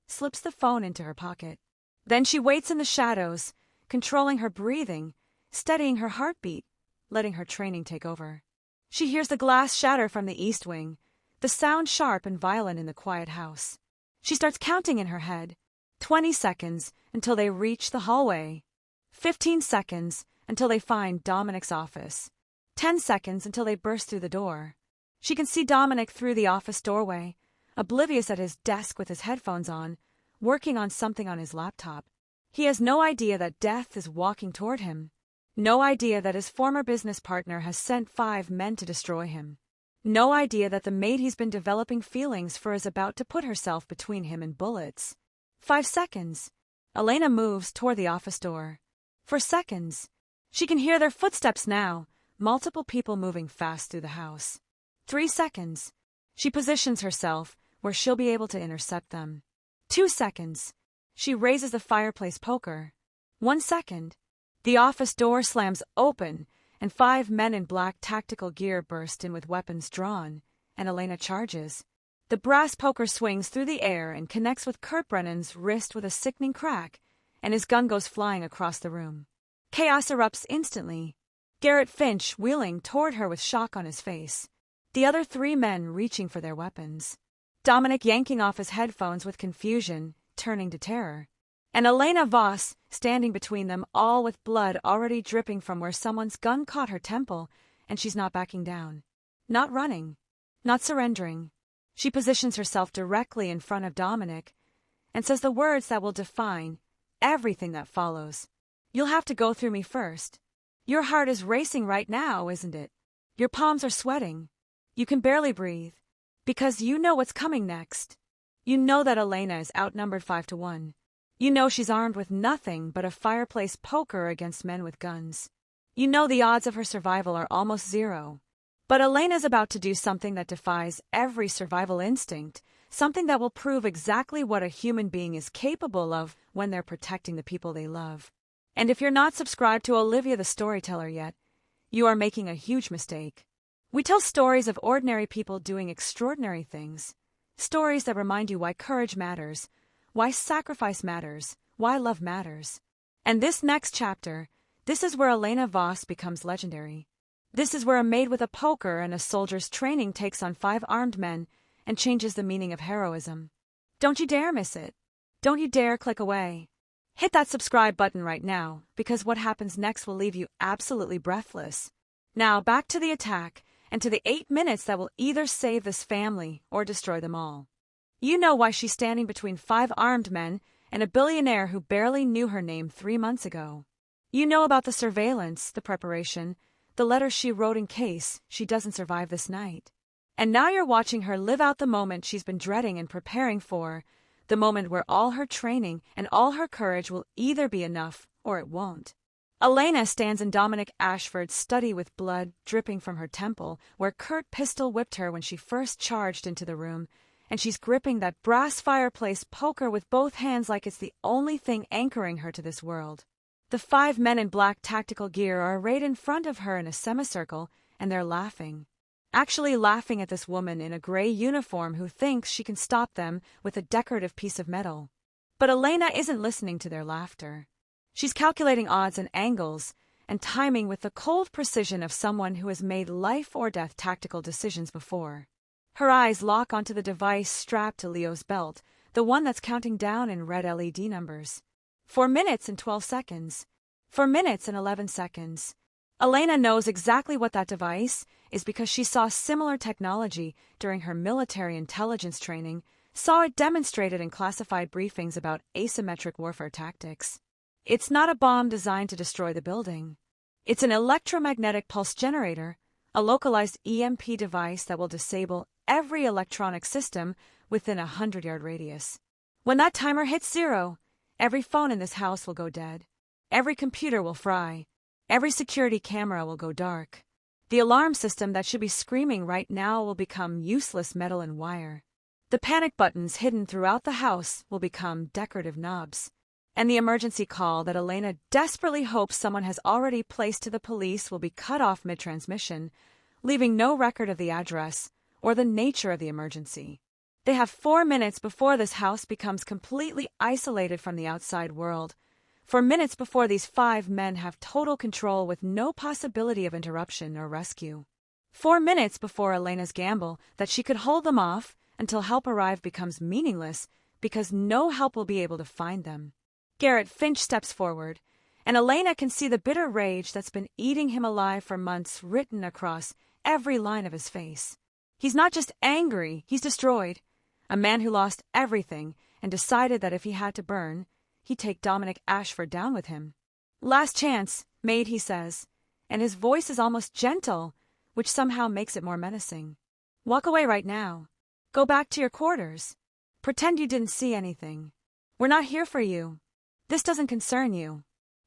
slips the phone into her pocket. Then she waits in the shadows, controlling her breathing, steadying her heartbeat, letting her training take over. She hears the glass shatter from the east wing, the sound sharp and violent in the quiet house. She starts counting in her head. 20 seconds until they reach the hallway. 15 seconds until they find Dominic's office. 10 seconds until they burst through the door. She can see Dominic through the office doorway, oblivious at his desk with his headphones on, working on something on his laptop. He has no idea that death is walking toward him. No idea that his former business partner has sent 5 men to destroy him. No idea that the maid he's been developing feelings for is about to put herself between him and bullets. 5 seconds. Elena moves toward the office door. For seconds. She can hear their footsteps now, multiple people moving fast through the house. 3 seconds. She positions herself where she'll be able to intercept them. 2 seconds. She raises the fireplace poker. 1 second. The office door slams open, and 5 men in black tactical gear burst in with weapons drawn, and Elena charges. The brass poker swings through the air and connects with Kurt Brennan's wrist with a sickening crack, and his gun goes flying across the room. Chaos erupts instantly. Garrett Finch wheeling toward her with shock on his face. The other 3 men reaching for their weapons. Dominic yanking off his headphones with confusion, turning to terror. And Elena Voss standing between them, all with blood already dripping from where someone's gun caught her temple, and she's not backing down. Not running. Not surrendering. She positions herself directly in front of Dominic and says the words that will define everything that follows. You'll have to go through me first. Your heart is racing right now, isn't it? Your palms are sweating. You can barely breathe. Because you know what's coming next. You know that Elena is outnumbered 5-1. You know she's armed with nothing but a fireplace poker against men with guns. You know the odds of her survival are almost 0. But Elena's about to do something that defies every survival instinct, something that will prove exactly what a human being is capable of when they're protecting the people they love. And if you're not subscribed to Olivia the Storyteller yet, you are making a huge mistake. We tell stories of ordinary people doing extraordinary things. Stories that remind you why courage matters, why sacrifice matters, why love matters. And this next chapter, this is where Elena Voss becomes legendary. This is where a maid with a poker and a soldier's training takes on 5 armed men and changes the meaning of heroism. Don't you dare miss it. Don't you dare click away. Hit that subscribe button right now, because what happens next will leave you absolutely breathless. Now back to the attack, and to the 8 minutes that will either save this family or destroy them all. You know why she's standing between 5 armed men and a billionaire who barely knew her name 3 months ago. You know about the surveillance, the preparation, the letters she wrote in case she doesn't survive this night. And now you're watching her live out the moment she's been dreading and preparing for, the moment where all her training and all her courage will either be enough or it won't. Elena stands in Dominic Ashford's study with blood dripping from her temple, where Kurt pistol whipped her when she first charged into the room, and she's gripping that brass fireplace poker with both hands like it's the only thing anchoring her to this world. The 5 men in black tactical gear are arrayed in front of her in a semicircle, and they're laughing. Actually laughing at this woman in a gray uniform who thinks she can stop them with a decorative piece of metal. But Elena isn't listening to their laughter. She's calculating odds and angles, and timing with the cold precision of someone who has made life-or-death tactical decisions before. Her eyes lock onto the device strapped to Leo's belt, the one that's counting down in red LED numbers. 4 minutes and 12 seconds. 4 minutes and 11 seconds. Elena knows exactly what that device is because she saw similar technology during her military intelligence training, saw it demonstrated in classified briefings about asymmetric warfare tactics. It's not a bomb designed to destroy the building. It's an electromagnetic pulse generator, a localized EMP device that will disable every electronic system within a 100-yard radius. When that timer hits 0, every phone in this house will go dead. Every computer will fry. Every security camera will go dark. The alarm system that should be screaming right now will become useless metal and wire. The panic buttons hidden throughout the house will become decorative knobs. And the emergency call that Elena desperately hopes someone has already placed to the police will be cut off mid-transmission, leaving no record of the address or the nature of the emergency. They have 4 minutes before this house becomes completely isolated from the outside world. 4 minutes before these 5 men have total control with no possibility of interruption or rescue. 4 minutes before Elena's gamble that she could hold them off until help arrive becomes meaningless because no help will be able to find them. Garrett Finch steps forward, and Elena can see the bitter rage that's been eating him alive for months written across every line of his face. He's not just angry, he's destroyed. A man who lost everything and decided that if he had to burn, he'd take Dominic Ashford down with him. "Last chance, Maid," he says, and his voice is almost gentle, which somehow makes it more menacing. "Walk away right now. Go back to your quarters. Pretend you didn't see anything. We're not here for you. This doesn't concern you."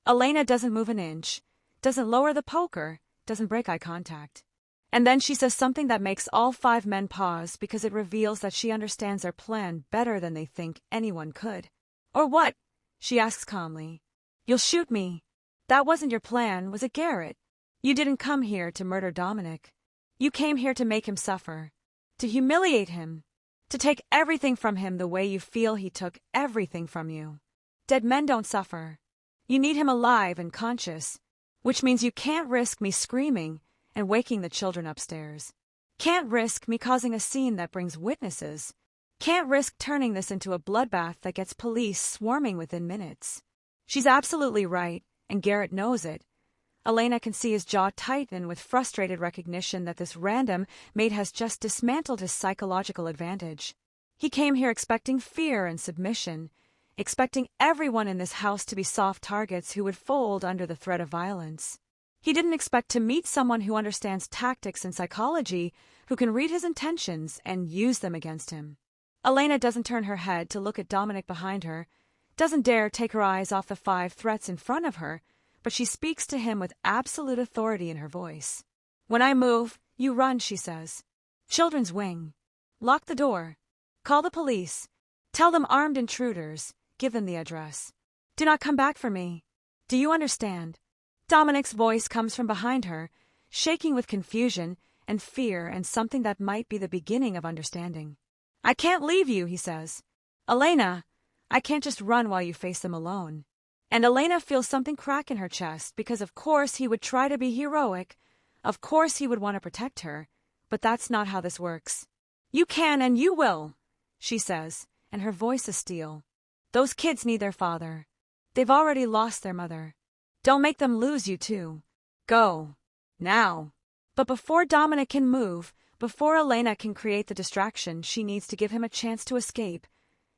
Elena doesn't move an inch, doesn't lower the poker, doesn't break eye contact. And then she says something that makes all 5 men pause because it reveals that she understands their plan better than they think anyone could. "Or what?" she asks calmly. "You'll shoot me. That wasn't your plan, was it, Garrett? You didn't come here to murder Dominic. You came here to make him suffer, to humiliate him, to take everything from him the way you feel he took everything from you. Dead men don't suffer. You need him alive and conscious, which means you can't risk me screaming and waking the children upstairs. Can't risk me causing a scene that brings witnesses. Can't risk turning this into a bloodbath that gets police swarming within minutes." She's absolutely right, and Garrett knows it. Elena can see his jaw tighten with frustrated recognition that this random Maid has just dismantled his psychological advantage. He came here expecting fear and submission, expecting everyone in this house to be soft targets who would fold under the threat of violence. He didn't expect to meet someone who understands tactics and psychology, who can read his intentions and use them against him. Elena doesn't turn her head to look at Dominic behind her, doesn't dare take her eyes off the 5 threats in front of her, but she speaks to him with absolute authority in her voice. "When I move, you run," she says. "Children's wing. Lock the door. Call the police. Tell them armed intruders. Give them the address. Do not come back for me. Do you understand?" Dominic's voice comes from behind her, shaking with confusion and fear and something that might be the beginning of understanding. "I can't leave you," he says. "Elena, I can't just run while you face them alone." And Elena feels something crack in her chest because of course he would try to be heroic, of course he would want to protect her, but that's not how this works. "You can and you will," she says, and her voice is steel. "Those kids need their father. They've already lost their mother. Don't make them lose you too. Go. Now." But before Dominic can move, before Elena can create the distraction she needs to give him a chance to escape,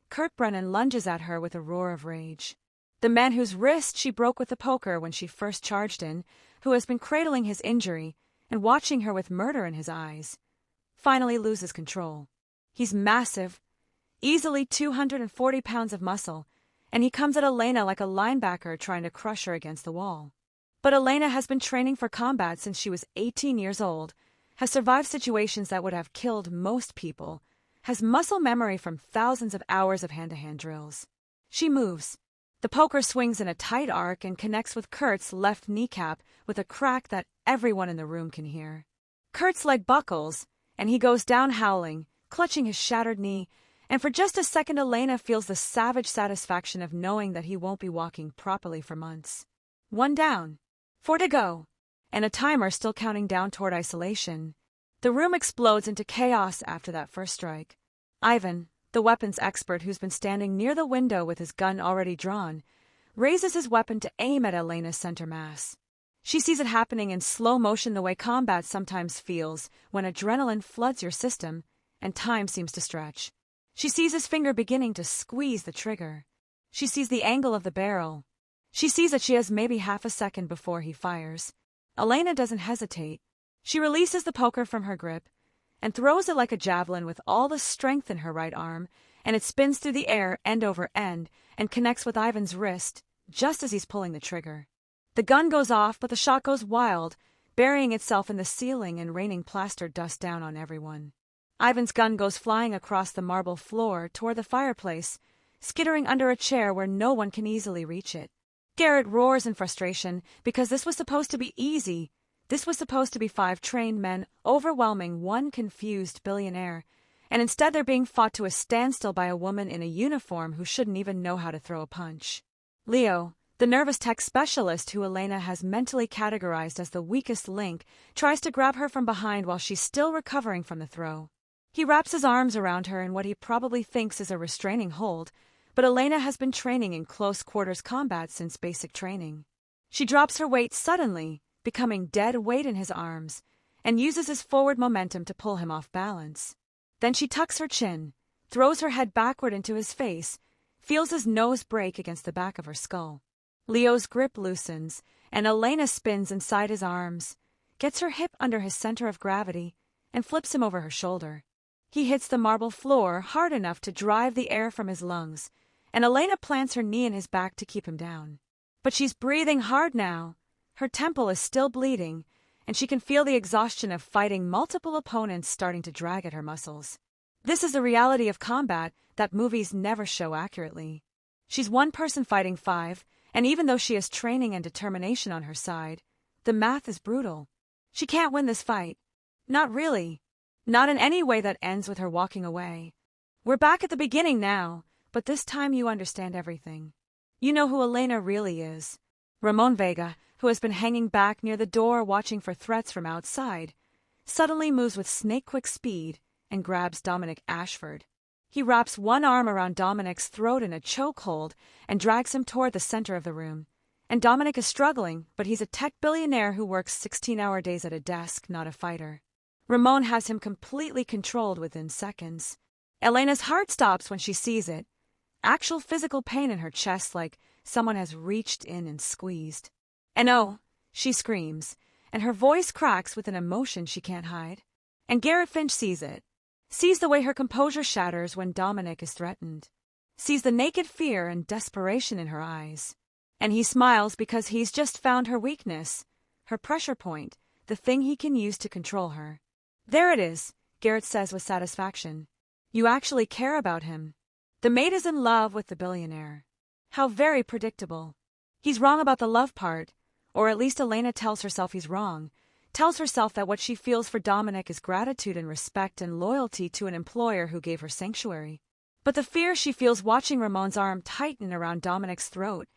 Kurt Brennan lunges at her with a roar of rage. The man whose wrist she broke with the poker when she first charged in, who has been cradling his injury and watching her with murder in his eyes, finally loses control. He's massive, easily 240 pounds of muscle, and he comes at Elena like a linebacker trying to crush her against the wall. But Elena has been training for combat since she was 18 years old, has survived situations that would have killed most people, has muscle memory from thousands of hours of hand-to-hand drills. She moves. The poker swings in a tight arc and connects with Kurt's left kneecap with a crack that everyone in the room can hear. Kurt's leg buckles, and he goes down howling, clutching his shattered knee, and for just a second Elena feels the savage satisfaction of knowing that he won't be walking properly for months. 1 down. 4 to go. And a timer still counting down toward isolation. The room explodes into chaos after that first strike. Ivan, the weapons expert who's been standing near the window with his gun already drawn, raises his weapon to aim at Elena's center mass. She sees it happening in slow motion the way combat sometimes feels when adrenaline floods your system and time seems to stretch. She sees his finger beginning to squeeze the trigger. She sees the angle of the barrel. She sees that she has maybe half a second before he fires. Elena doesn't hesitate. She releases the poker from her grip and throws it like a javelin with all the strength in her right arm, and it spins through the air end over end and connects with Ivan's wrist just as he's pulling the trigger. The gun goes off, but the shot goes wild, burying itself in the ceiling and raining plaster dust down on everyone. Ivan's gun goes flying across the marble floor toward the fireplace, skittering under a chair where no one can easily reach it. Garrett roars in frustration because this was supposed to be easy. This was supposed to be 5 trained men overwhelming one confused billionaire, and instead they're being fought to a standstill by a woman in a uniform who shouldn't even know how to throw a punch. Leo, the nervous tech specialist who Elena has mentally categorized as the weakest link, tries to grab her from behind while she's still recovering from the throw. He wraps his arms around her in what he probably thinks is a restraining hold, but Elena has been training in close-quarters combat since basic training. She drops her weight suddenly, becoming dead weight in his arms, and uses his forward momentum to pull him off balance. Then she tucks her chin, throws her head backward into his face, feels his nose break against the back of her skull. Leo's grip loosens, and Elena spins inside his arms, gets her hip under his center of gravity, and flips him over her shoulder. He hits the marble floor hard enough to drive the air from his lungs, and Elena plants her knee in his back to keep him down. But she's breathing hard now. Her temple is still bleeding, and she can feel the exhaustion of fighting multiple opponents starting to drag at her muscles. This is the reality of combat that movies never show accurately. She's one person fighting 5, and even though she has training and determination on her side, the math is brutal. She can't win this fight. Not really. Not in any way that ends with her walking away. We're back at the beginning now, but this time you understand everything. You know who Elena really is. Ramon Vega, who has been hanging back near the door watching for threats from outside, suddenly moves with snake-quick speed and grabs Dominic Ashford. He wraps one arm around Dominic's throat in a chokehold and drags him toward the center of the room. And Dominic is struggling, but he's a tech billionaire who works 16-hour days at a desk, not a fighter. Ramon has him completely controlled within seconds. Elena's heart stops when she sees it. Actual physical pain in her chest, like someone has reached in and squeezed. And oh, she screams, and her voice cracks with an emotion she can't hide. And Garrett Finch sees it. Sees the way her composure shatters when Dominic is threatened. Sees the naked fear and desperation in her eyes. And he smiles because he's just found her weakness, her pressure point, the thing he can use to control her. There it is, Garrett says with satisfaction. You actually care about him. The maid is in love with the billionaire. How very predictable. He's wrong about the love part, or at least Elena tells herself he's wrong, tells herself that what she feels for Dominic is gratitude and respect and loyalty to an employer who gave her sanctuary. But the fear she feels watching Ramon's arm tighten around Dominic's throat,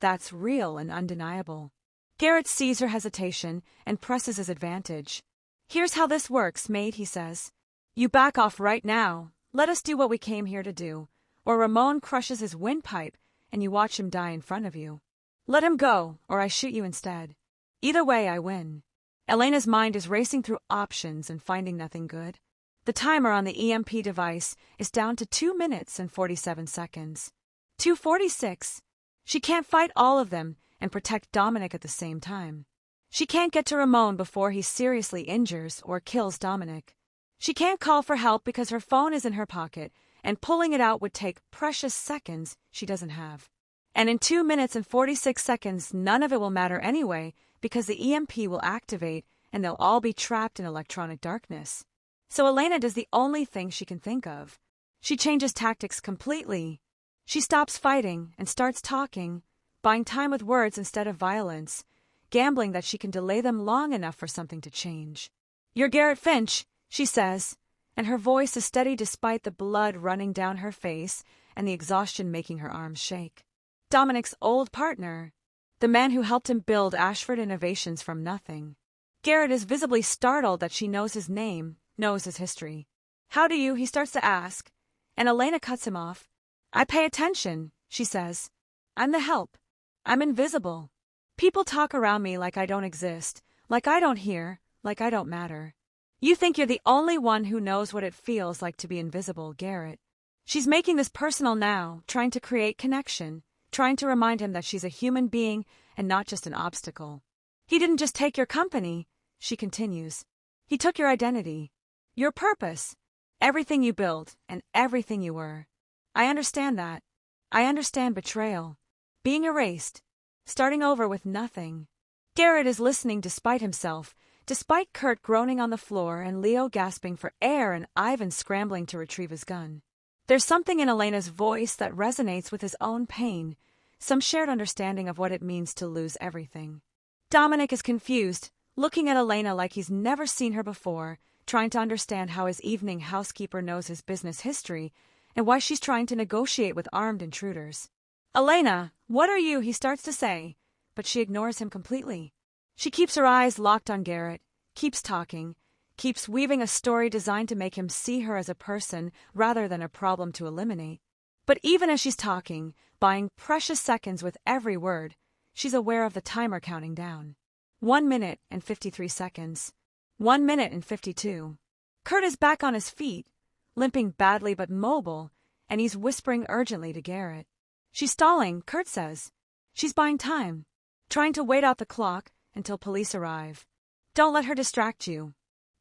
that's real and undeniable. Garrett sees her hesitation and presses his advantage. Here's how this works, Maid, he says. You back off right now. Let us do what we came here to do. Or Ramon crushes his windpipe and you watch him die in front of you. Let him go, or I shoot you instead. Either way, I win. Elena's mind is racing through options and finding nothing good. The timer on the EMP device is down to 2 minutes and 47 seconds. 2:46. She can't fight all of them and protect Dominic at the same time. She can't get to Ramon before he seriously injures or kills Dominic. She can't call for help because her phone is in her pocket, and pulling it out would take precious seconds she doesn't have. And in 2 minutes and 46 seconds, none of it will matter anyway, because the EMP will activate and they'll all be trapped in electronic darkness. So Elena does the only thing she can think of. She changes tactics completely. She stops fighting and starts talking, buying time with words instead of violence, gambling that she can delay them long enough for something to change. "You're Garrett Finch," she says, and her voice is steady despite the blood running down her face and the exhaustion making her arms shake. Dominic's old partner, the man who helped him build Ashford Innovations from nothing. Garrett is visibly startled that she knows his name, knows his history. "How do you?" he starts to ask, and Elena cuts him off. "I pay attention," she says. "I'm the help. I'm invisible. People talk around me like I don't exist, like I don't hear, like I don't matter. You think you're the only one who knows what it feels like to be invisible, Garrett." She's making this personal now, trying to create connection, trying to remind him that she's a human being and not just an obstacle. "He didn't just take your company," she continues. "He took your identity, your purpose, everything you built, and everything you were. I understand that. I understand betrayal, being erased, starting over with nothing." Garrett is listening despite himself, despite Kurt groaning on the floor and Leo gasping for air and Ivan scrambling to retrieve his gun. There's something in Elena's voice that resonates with his own pain, some shared understanding of what it means to lose everything. Dominic is confused, looking at Elena like he's never seen her before, trying to understand how his evening housekeeper knows his business history and why she's trying to negotiate with armed intruders. "Elena, what are you?" he starts to say, but she ignores him completely. She keeps her eyes locked on Garrett, keeps talking, keeps weaving a story designed to make him see her as a person rather than a problem to eliminate. But even as she's talking, buying precious seconds with every word, she's aware of the timer counting down. 1 minute and 53 seconds. 1 minute and 52. Kurt is back on his feet, limping badly but mobile, and he's whispering urgently to Garrett. "She's stalling," Kurt says. "She's buying time, trying to wait out the clock until police arrive. Don't let her distract you."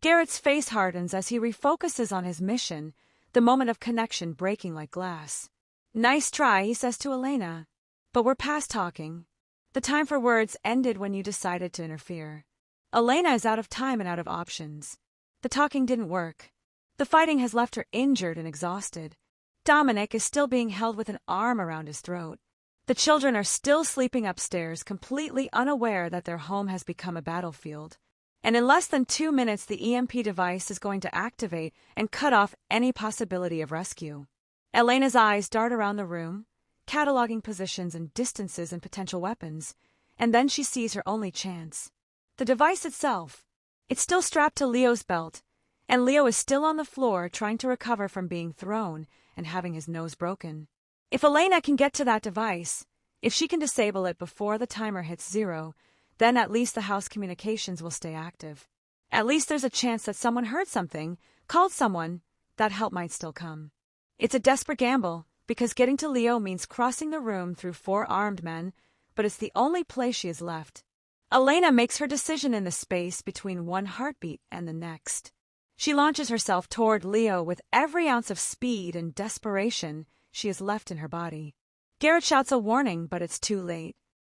Garrett's face hardens as he refocuses on his mission, the moment of connection breaking like glass. "Nice try," he says to Elena. "But we're past talking. The time for words ended when you decided to interfere." Elena is out of time and out of options. The talking didn't work. The fighting has left her injured and exhausted. Dominic is still being held with an arm around his throat. The children are still sleeping upstairs, completely unaware that their home has become a battlefield. And in less than 2 minutes, the EMP device is going to activate and cut off any possibility of rescue. Elena's eyes dart around the room, cataloging positions and distances and potential weapons, and then she sees her only chance. The device itself. It's still strapped to Leo's belt, and Leo is still on the floor trying to recover from being thrown and having his nose broken. If Elena can get to that device, if she can disable it before the timer hits 0, then at least the house communications will stay active. At least there's a chance that someone heard something, called someone, that help might still come. It's a desperate gamble, because getting to Leo means crossing the room through 4 armed men, but it's the only place she is left. Elena makes her decision in the space between one heartbeat and the next. She launches herself toward Leo with every ounce of speed and desperation she has left in her body. Garrett shouts a warning, but it's too late.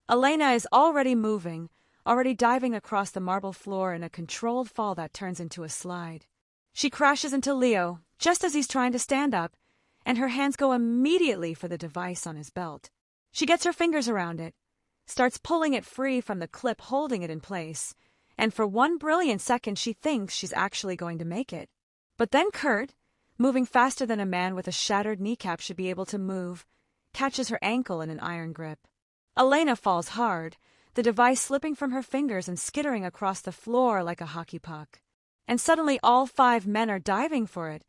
Elena is already moving, already diving across the marble floor in a controlled fall that turns into a slide. She crashes into Leo just as he's trying to stand up, and her hands go immediately for the device on his belt. She gets her fingers around it, starts pulling it free from the clip holding it in place, and for one brilliant second she thinks she's actually going to make it. But then Kurt, moving faster than a man with a shattered kneecap should be able to move, catches her ankle in an iron grip. Elena falls hard, the device slipping from her fingers and skittering across the floor like a hockey puck. And suddenly all 5 men are diving for it,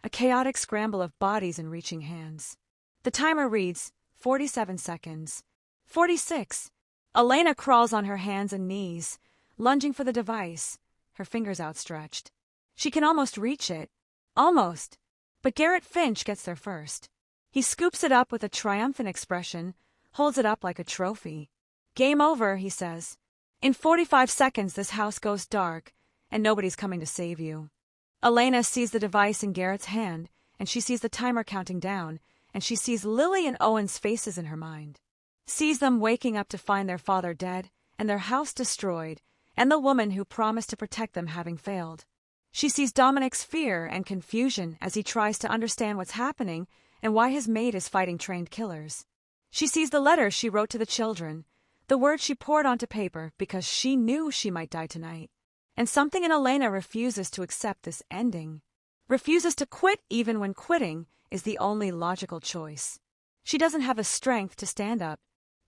a chaotic scramble of bodies and reaching hands. The timer reads 47 seconds. 46. Elena crawls on her hands and knees, lunging for the device, her fingers outstretched. She can almost reach it. Almost. But Garrett Finch gets there first. He scoops it up with a triumphant expression, holds it up like a trophy. "Game over," he says. "In 45 seconds this house goes dark, and nobody's coming to save you." Elena sees the device in Garrett's hand, and she sees the timer counting down, and she sees Lily and Owen's faces in her mind. Sees them waking up to find their father dead, and their house destroyed, and the woman who promised to protect them having failed. She sees Dominic's fear and confusion as he tries to understand what's happening and why his maid is fighting trained killers. She sees the letter she wrote to the children, the words she poured onto paper because she knew she might die tonight. And something in Elena refuses to accept this ending. Refuses to quit even when quitting is the only logical choice. She doesn't have the strength to stand up,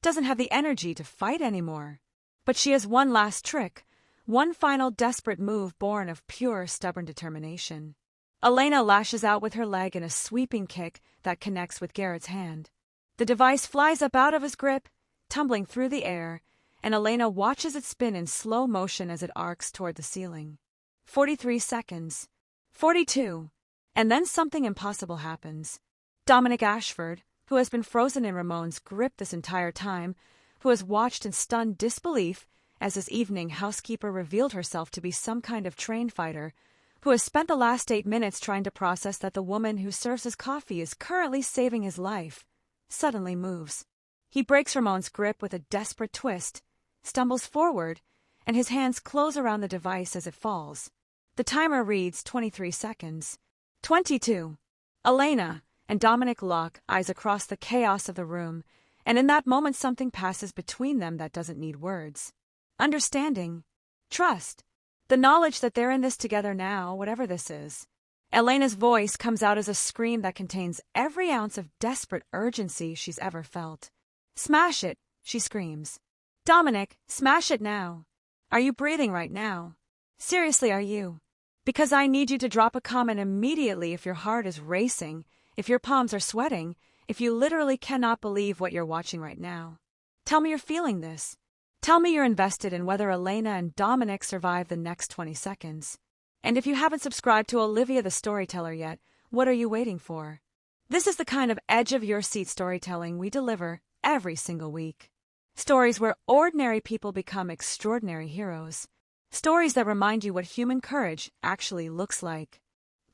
doesn't have the energy to fight anymore. But she has one last trick, one final desperate move born of pure stubborn determination. Elena lashes out with her leg in a sweeping kick that connects with Garrett's hand. The device flies up out of his grip, tumbling through the air, and Elena watches it spin in slow motion as it arcs toward the ceiling. 43 seconds. 42. And then something impossible happens. Dominic Ashford, who has been frozen in Ramon's grip this entire time, who has watched in stunned disbelief as his evening housekeeper revealed herself to be some kind of trained fighter, who has spent the last 8 minutes trying to process that the woman who serves his coffee is currently saving his life, suddenly moves. He breaks Ramon's grip with a desperate twist, stumbles forward, and his hands close around the device as it falls. The timer reads 23 seconds. 22. Elena and Dominic lock eyes across the chaos of the room, and in that moment something passes between them that doesn't need words. Understanding. Trust. The knowledge that they're in this together now, whatever this is. Elena's voice comes out as a scream that contains every ounce of desperate urgency she's ever felt. Smash it, she screams. Dominic, smash it now. Are you breathing right now? Seriously, are you? Because I need you to drop a comment immediately if your heart is racing, if your palms are sweating, if you literally cannot believe what you're watching right now. Tell me you're feeling this. Tell me you're invested in whether Elena and Dominic survive the next 20 seconds. And if you haven't subscribed to Olivia the Storyteller yet, what are you waiting for? This is the kind of edge-of-your-seat storytelling we deliver every single week. Stories where ordinary people become extraordinary heroes. Stories that remind you what human courage actually looks like.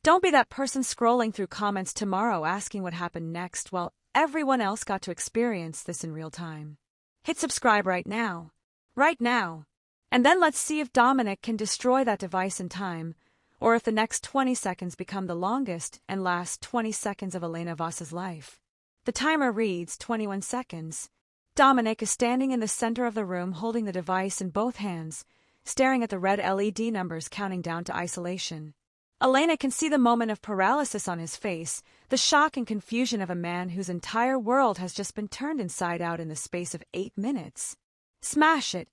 Don't be that person scrolling through comments tomorrow asking what happened next while everyone else got to experience this in real time. Hit subscribe right now. Right now. And then let's see if Dominic can destroy that device in time, or if the next 20 seconds become the longest and last 20 seconds of Elena Voss's life. The timer reads 21 seconds. Dominic is standing in the center of the room holding the device in both hands, staring at the red LED numbers counting down to isolation. Elena can see the moment of paralysis on his face, the shock and confusion of a man whose entire world has just been turned inside out in the space of 8 minutes. Smash it!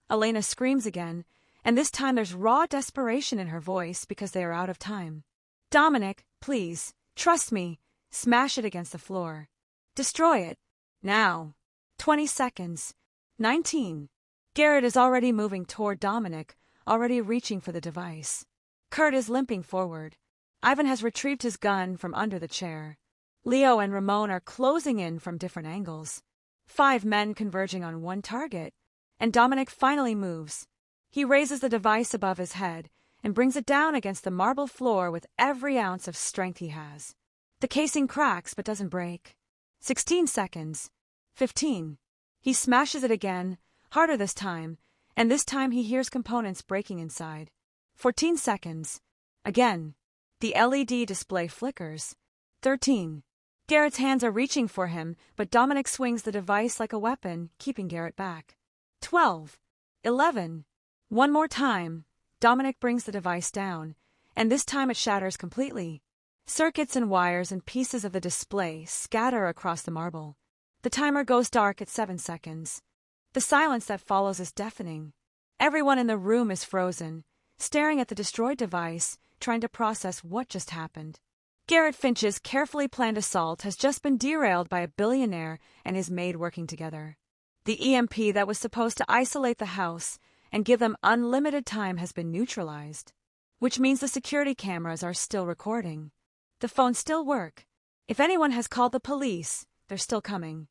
Elena screams again, and this time there's raw desperation in her voice because they are out of time. Dominic, please, trust me, smash it against the floor. Destroy it. Now. 20 seconds. 19. Garrett is already moving toward Dominic, already reaching for the device. Kurt is limping forward. Ivan has retrieved his gun from under the chair. Leo and Ramon are closing in from different angles. 5 men converging on one target. And Dominic finally moves. He raises the device above his head and brings it down against the marble floor with every ounce of strength he has. The casing cracks but doesn't break. 16 seconds. 15. He smashes it again, harder this time, and this time he hears components breaking inside. 14 seconds. Again. The LED display flickers. 13. Garrett's hands are reaching for him, but Dominic swings the device like a weapon, keeping Garrett back. 12. 11. One more time. Dominic brings the device down, and this time it shatters completely. Circuits and wires and pieces of the display scatter across the marble. The timer goes dark at 7 seconds. The silence that follows is deafening. Everyone in the room is frozen, staring at the destroyed device, trying to process what just happened. Garrett Finch's carefully planned assault has just been derailed by a billionaire and his maid working together. The EMP that was supposed to isolate the house and give them unlimited time has been neutralized, which means the security cameras are still recording. The phones still work. If anyone has called the police, they're still coming.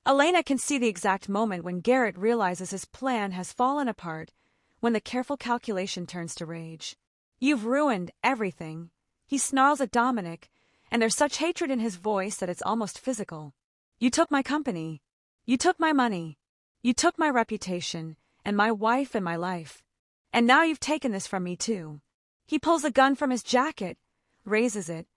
Elena can see the exact moment when Garrett realizes his plan has fallen apart, when the careful calculation turns to rage. You've ruined everything. He snarls at Dominic, and there's such hatred in his voice that it's almost physical. You took my company. You took my money. You took my reputation, and my wife and my life. And now you've taken this from me too. He pulls a gun from his jacket, raises it,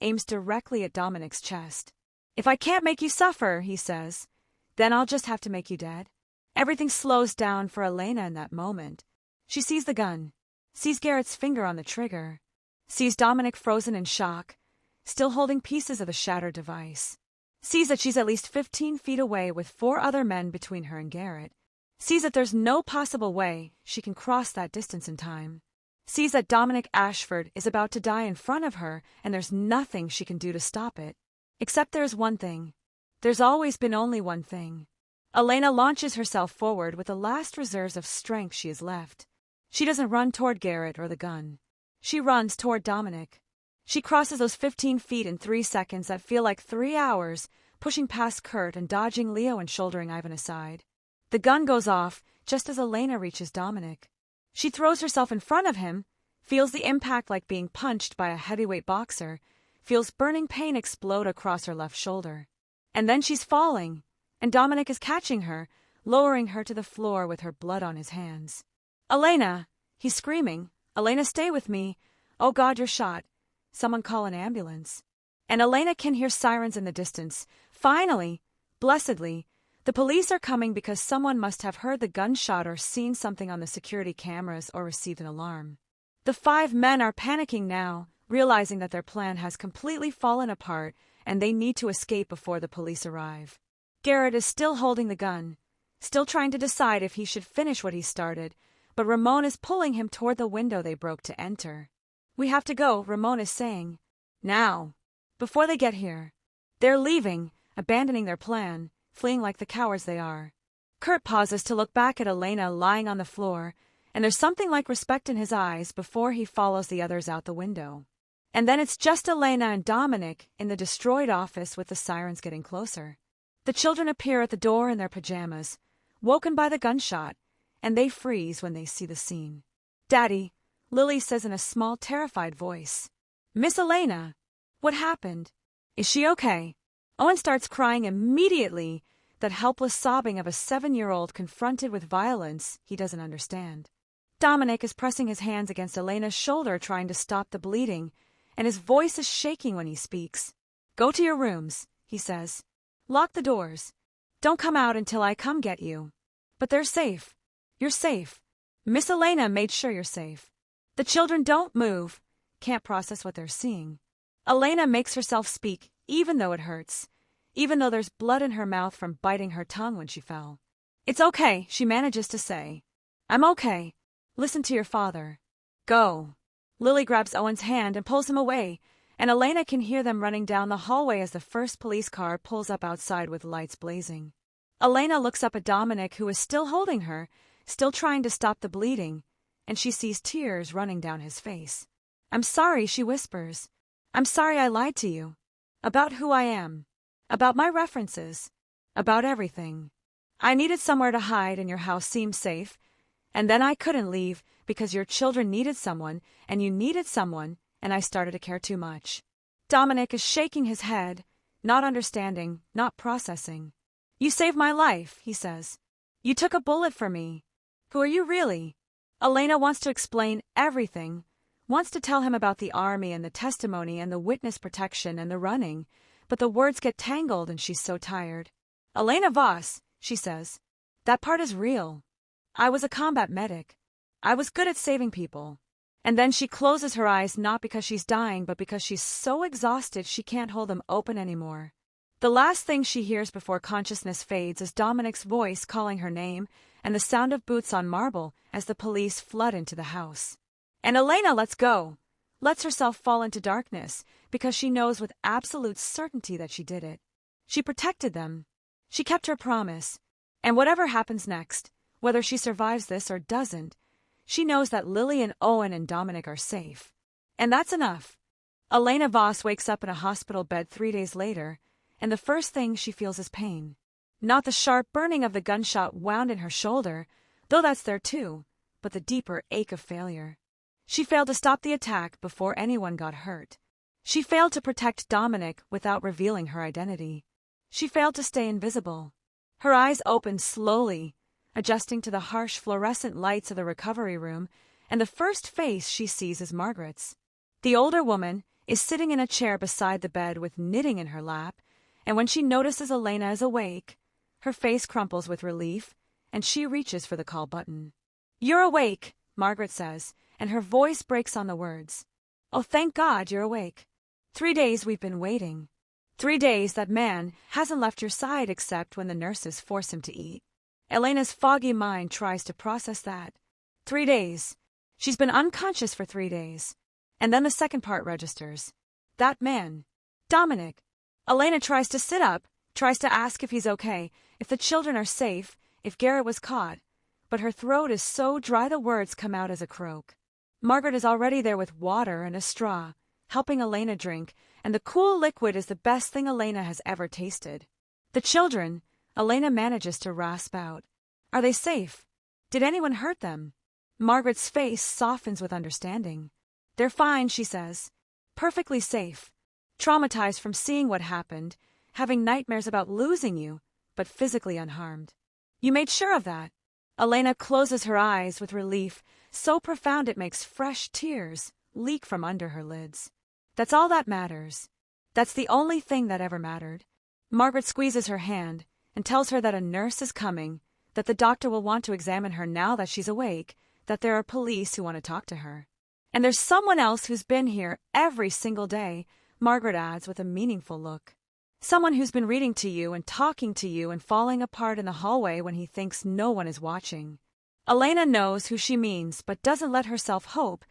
aims directly at Dominic's chest. "If I can't make you suffer," he says, "then I'll just have to make you dead." Everything slows down for Elena in that moment. She sees the gun, sees Garrett's finger on the trigger, sees Dominic frozen in shock, still holding pieces of the shattered device, sees that she's at least 15 feet away with 4 other men between her and Garrett, sees that there's no possible way she can cross that distance in time, sees that Dominic Ashford is about to die in front of her and there's nothing she can do to stop it. Except there's one thing. There's always been only one thing. Elena launches herself forward with the last reserves of strength she has left. She doesn't run toward Garrett or the gun. She runs toward Dominic. She crosses those 15 feet in 3 seconds that feel like 3 hours, pushing past Kurt and dodging Leo and shouldering Ivan aside. The gun goes off just as Elena reaches Dominic. She throws herself in front of him, feels the impact like being punched by a heavyweight boxer, feels burning pain explode across her left shoulder. And then she's falling, and Dominic is catching her, lowering her to the floor with her blood on his hands. "Elena!" He's screaming. "Elena, stay with me. Oh God, you're shot. Someone call an ambulance." And Elena can hear sirens in the distance. Finally, blessedly, the police are coming because someone must have heard the gunshot or seen something on the security cameras or received an alarm. The 5 men are panicking now, realizing that their plan has completely fallen apart and they need to escape before the police arrive. Garrett is still holding the gun, still trying to decide if he should finish what he started, but Ramon is pulling him toward the window they broke to enter. "We have to go," Ramon is saying. "Now. Before they get here." They're leaving, abandoning their plan, fleeing like the cowards they are. Kurt pauses to look back at Elena lying on the floor, and there's something like respect in his eyes before he follows the others out the window. And then it's just Elena and Dominic in the destroyed office with the sirens getting closer. The children appear at the door in their pajamas, woken by the gunshot, and they freeze when they see the scene. "Daddy," Lily says in a small, terrified voice. "Miss Elena, what happened? Is she okay?" Owen starts crying immediately, that helpless sobbing of a 7-year-old confronted with violence he doesn't understand. Dominic is pressing his hands against Elena's shoulder trying to stop the bleeding, and his voice is shaking when he speaks. "Go to your rooms," he says. "Lock the doors. Don't come out until I come get you. But they're safe. You're safe. Miss Elena made sure you're safe." The children don't move, can't process what they're seeing. Elena makes herself speak, even though it hurts, even though there's blood in her mouth from biting her tongue when she fell. "It's okay," she manages to say. "I'm okay. Listen to your father. Go." Lily grabs Owen's hand and pulls him away, and Elena can hear them running down the hallway as the first police car pulls up outside with lights blazing. Elena looks up at Dominic, who is still holding her, still trying to stop the bleeding, and she sees tears running down his face. "I'm sorry," she whispers. "I'm sorry I lied to you. About who I am. About my references. About everything. I needed somewhere to hide and your house seemed safe, and then I couldn't leave because your children needed someone, and you needed someone, and I started to care too much." Dominic is shaking his head, not understanding, not processing. "You saved my life," he says. "You took a bullet for me. Who are you really?" Elena wants to explain everything, wants to tell him about the army and the testimony and the witness protection and the running, but the words get tangled and she's so tired. "Elena Voss," she says. "That part is real. I was a combat medic. I was good at saving people." And then she closes her eyes not because she's dying but because she's so exhausted she can't hold them open anymore. The last thing she hears before consciousness fades is Dominic's voice calling her name and the sound of boots on marble as the police flood into the house. And Elena lets go, lets herself fall into darkness because she knows with absolute certainty that she did it. She protected them. She kept her promise. And whatever happens next, whether she survives this or doesn't, she knows that Lily and Owen and Dominic are safe. And that's enough. Elena Voss wakes up in a hospital bed 3 days later, and the first thing she feels is pain. Not the sharp burning of the gunshot wound in her shoulder, though that's there too, but the deeper ache of failure. She failed to stop the attack before anyone got hurt. She failed to protect Dominic without revealing her identity. She failed to stay invisible. Her eyes opened slowly, adjusting to the harsh fluorescent lights of the recovery room, and the first face she sees is Margaret's. The older woman is sitting in a chair beside the bed with knitting in her lap, and when she notices Elena is awake, her face crumples with relief, and she reaches for the call button. "You're awake," Margaret says, and her voice breaks on the words. "Oh, thank God you're awake. 3 days we've been waiting. 3 days that man hasn't left your side except when the nurses force him to eat." Elena's foggy mind tries to process that. 3 days. She's been unconscious for 3 days. And then the second part registers. That man. Dominic. Elena tries to sit up, tries to ask if he's okay, if the children are safe, if Garrett was caught. But her throat is so dry the words come out as a croak. Margaret is already there with water and a straw, helping Elena drink, and the cool liquid is the best thing Elena has ever tasted. The children, Elena manages to rasp out. Are they safe? Did anyone hurt them? Margaret's face softens with understanding. They're fine, she says. Perfectly safe. Traumatized from seeing what happened, having nightmares about losing you, but physically unharmed. You made sure of that. Elena closes her eyes with relief, so profound it makes fresh tears leak from under her lids. That's all that matters. That's the only thing that ever mattered. Margaret squeezes her hand and tells her that a nurse is coming, that the doctor will want to examine her now that she's awake, that there are police who want to talk to her. And there's someone else who's been here every single day, Margaret adds with a meaningful look. Someone who's been reading to you and talking to you and falling apart in the hallway when he thinks no one is watching. Elena knows who she means, but doesn't let herself hope,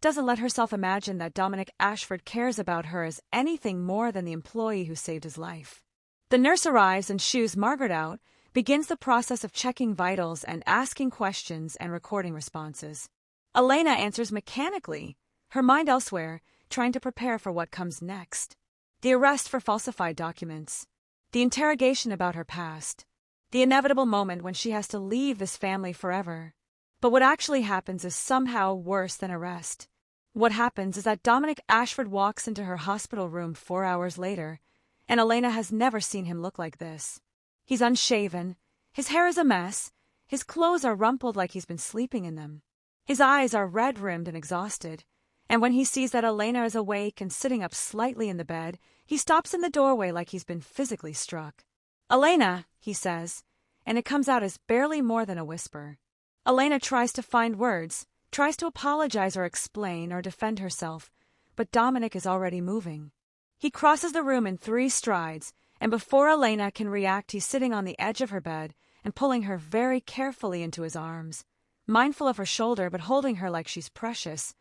doesn't let herself imagine that Dominic Ashford cares about her as anything more than the employee who saved his life. The nurse arrives and shoos Margaret out, begins the process of checking vitals and asking questions and recording responses. Elena answers mechanically, her mind elsewhere, trying to prepare for what comes next. The arrest for falsified documents. The interrogation about her past. The inevitable moment when she has to leave this family forever. But what actually happens is somehow worse than arrest. What happens is that Dominic Ashford walks into her hospital room 4 hours later, and Elena has never seen him look like this. He's unshaven, his hair is a mess, his clothes are rumpled like he's been sleeping in them. His eyes are red-rimmed and exhausted, and when he sees that Elena is awake and sitting up slightly in the bed, he stops in the doorway like he's been physically struck. "Elena," he says, and it comes out as barely more than a whisper. Elena tries to find words, tries to apologize or explain or defend herself, but Dominic is already moving. He crosses the room in 3 strides, and before Elena can react, he's sitting on the edge of her bed and pulling her very carefully into his arms, mindful of her shoulder but holding her like she's precious,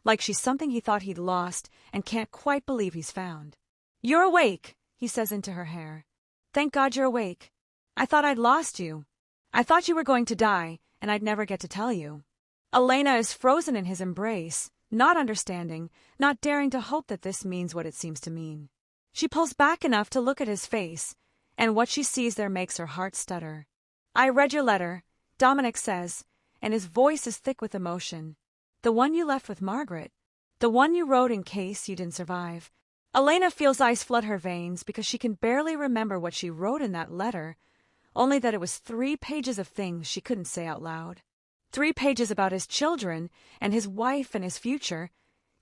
like she's something he thought he'd lost and can't quite believe he's found. "You're awake," he says into her hair. "Thank God you're awake. I thought I'd lost you. I thought you were going to die, and I'd never get to tell you." Elena is frozen in his embrace, not understanding, not daring to hope that this means what it seems to mean. She pulls back enough to look at his face, and what she sees there makes her heart stutter. "I read your letter," Dominic says, and his voice is thick with emotion. "The one you left with Margaret. The one you wrote in case you didn't survive." Elena feels ice flood her veins because she can barely remember what she wrote in that letter, only that it was 3 pages of things she couldn't say out loud. 3 pages about his children and his wife and his future,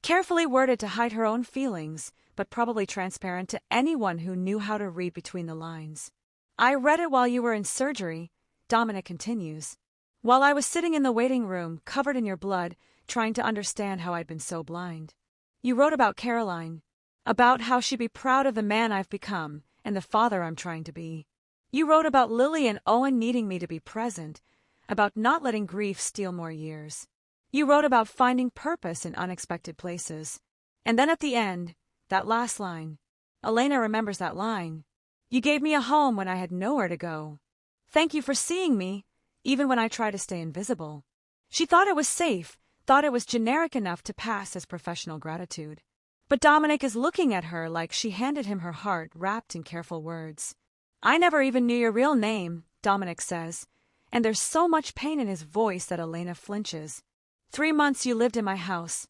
carefully worded to hide her own feelings, but probably transparent to anyone who knew how to read between the lines. "I read it while you were in surgery," Dominic continues. "While I was sitting in the waiting room, covered in your blood, trying to understand how I'd been so blind. You wrote about Caroline, about how she'd be proud of the man I've become and the father I'm trying to be. You wrote about Lily and Owen needing me to be present, about not letting grief steal more years. You wrote about finding purpose in unexpected places. And then at the end, that last line, Elena remembers that line. You gave me a home when I had nowhere to go. Thank you for seeing me, even when I try to stay invisible." She thought it was safe, thought it was generic enough to pass as professional gratitude. But Dominic is looking at her like she handed him her heart wrapped in careful words. "I never even knew your real name," Dominic says, and there's so much pain in his voice that Elena flinches. 3 months you lived in my house,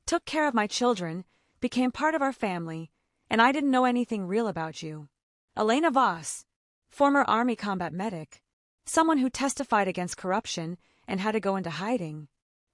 took care of my children, became part of our family, and I didn't know anything real about you. Elena Voss, former Army combat medic, someone who testified against corruption and had to go into hiding,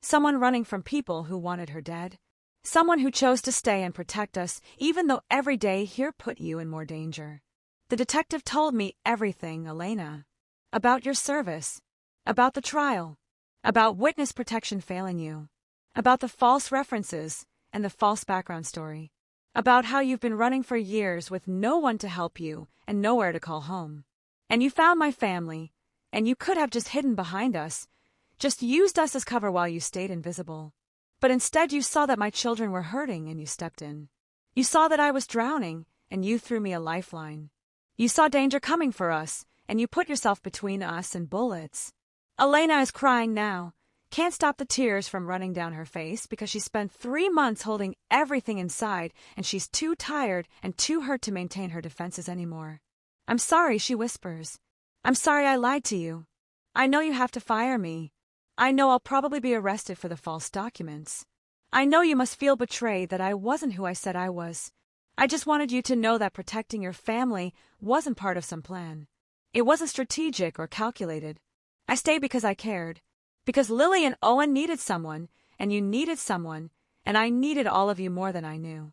Someone running from people who wanted her dead. Someone who chose to stay and protect us, even though every day here put you in more danger. The detective told me everything, Elena. About your service. About the trial. About witness protection failing you. About the false references and the false background story. About how you've been running for years with no one to help you and nowhere to call home. And you found my family, and you could have just hidden behind us, just used us as cover while you stayed invisible. But instead you saw that my children were hurting and you stepped in. You saw that I was drowning and you threw me a lifeline. You saw danger coming for us and you put yourself between us and bullets. Elena is crying now. Can't stop the tears from running down her face because she spent 3 months holding everything inside and she's too tired and too hurt to maintain her defenses anymore. I'm sorry, she whispers. I'm sorry I lied to you. I know you have to fire me. I know I'll probably be arrested for the false documents. I know you must feel betrayed that I wasn't who I said I was. I just wanted you to know that protecting your family wasn't part of some plan. It wasn't strategic or calculated. I stayed because I cared. Because Lily and Owen needed someone, and you needed someone, and I needed all of you more than I knew.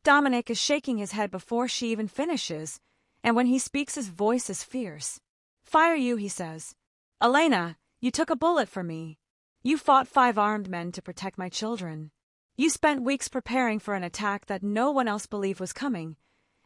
Dominic is shaking his head before she even finishes, and when he speaks his voice is fierce. Fire you, he says. Elena, you took a bullet for me. You fought 5 armed men to protect my children. You spent weeks preparing for an attack that no one else believed was coming,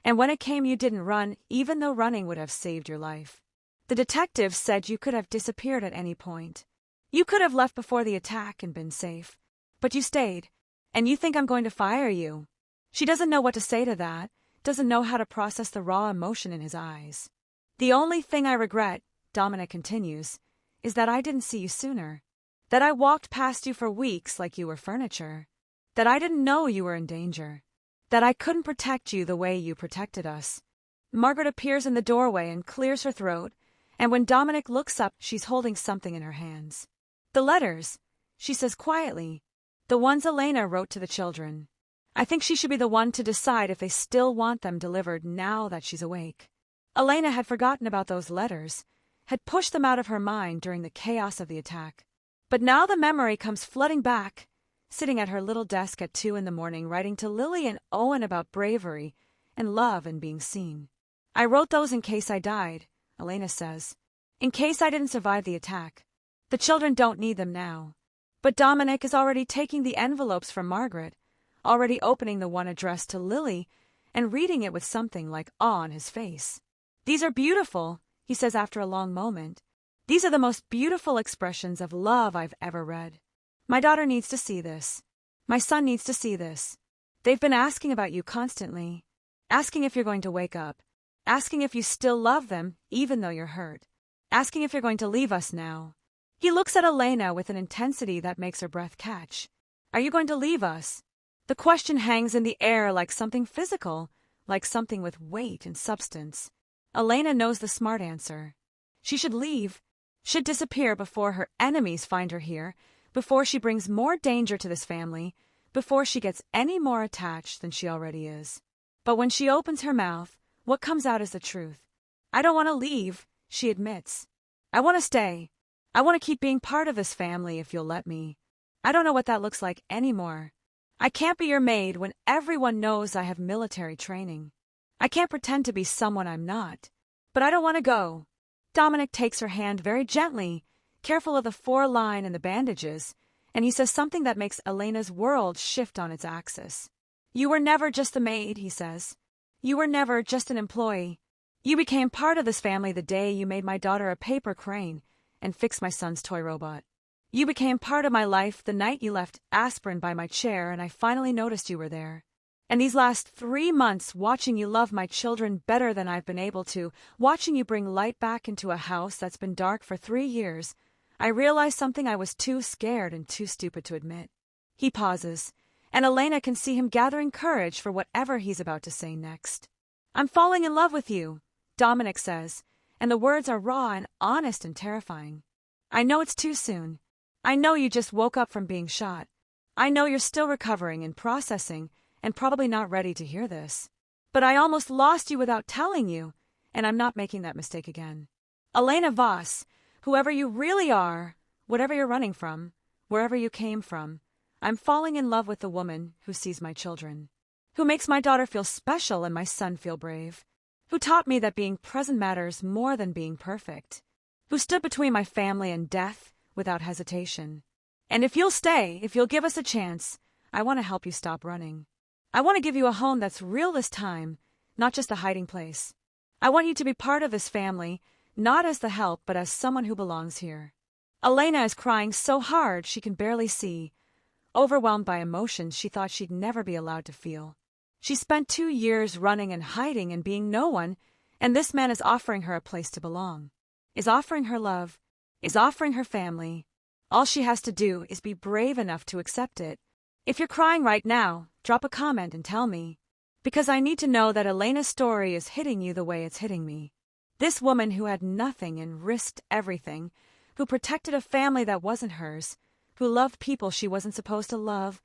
and when it came you didn't run, even though running would have saved your life. The detective said you could have disappeared at any point. You could have left before the attack and been safe. But you stayed, and you think I'm going to fire you. She doesn't know what to say to that, doesn't know how to process the raw emotion in his eyes. The only thing I regret, Dominic continues, is that I didn't see you sooner. That I walked past you for weeks like you were furniture. That I didn't know you were in danger. That I couldn't protect you the way you protected us. Margaret appears in the doorway and clears her throat, and when Dominic looks up, she's holding something in her hands. The letters, she says quietly. The ones Elena wrote to the children. I think she should be the one to decide if they still want them delivered now that she's awake. Elena had forgotten about those letters, had pushed them out of her mind during the chaos of the attack. But now the memory comes flooding back, sitting at her little desk at 2 a.m, writing to Lily and Owen about bravery and love and being seen. I wrote those in case I died, Elena says. In case I didn't survive the attack. The children don't need them now. But Dominic is already taking the envelopes from Margaret, already opening the one addressed to Lily, and reading it with something like awe on his face. These are beautiful, he says after a long moment. These are the most beautiful expressions of love I've ever read. My daughter needs to see this. My son needs to see this. They've been asking about you constantly. Asking if you're going to wake up. Asking if you still love them, even though you're hurt. Asking if you're going to leave us now. He looks at Elena with an intensity that makes her breath catch. Are you going to leave us? The question hangs in the air like something physical, like something with weight and substance. Elena knows the smart answer. She should leave, should disappear before her enemies find her here, before she brings more danger to this family, before she gets any more attached than she already is. But when she opens her mouth, what comes out is the truth. I don't want to leave, she admits. I want to stay. I want to keep being part of this family if you'll let me. I don't know what that looks like anymore. I can't be your maid when everyone knows I have military training. I can't pretend to be someone I'm not. But I don't want to go. Dominic takes her hand very gently, careful of the 4-line and the bandages, and he says something that makes Elena's world shift on its axis. You were never just the maid, he says. You were never just an employee. You became part of this family the day you made my daughter a paper crane and fixed my son's toy robot. You became part of my life the night you left aspirin by my chair and I finally noticed you were there. And these last 3 months watching you love my children better than I've been able to, watching you bring light back into a house that's been dark for 3 years, I realized something I was too scared and too stupid to admit. He pauses, and Elena can see him gathering courage for whatever he's about to say next. I'm falling in love with you, Dominic says, and the words are raw and honest and terrifying. I know it's too soon. I know you just woke up from being shot. I know you're still recovering and processing and probably not ready to hear this. But I almost lost you without telling you, and I'm not making that mistake again. Elena Voss, whoever you really are, whatever you're running from, wherever you came from, I'm falling in love with the woman who sees my children, who makes my daughter feel special and my son feel brave, who taught me that being present matters more than being perfect, who stood between my family and death without hesitation. And if you'll stay, if you'll give us a chance, I want to help you stop running. I want to give you a home that's real this time, not just a hiding place. I want you to be part of this family, not as the help, but as someone who belongs here. Elena is crying so hard she can barely see, overwhelmed by emotions she thought she'd never be allowed to feel. She spent 2 years running and hiding and being no one, and this man is offering her a place to belong, is offering her love, is offering her family. All she has to do is be brave enough to accept it. If you're crying right now, drop a comment and tell me, because I need to know that Elena's story is hitting you the way it's hitting me. This woman who had nothing and risked everything, who protected a family that wasn't hers, who loved people she wasn't supposed to love,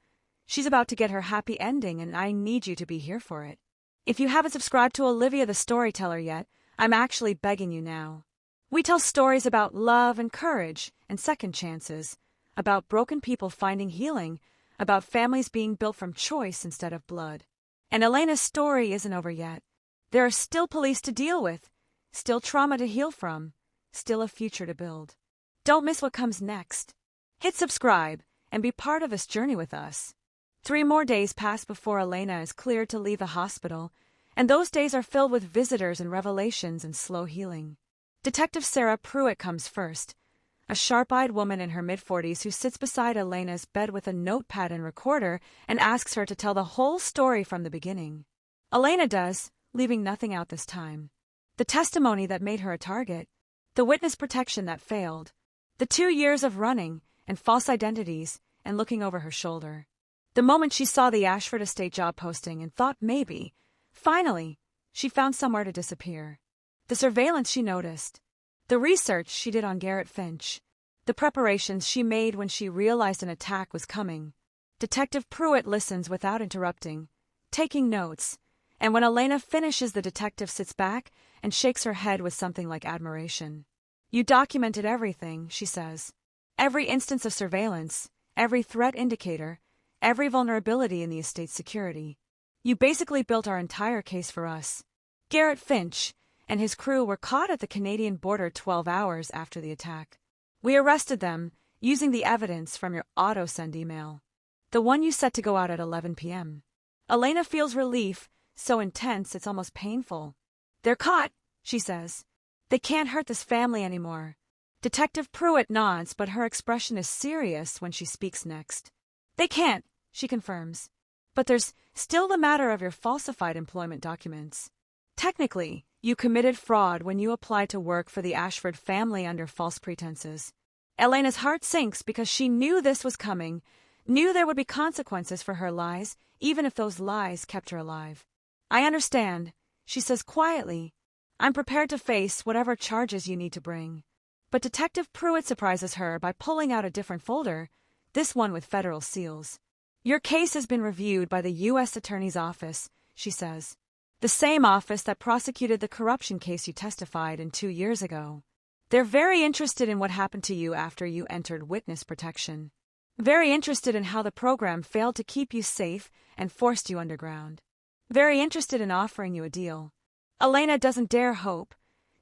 she's about to get her happy ending, and I need you to be here for it. If you haven't subscribed to Olivia the Storyteller yet, I'm actually begging you now. We tell stories about love and courage and second chances, about broken people finding healing, about families being built from choice instead of blood. And Elena's story isn't over yet. There are still police to deal with, still trauma to heal from, still a future to build. Don't miss what comes next. Hit subscribe and be part of this journey with us. 3 more days pass before Elena is cleared to leave the hospital, and those days are filled with visitors and revelations and slow healing. Detective Sarah Pruitt comes first, a sharp-eyed woman in her mid-40s who sits beside Elena's bed with a notepad and recorder and asks her to tell the whole story from the beginning. Elena does, leaving nothing out this time. The testimony that made her a target, the witness protection that failed, the 2 years of running and false identities and looking over her shoulder. The moment she saw the Ashford Estate job posting and thought maybe, finally, she found somewhere to disappear. The surveillance she noticed, the research she did on Garrett Finch, the preparations she made when she realized an attack was coming. Detective Pruitt listens without interrupting, taking notes, and when Elena finishes, the detective sits back and shakes her head with something like admiration. You documented everything, she says. Every instance of surveillance, every threat indicator, every vulnerability in the estate's security. You basically built our entire case for us. Garrett Finch and his crew were caught at the Canadian border 12 hours after the attack. We arrested them using the evidence from your auto-send email, the one you set to go out at 11 p.m. Elena feels relief, so intense it's almost painful. They're caught, she says. They can't hurt this family anymore. Detective Pruitt nods, but her expression is serious when she speaks next. They can't, she confirms. But there's still the matter of your falsified employment documents. Technically, you committed fraud when you applied to work for the Ashford family under false pretenses. Elena's heart sinks because she knew this was coming, knew there would be consequences for her lies, even if those lies kept her alive. I understand, she says quietly. I'm prepared to face whatever charges you need to bring. But Detective Pruitt surprises her by pulling out a different folder, this one with federal seals. Your case has been reviewed by the U.S. Attorney's Office, she says. The same office that prosecuted the corruption case you testified in 2 years ago. They're very interested in what happened to you after you entered witness protection. Very interested in how the program failed to keep you safe and forced you underground. Very interested in offering you a deal. Elena doesn't dare hope,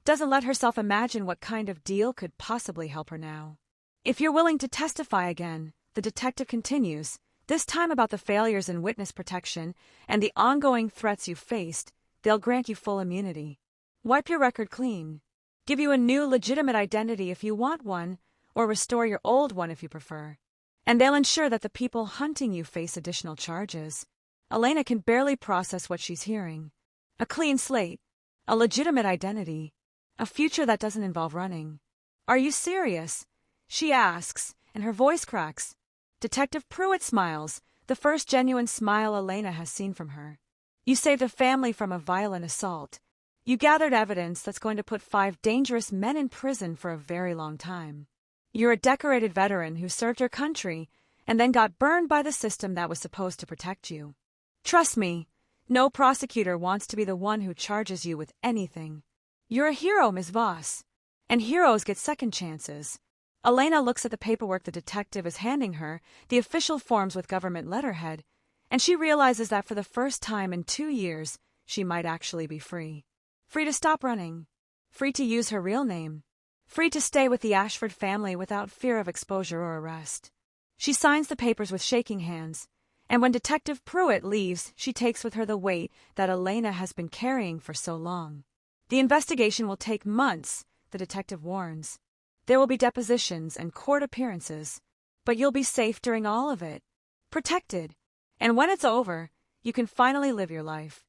doesn't let herself imagine what kind of deal could possibly help her now. If you're willing to testify again, the detective continues, this time about the failures in witness protection and the ongoing threats you faced, they'll grant you full immunity. Wipe your record clean. Give you a new legitimate identity if you want one, or restore your old one if you prefer. And they'll ensure that the people hunting you face additional charges. Elena can barely process what she's hearing. A clean slate, a legitimate identity, a future that doesn't involve running. Are you serious? She asks, and her voice cracks. Detective Pruitt smiles, the first genuine smile Elena has seen from her. You saved a family from a violent assault. You gathered evidence that's going to put 5 dangerous men in prison for a very long time. You're a decorated veteran who served your country and then got burned by the system that was supposed to protect you. Trust me, no prosecutor wants to be the one who charges you with anything. You're a hero, Ms. Voss. And heroes get second chances. Elena looks at the paperwork the detective is handing her, the official forms with government letterhead, and she realizes that for the first time in 2 years, she might actually be free. Free to stop running. Free to use her real name. Free to stay with the Ashford family without fear of exposure or arrest. She signs the papers with shaking hands, and when Detective Pruitt leaves, she takes with her the weight that Elena has been carrying for so long. The investigation will take months, the detective warns. There will be depositions and court appearances, but you'll be safe during all of it. Protected. And when it's over, you can finally live your life.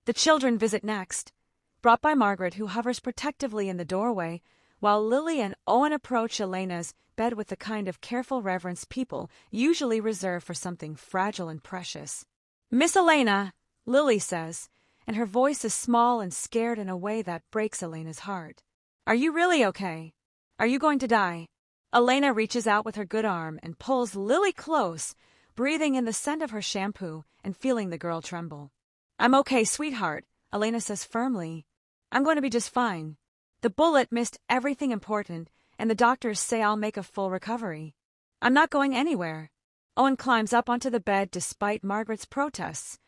The children visit next, brought by Margaret, who hovers protectively in the doorway, while Lily and Owen approach Elena's bed with the kind of careful reverence people usually reserve for something fragile and precious. "Miss Elena," Lily says, and her voice is small and scared in a way that breaks Elena's heart. "Are you really okay? Are you going to die?" Elena reaches out with her good arm and pulls Lily close, breathing in the scent of her shampoo and feeling the girl tremble. "I'm okay, sweetheart," Elena says firmly. "I'm going to be just fine. The bullet missed everything important, and the doctors say I'll make a full recovery. I'm not going anywhere." Owen climbs up onto the bed despite Margaret's protests,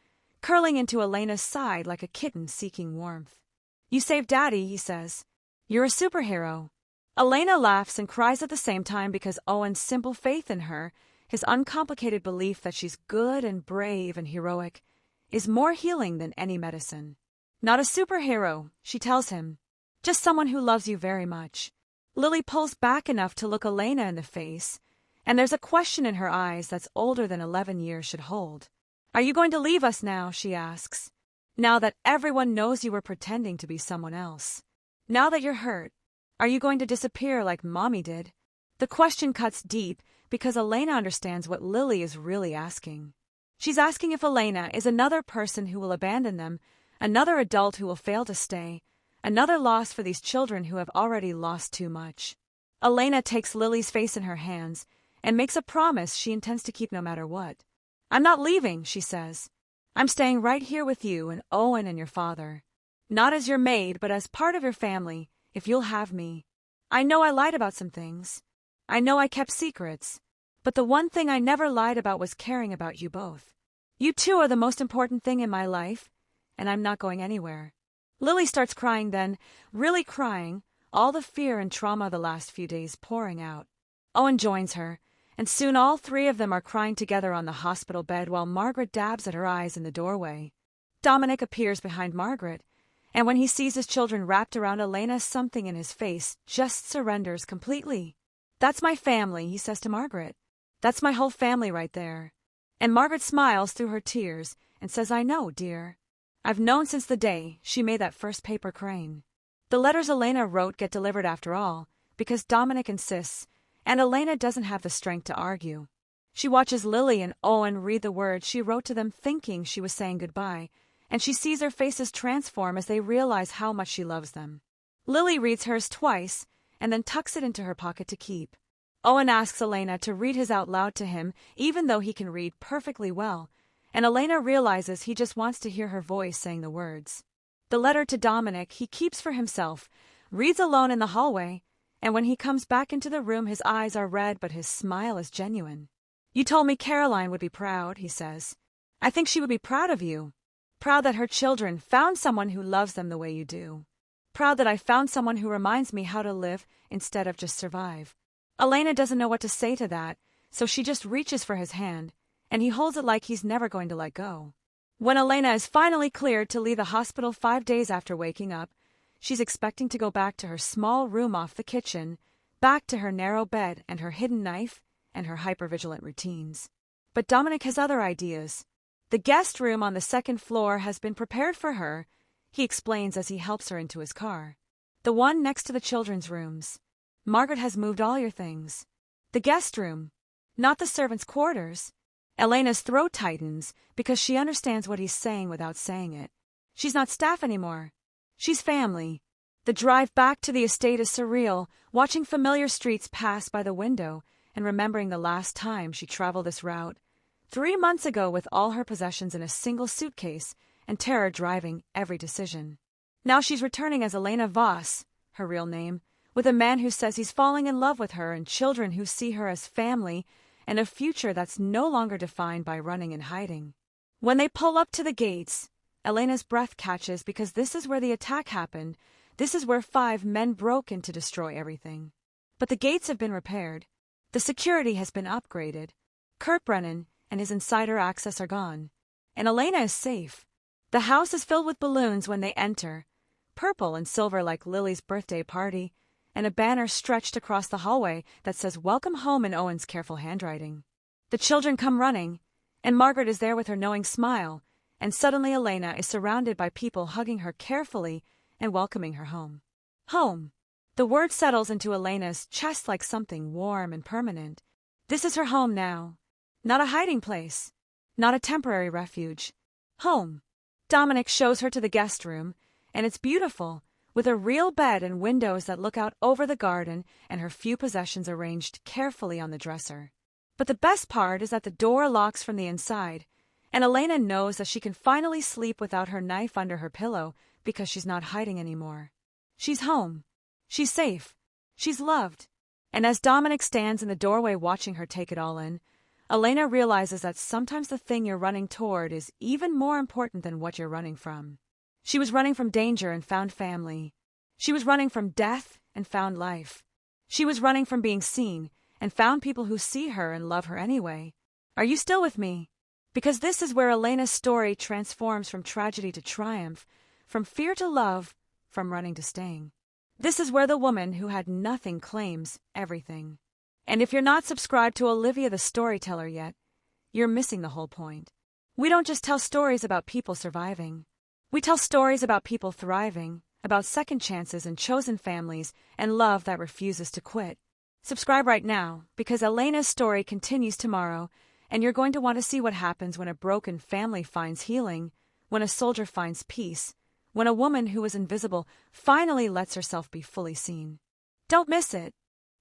curling into Elena's side like a kitten seeking warmth. "You saved Daddy," he says. "You're a superhero." Elena laughs and cries at the same time because Owen's simple faith in her, his uncomplicated belief that she's good and brave and heroic, is more healing than any medicine. "Not a superhero," she tells him. "Just someone who loves you very much." Lily pulls back enough to look Elena in the face, and there's a question in her eyes that's older than 11 years should hold. "Are you going to leave us now?" she asks. "Now that everyone knows you were pretending to be someone else? Now that you're hurt, are you going to disappear like Mommy did?" The question cuts deep because Elena understands what Lily is really asking. She's asking if Elena is another person who will abandon them, another adult who will fail to stay, another loss for these children who have already lost too much. Elena takes Lily's face in her hands and makes a promise she intends to keep no matter what. "I'm not leaving," she says. "I'm staying right here with you and Owen and your father. Not as your maid, but as part of your family, if you'll have me. I know I lied about some things. I know I kept secrets. But the one thing I never lied about was caring about you both. You two are the most important thing in my life, and I'm not going anywhere." Lily starts crying then, really crying, all the fear and trauma of the last few days pouring out. Owen joins her, and soon all three of them are crying together on the hospital bed while Margaret dabs at her eyes in the doorway. Dominic appears behind Margaret, and when he sees his children wrapped around Elena, something in his face just surrenders completely. "That's my family," he says to Margaret. "That's my whole family right there." And Margaret smiles through her tears and says, "I know, dear. I've known since the day she made that first paper crane." The letters Elena wrote get delivered after all, because Dominic insists, and Elena doesn't have the strength to argue. She watches Lily and Owen read the words she wrote to them thinking she was saying goodbye, and she sees their faces transform as they realize how much she loves them. Lily reads hers twice, and then tucks it into her pocket to keep. Owen asks Elena to read his out loud to him, even though he can read perfectly well, and Elena realizes he just wants to hear her voice saying the words. The letter to Dominic he keeps for himself, reads alone in the hallway, and when he comes back into the room his eyes are red but his smile is genuine. "You told me Caroline would be proud," he says. "I think she would be proud of you. Proud that her children found someone who loves them the way you do. Proud that I found someone who reminds me how to live instead of just survive." Elena doesn't know what to say to that, so she just reaches for his hand, and he holds it like he's never going to let go. When Elena is finally cleared to leave the hospital 5 days after waking up, she's expecting to go back to her small room off the kitchen, back to her narrow bed and her hidden knife and her hypervigilant routines. But Dominic has other ideas. The guest room on the 2nd floor has been prepared for her, he explains as he helps her into his car. The one next to the children's rooms. Margaret has moved all your things. The guest room, not the servants' quarters. Elena's throat tightens because she understands what he's saying without saying it. She's not staff anymore. She's family. The drive back to the estate is surreal, watching familiar streets pass by the window and remembering the last time she traveled this route. 3 months ago with all her possessions in a single suitcase and terror driving every decision. Now she's returning as Elena Voss, her real name, with a man who says he's falling in love with her and children who see her as family and a future that's no longer defined by running and hiding. When they pull up to the gates, Elena's breath catches because this is where the attack happened. This is where 5 men broke in to destroy everything. But the gates have been repaired. The security has been upgraded. Kurt Brennan and his insider access are gone. And Elena is safe. The house is filled with balloons when they enter, purple and silver like Lily's birthday party, and a banner stretched across the hallway that says "Welcome Home" in Owen's careful handwriting. The children come running, and Margaret is there with her knowing smile, and suddenly Elena is surrounded by people hugging her carefully and welcoming her home. Home. The word settles into Elena's chest like something warm and permanent. This is her home now. Not a hiding place. Not a temporary refuge. Home. Dominic shows her to the guest room, and it's beautiful, with a real bed and windows that look out over the garden and her few possessions arranged carefully on the dresser. But the best part is that the door locks from the inside, and Elena knows that she can finally sleep without her knife under her pillow because she's not hiding anymore. She's home. She's safe. She's loved. And as Dominic stands in the doorway watching her take it all in, Elena realizes that sometimes the thing you're running toward is even more important than what you're running from. She was running from danger and found family. She was running from death and found life. She was running from being seen and found people who see her and love her anyway. Are you still with me? Because this is where Elena's story transforms from tragedy to triumph, from fear to love, from running to staying. This is where the woman who had nothing claims everything. And if you're not subscribed to Olivia the Storyteller yet, you're missing the whole point. We don't just tell stories about people surviving. We tell stories about people thriving, about second chances and chosen families, and love that refuses to quit. Subscribe right now, because Elena's story continues tomorrow, and you're going to want to see what happens when a broken family finds healing, when a soldier finds peace, when a woman who was invisible finally lets herself be fully seen. Don't miss it.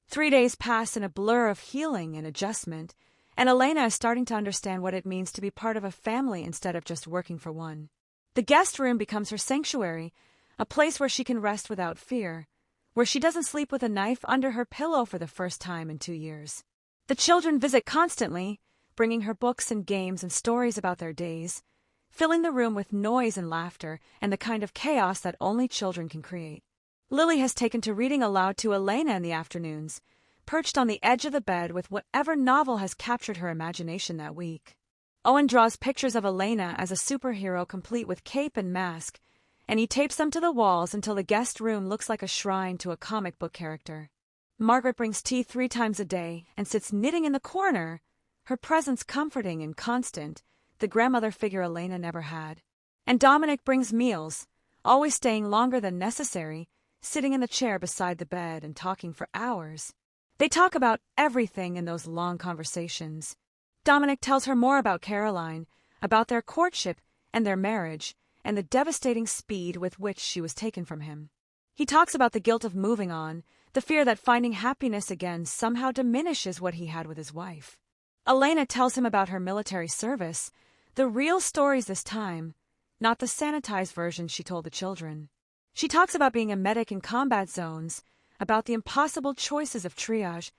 3 days pass in a blur of healing and adjustment, and Elena is starting to understand what it means to be part of a family instead of just working for one. The guest room becomes her sanctuary, a place where she can rest without fear, where she doesn't sleep with a knife under her pillow for the first time in 2 years. The children visit constantly, bringing her books and games and stories about their days, filling the room with noise and laughter and the kind of chaos that only children can create. Lily has taken to reading aloud to Elena in the afternoons, perched on the edge of the bed with whatever novel has captured her imagination that week. Owen draws pictures of Elena as a superhero complete with cape and mask, and he tapes them to the walls until the guest room looks like a shrine to a comic book character. Margaret brings tea 3 times a day and sits knitting in the corner, her presence comforting and constant, the grandmother figure Elena never had. And Dominic brings meals, always staying longer than necessary, sitting in the chair beside the bed and talking for hours. They talk about everything in those long conversations. Dominic tells her more about Caroline, about their courtship and their marriage, and the devastating speed with which she was taken from him. He talks about the guilt of moving on, the fear that finding happiness again somehow diminishes what he had with his wife. Elena tells him about her military service, the real stories this time, not the sanitized version she told the children. She talks about being a medic in combat zones, about the impossible choices of triage,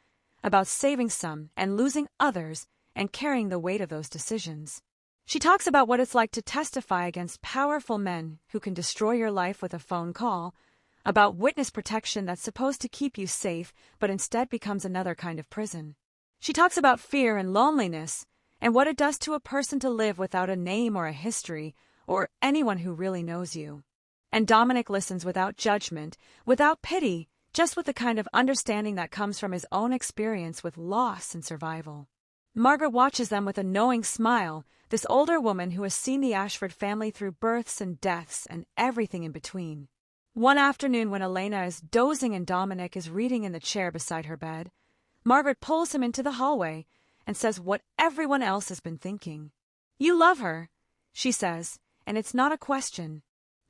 about saving some and losing others and carrying the weight of those decisions. She talks about what it's like to testify against powerful men who can destroy your life with a phone call, about witness protection that's supposed to keep you safe but instead becomes another kind of prison. She talks about fear and loneliness and what it does to a person to live without a name or a history or anyone who really knows you. And Dominic listens without judgment, without pity, just with the kind of understanding that comes from his own experience with loss and survival. Margaret watches them with a knowing smile, this older woman who has seen the Ashford family through births and deaths and everything in between. One afternoon when Elena is dozing and Dominic is reading in the chair beside her bed, Margaret pulls him into the hallway and says what everyone else has been thinking. "You love her," she says, and it's not a question.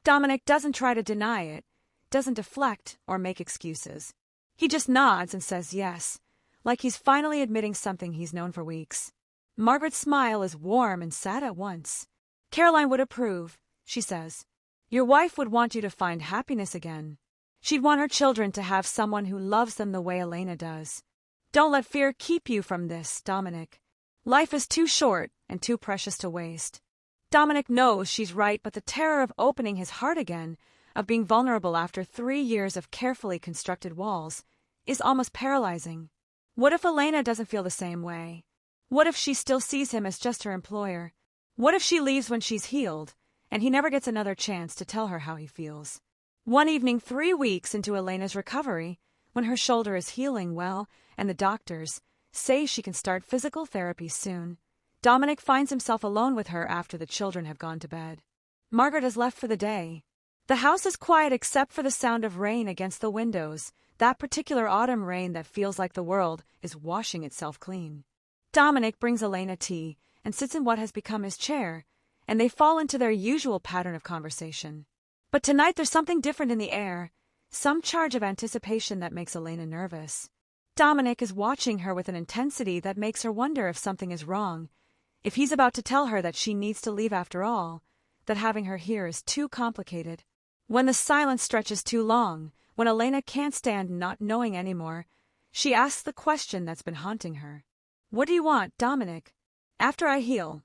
Dominic doesn't try to deny it, doesn't deflect or make excuses. He just nods and says yes, like he's finally admitting something he's known for weeks. Margaret's smile is warm and sad at once. "Caroline would approve," she says. "Your wife would want you to find happiness again." She'd want her children to have someone who loves them the way Elena does. Don't let fear keep you from this, Dominic. Life is too short and too precious to waste. Dominic knows she's right, but the terror of opening his heart again, of being vulnerable after 3 years of carefully constructed walls, is almost paralyzing. What if Elena doesn't feel the same way? What if she still sees him as just her employer? What if she leaves when she's healed, and he never gets another chance to tell her how he feels? One evening 3 weeks into Elena's recovery, when her shoulder is healing well and the doctors say she can start physical therapy soon, Dominic finds himself alone with her after the children have gone to bed. Margaret has left for the day. The house is quiet except for the sound of rain against the windows, that particular autumn rain that feels like the world is washing itself clean. Dominic brings Elena tea and sits in what has become his chair, and they fall into their usual pattern of conversation. But tonight there's something different in the air, some charge of anticipation that makes Elena nervous. Dominic is watching her with an intensity that makes her wonder if something is wrong, if he's about to tell her that she needs to leave after all, that having her here is too complicated. When the silence stretches too long, when Elena can't stand not knowing anymore, she asks the question that's been haunting her. What do you want, Dominic? After I heal?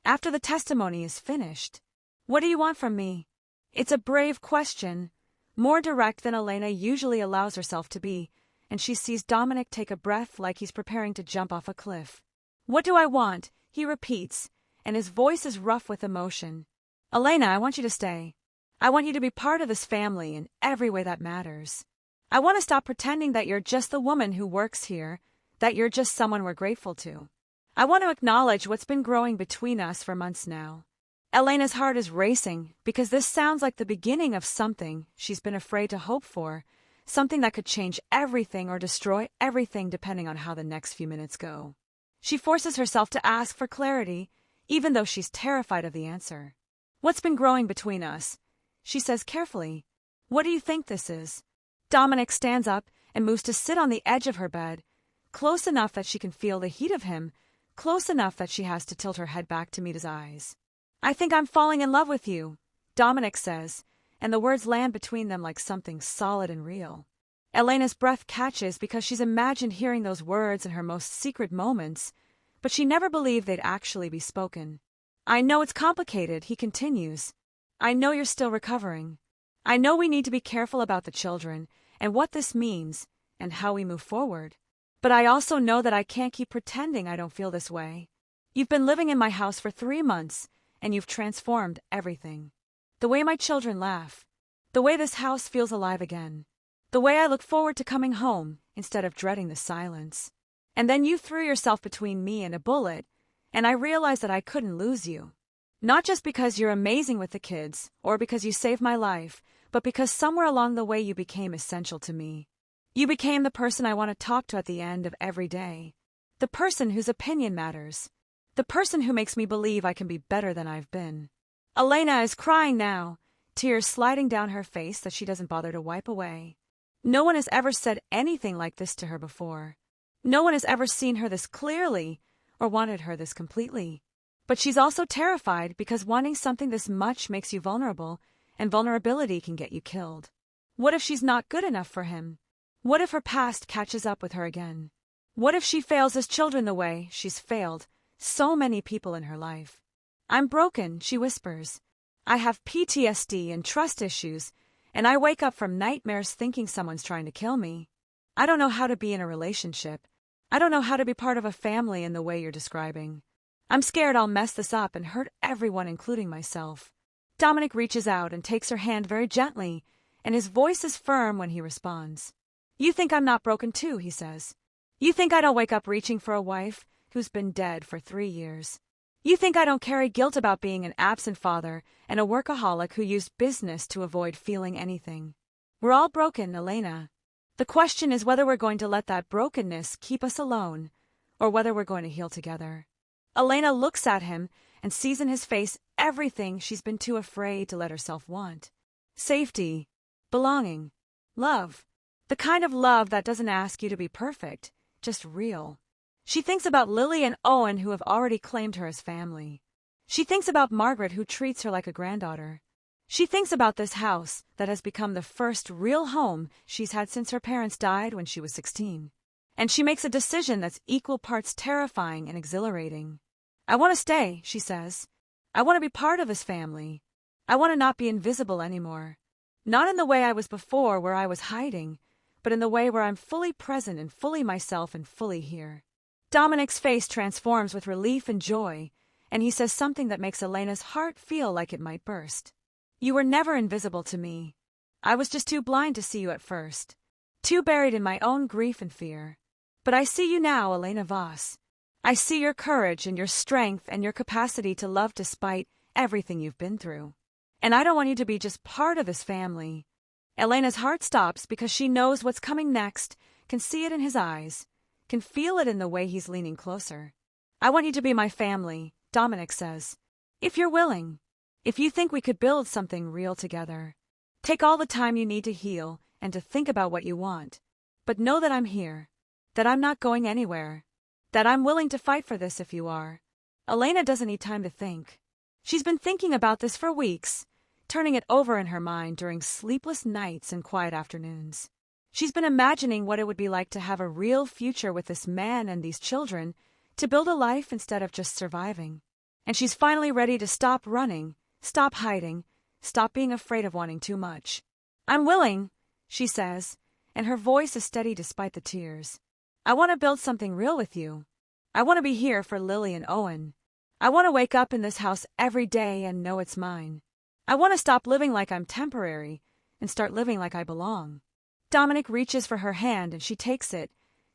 After the testimony is finished? What do you want from me? It's a brave question, more direct than Elena usually allows herself to be, and she sees Dominic take a breath like he's preparing to jump off a cliff. What do I want? He repeats, and his voice is rough with emotion. Elena, I want you to stay. I want you to be part of this family in every way that matters. I want to stop pretending that you're just the woman who works here, that you're just someone we're grateful to. I want to acknowledge what's been growing between us for months now. Elena's heart is racing because this sounds like the beginning of something she's been afraid to hope for, something that could change everything or destroy everything depending on how the next few minutes go. She forces herself to ask for clarity, even though she's terrified of the answer. What's been growing between us? She says carefully. What do you think this is? Dominic stands up and moves to sit on the edge of her bed, close enough that she can feel the heat of him, close enough that she has to tilt her head back to meet his eyes. I think I'm falling in love with you, Dominic says, and the words land between them like something solid and real. Elena's breath catches because she's imagined hearing those words in her most secret moments, but she never believed they'd actually be spoken. I know it's complicated, he continues. I know you're still recovering. I know we need to be careful about the children and what this means and how we move forward. But I also know that I can't keep pretending I don't feel this way. You've been living in my house for 3 months, and you've transformed everything. The way my children laugh. The way this house feels alive again. The way I look forward to coming home instead of dreading the silence. And then you threw yourself between me and a bullet, and I realized that I couldn't lose you. Not just because you're amazing with the kids, or because you saved my life, but because somewhere along the way you became essential to me. You became the person I want to talk to at the end of every day. The person whose opinion matters. The person who makes me believe I can be better than I've been. Elena is crying now, tears sliding down her face that she doesn't bother to wipe away. No one has ever said anything like this to her before. No one has ever seen her this clearly or wanted her this completely. But she's also terrified because wanting something this much makes you vulnerable, and vulnerability can get you killed. What if she's not good enough for him? What if her past catches up with her again? What if she fails his children the way she's failed so many people in her life? I'm broken, she whispers. I have PTSD and trust issues, and I wake up from nightmares thinking someone's trying to kill me. I don't know how to be in a relationship. I don't know how to be part of a family in the way you're describing. I'm scared I'll mess this up and hurt everyone, including myself. Dominic reaches out and takes her hand very gently, and his voice is firm when he responds. You think I'm not broken too, he says. You think I don't wake up reaching for a wife who's been dead for 3 years. You think I don't carry guilt about being an absent father and a workaholic who used business to avoid feeling anything. We're all broken, Elena. The question is whether we're going to let that brokenness keep us alone, or whether we're going to heal together. Elena looks at him and sees in his face everything she's been too afraid to let herself want. Safety, belonging, love. The kind of love that doesn't ask you to be perfect, just real. She thinks about Lily and Owen, who have already claimed her as family. She thinks about Margaret, who treats her like a granddaughter. She thinks about this house that has become the first real home she's had since her parents died when she was 16. And she makes a decision that's equal parts terrifying and exhilarating. I want to stay, she says. I want to be part of this family. I want to not be invisible anymore. Not in the way I was before, where I was hiding, but in the way where I'm fully present and fully myself and fully here. Dominic's face transforms with relief and joy, and he says something that makes Elena's heart feel like it might burst. You were never invisible to me. I was just too blind to see you at first, too buried in my own grief and fear. But I see you now, Elena Voss. I see your courage and your strength and your capacity to love despite everything you've been through. And I don't want you to be just part of this family. Elena's heart stops because she knows what's coming next, can see it in his eyes, can feel it in the way he's leaning closer. I want you to be my family, Dominic says. If you're willing. If you think we could build something real together. Take all the time you need to heal and to think about what you want. But know that I'm here. That I'm not going anywhere. That I'm willing to fight for this if you are. Elena doesn't need time to think. She's been thinking about this for weeks, turning it over in her mind during sleepless nights and quiet afternoons. She's been imagining what it would be like to have a real future with this man and these children, to build a life instead of just surviving. And she's finally ready to stop running, stop hiding, stop being afraid of wanting too much. I'm willing, she says, and her voice is steady despite the tears. I want to build something real with you. I want to be here for Lily and Owen. I want to wake up in this house every day and know it's mine. I want to stop living like I'm temporary and start living like I belong. Dominic reaches for her hand and she takes it,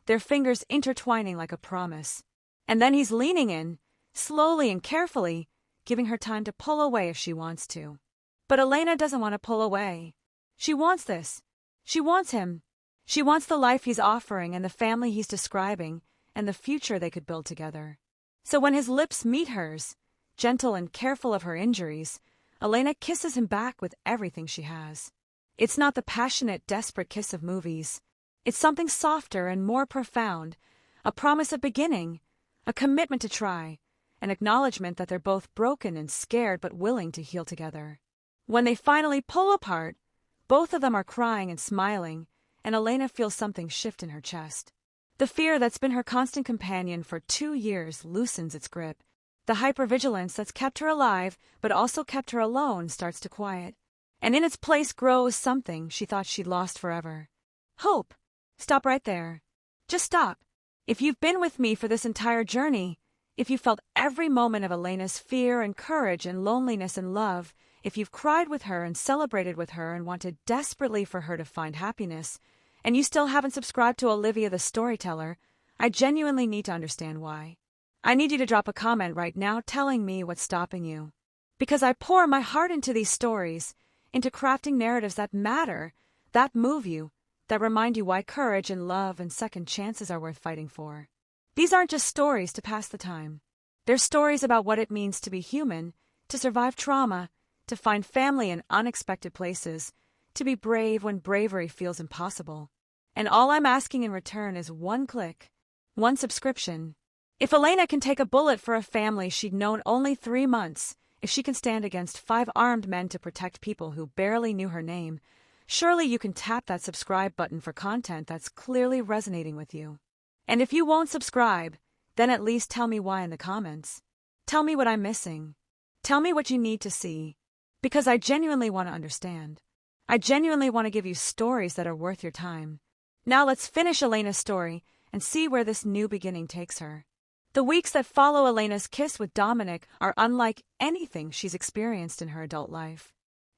their fingers intertwining like a promise. And then he's leaning in, slowly and carefully, giving her time to pull away if she wants to. But Elena doesn't want to pull away. She wants this. She wants him. She wants the life he's offering and the family he's describing and the future they could build together. So when his lips meet hers, gentle and careful of her injuries, Elena kisses him back with everything she has. It's not the passionate, desperate kiss of movies. It's something softer and more profound, a promise of beginning, a commitment to try, an acknowledgement that they're both broken and scared but willing to heal together. When they finally pull apart, both of them are crying and smiling, and Elena feels something shift in her chest. The fear that's been her constant companion for 2 years loosens its grip. The hypervigilance that's kept her alive but also kept her alone starts to quiet. And in its place grows something she thought she'd lost forever. Hope. Stop right there. Just stop. If you've been with me for this entire journey, if you felt every moment of Elena's fear and courage and loneliness and love, if you've cried with her and celebrated with her and wanted desperately for her to find happiness, and you still haven't subscribed to Olivia the Storyteller, I genuinely need to understand why. I need you to drop a comment right now telling me what's stopping you. Because I pour my heart into these stories, into crafting narratives that matter, that move you, that remind you why courage and love and second chances are worth fighting for. These aren't just stories to pass the time. They're stories about what it means to be human, to survive trauma, to find family in unexpected places, to be brave when bravery feels impossible. And all I'm asking in return is one click, one subscription. If Elena can take a bullet for a family she'd known only 3 months, if she can stand against 5 armed men to protect people who barely knew her name, surely you can tap that subscribe button for content that's clearly resonating with you. And if you won't subscribe, then at least tell me why in the comments. Tell me what I'm missing. Tell me what you need to see. Because I genuinely want to understand. I genuinely want to give you stories that are worth your time. Now let's finish Elena's story and see where this new beginning takes her. The weeks that follow Elena's kiss with Dominic are unlike anything she's experienced in her adult life.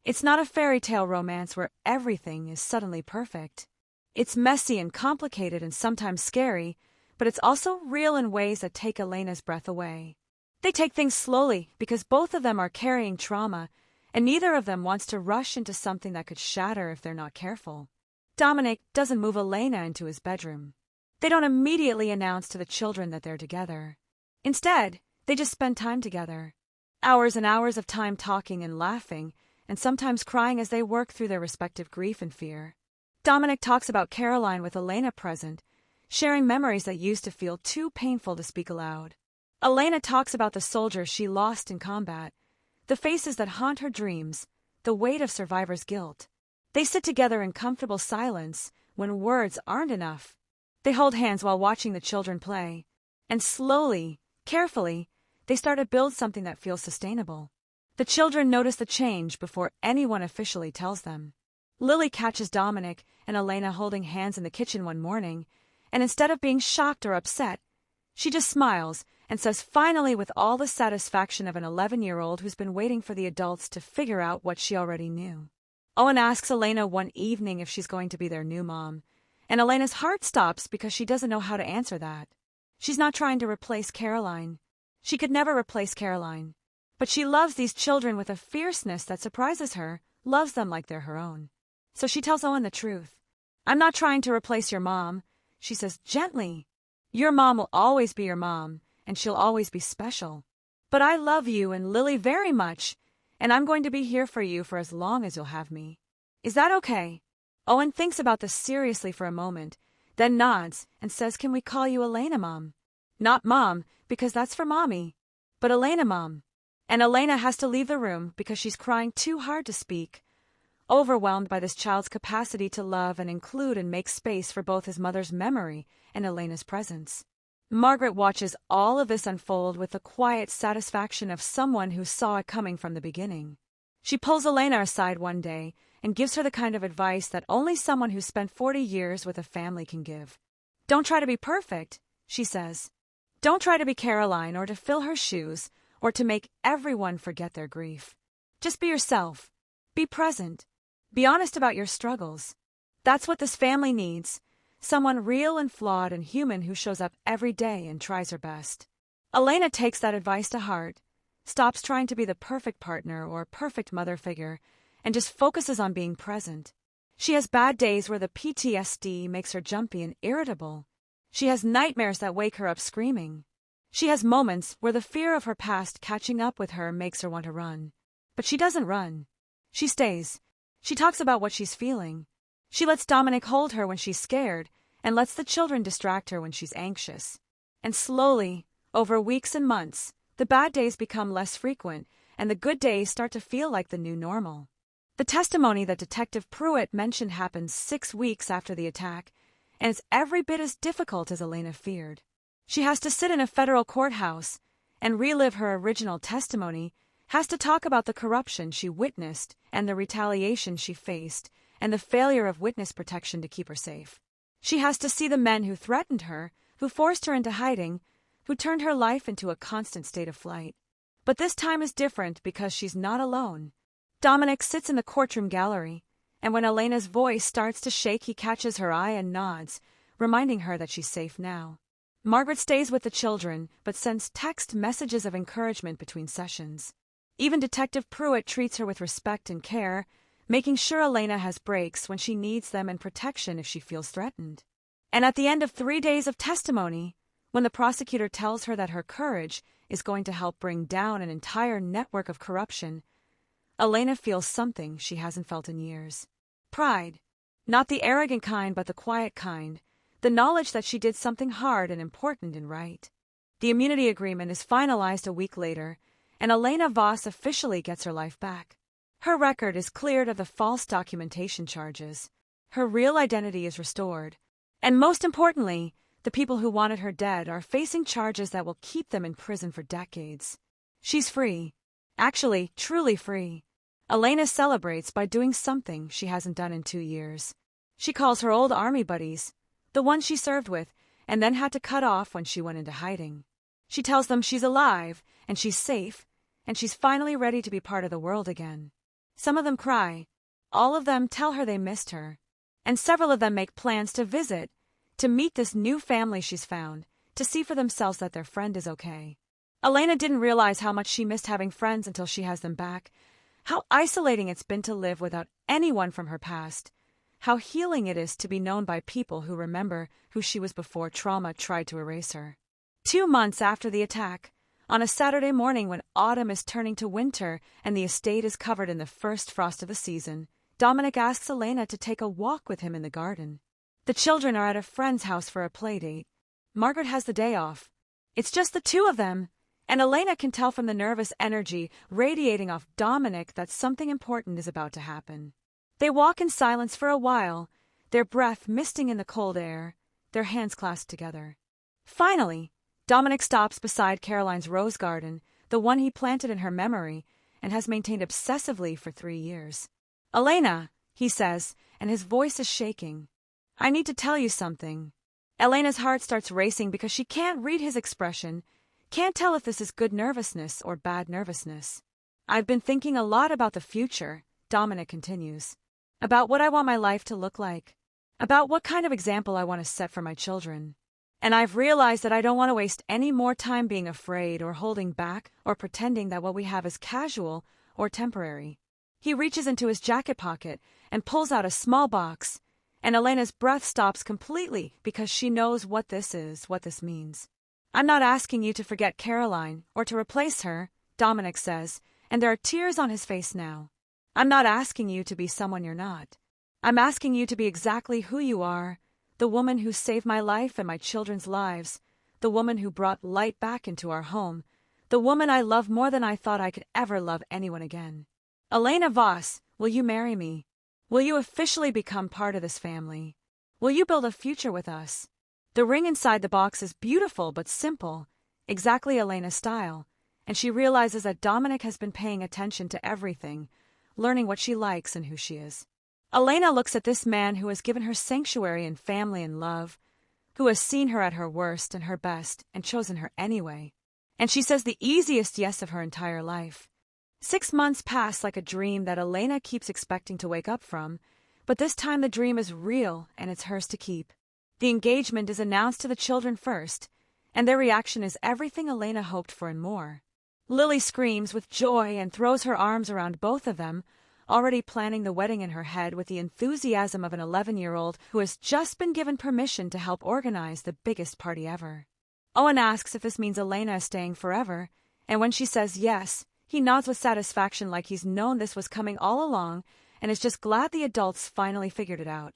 It's not a fairy tale romance where everything is suddenly perfect. It's messy and complicated and sometimes scary, but it's also real in ways that take Elena's breath away. They take things slowly because both of them are carrying trauma, and neither of them wants to rush into something that could shatter if they're not careful. Dominic doesn't move Elena into his bedroom. They don't immediately announce to the children that they're together. Instead, they just spend time together. Hours and hours of time talking and laughing, and sometimes crying as they work through their respective grief and fear. Dominic talks about Caroline with Elena present, sharing memories that used to feel too painful to speak aloud. Elena talks about the soldiers she lost in combat, the faces that haunt her dreams, the weight of survivor's guilt. They sit together in comfortable silence when words aren't enough. They hold hands while watching the children play. And slowly, carefully, they start to build something that feels sustainable. The children notice the change before anyone officially tells them. Lily catches Dominic and Elena holding hands in the kitchen one morning, and instead of being shocked or upset, she just smiles and says finally with all the satisfaction of an 11-year-old who's been waiting for the adults to figure out what she already knew. Owen asks Elena one evening if she's going to be their new mom, and Elena's heart stops because she doesn't know how to answer that. She's not trying to replace Caroline. She could never replace Caroline. But she loves these children with a fierceness that surprises her, loves them like they're her own. So she tells Owen the truth. "I'm not trying to replace your mom," she says gently. "Your mom will always be your mom, and she'll always be special. But I love you and Lily very much, and I'm going to be here for you for as long as you'll have me. Is that okay?" Owen thinks about this seriously for a moment, then nods and says, "Can we call you Elena, Mom?" Not Mom, because that's for Mommy, but Elena, Mom. And Elena has to leave the room because she's crying too hard to speak, overwhelmed by this child's capacity to love and include and make space for both his mother's memory and Elena's presence. Margaret watches all of this unfold with the quiet satisfaction of someone who saw it coming from the beginning. She pulls Elena aside one day and gives her the kind of advice that only someone who spent 40 years with a family can give. "Don't try to be perfect," she says. "Don't try to be Caroline or to fill her shoes or to make everyone forget their grief. Just be yourself. Be present. Be honest about your struggles. That's what this family needs. Someone real and flawed and human who shows up every day and tries her best." Elena takes that advice to heart, stops trying to be the perfect partner or perfect mother figure, and just focuses on being present. She has bad days where the PTSD makes her jumpy and irritable. She has nightmares that wake her up screaming. She has moments where the fear of her past catching up with her makes her want to run. But she doesn't run. She stays. She talks about what she's feeling. She lets Dominic hold her when she's scared and lets the children distract her when she's anxious. And slowly, over weeks and months, the bad days become less frequent and the good days start to feel like the new normal. The testimony that Detective Pruitt mentioned happens 6 weeks after the attack, and it's every bit as difficult as Elena feared. She has to sit in a federal courthouse and relive her original testimony, has to talk about the corruption she witnessed and the retaliation she faced, and the failure of witness protection to keep her safe. She has to see the men who threatened her, who forced her into hiding, who turned her life into a constant state of flight. But this time is different because she's not alone. Dominic sits in the courtroom gallery, and when Elena's voice starts to shake, he catches her eye and nods, reminding her that she's safe now. Margaret stays with the children, but sends text messages of encouragement between sessions. Even Detective Pruitt treats her with respect and care, making sure Elena has breaks when she needs them and protection if she feels threatened. And at the end of 3 days of testimony, when the prosecutor tells her that her courage is going to help bring down an entire network of corruption, Elena feels something she hasn't felt in years. Pride. Not the arrogant kind, but the quiet kind. The knowledge that she did something hard and important and right. The immunity agreement is finalized a week later, and Elena Voss officially gets her life back. Her record is cleared of the false documentation charges. Her real identity is restored. And most importantly, the people who wanted her dead are facing charges that will keep them in prison for decades. She's free. Actually, truly free. Elena celebrates by doing something she hasn't done in 2 years. She calls her old army buddies, the ones she served with, and then had to cut off when she went into hiding. She tells them she's alive, and she's safe, and she's finally ready to be part of the world again. Some of them cry. All of them tell her they missed her. And several of them make plans to visit, to meet this new family she's found, to see for themselves that their friend is okay. Elena didn't realize how much she missed having friends until she has them back, how isolating it's been to live without anyone from her past, how healing it is to be known by people who remember who she was before trauma tried to erase her. 2 months after the attack, on a Saturday morning when autumn is turning to winter and the estate is covered in the first frost of the season, Dominic asks Elena to take a walk with him in the garden. The children are at a friend's house for a play date. Margaret has the day off. It's just the 2 of them, And Elena can tell from the nervous energy radiating off Dominic that something important is about to happen. They walk in silence for a while, their breath misting in the cold air, their hands clasped together. Finally, Dominic stops beside Caroline's rose garden, the one he planted in her memory and has maintained obsessively for 3 years. "Elena," he says, and his voice is shaking. "I need to tell you something." Elena's heart starts racing because she can't read his expression, can't tell if this is good nervousness or bad nervousness. "I've been thinking a lot about the future," Dominic continues. "About what I want my life to look like. About what kind of example I want to set for my children. And I've realized that I don't want to waste any more time being afraid or holding back or pretending that what we have is casual or temporary." He reaches into his jacket pocket and pulls out a small box, and Elena's breath stops completely because she knows what this is, what this means. "I'm not asking you to forget Caroline or to replace her," Dominic says, and there are tears on his face now. "I'm not asking you to be someone you're not. I'm asking you to be exactly who you are, the woman who saved my life and my children's lives, the woman who brought light back into our home, the woman I love more than I thought I could ever love anyone again. Elena Voss, will you marry me? Will you officially become part of this family? Will you build a future with us?" The ring inside the box is beautiful but simple, exactly Elena's style, and she realizes that Dominic has been paying attention to everything, learning what she likes and who she is. Elena looks at this man who has given her sanctuary and family and love, who has seen her at her worst and her best and chosen her anyway. And she says the easiest yes of her entire life. 6 months pass like a dream that Elena keeps expecting to wake up from, but this time the dream is real and it's hers to keep. The engagement is announced to the children first, and their reaction is everything Elena hoped for and more. Lily screams with joy and throws her arms around both of them, already planning the wedding in her head with the enthusiasm of an 11-year-old who has just been given permission to help organize the biggest party ever. Owen asks if this means Elena is staying forever, and when she says yes, he nods with satisfaction like he's known this was coming all along and is just glad the adults finally figured it out.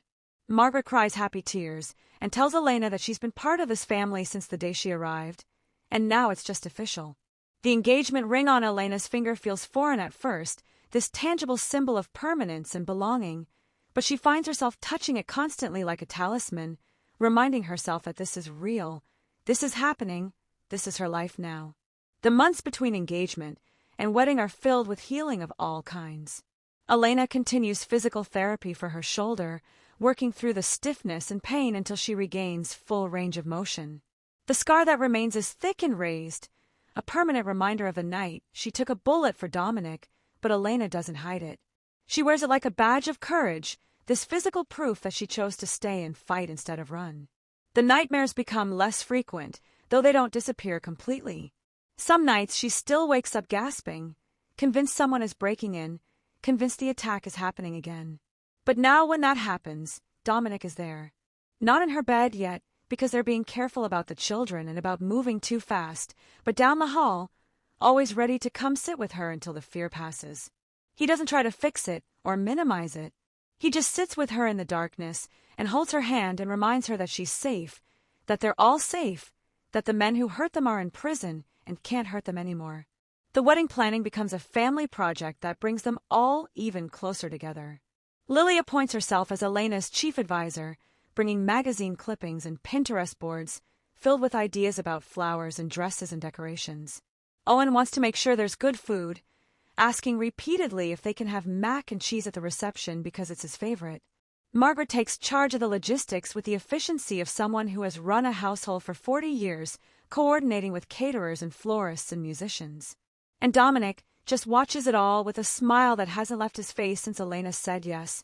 Margaret cries happy tears and tells Elena that she's been part of this family since the day she arrived, and now it's just official. The engagement ring on Elena's finger feels foreign at first, this tangible symbol of permanence and belonging, but she finds herself touching it constantly like a talisman, reminding herself that this is real, this is happening, this is her life now. The months between engagement and wedding are filled with healing of all kinds. Elena continues physical therapy for her shoulder, working through the stiffness and pain until she regains full range of motion. The scar that remains is thick and raised, a permanent reminder of the night she took a bullet for Dominic, but Elena doesn't hide it. She wears it like a badge of courage, this physical proof that she chose to stay and fight instead of run. The nightmares become less frequent, though they don't disappear completely. Some nights she still wakes up gasping, convinced someone is breaking in, convinced the attack is happening again. But now when that happens, Dominic is there. Not in her bed yet, because they're being careful about the children and about moving too fast, but down the hall, always ready to come sit with her until the fear passes. He doesn't try to fix it or minimize it. He just sits with her in the darkness and holds her hand and reminds her that she's safe, that they're all safe, that the men who hurt them are in prison and can't hurt them anymore. The wedding planning becomes a family project that brings them all even closer together. Lily appoints herself as Elena's chief advisor, bringing magazine clippings and Pinterest boards filled with ideas about flowers and dresses and decorations. Owen wants to make sure there's good food, asking repeatedly if they can have mac and cheese at the reception because it's his favorite. Margaret takes charge of the logistics with the efficiency of someone who has run a household for 40 years, coordinating with caterers and florists and musicians. And Dominic just watches it all with a smile that hasn't left his face since Elena said yes.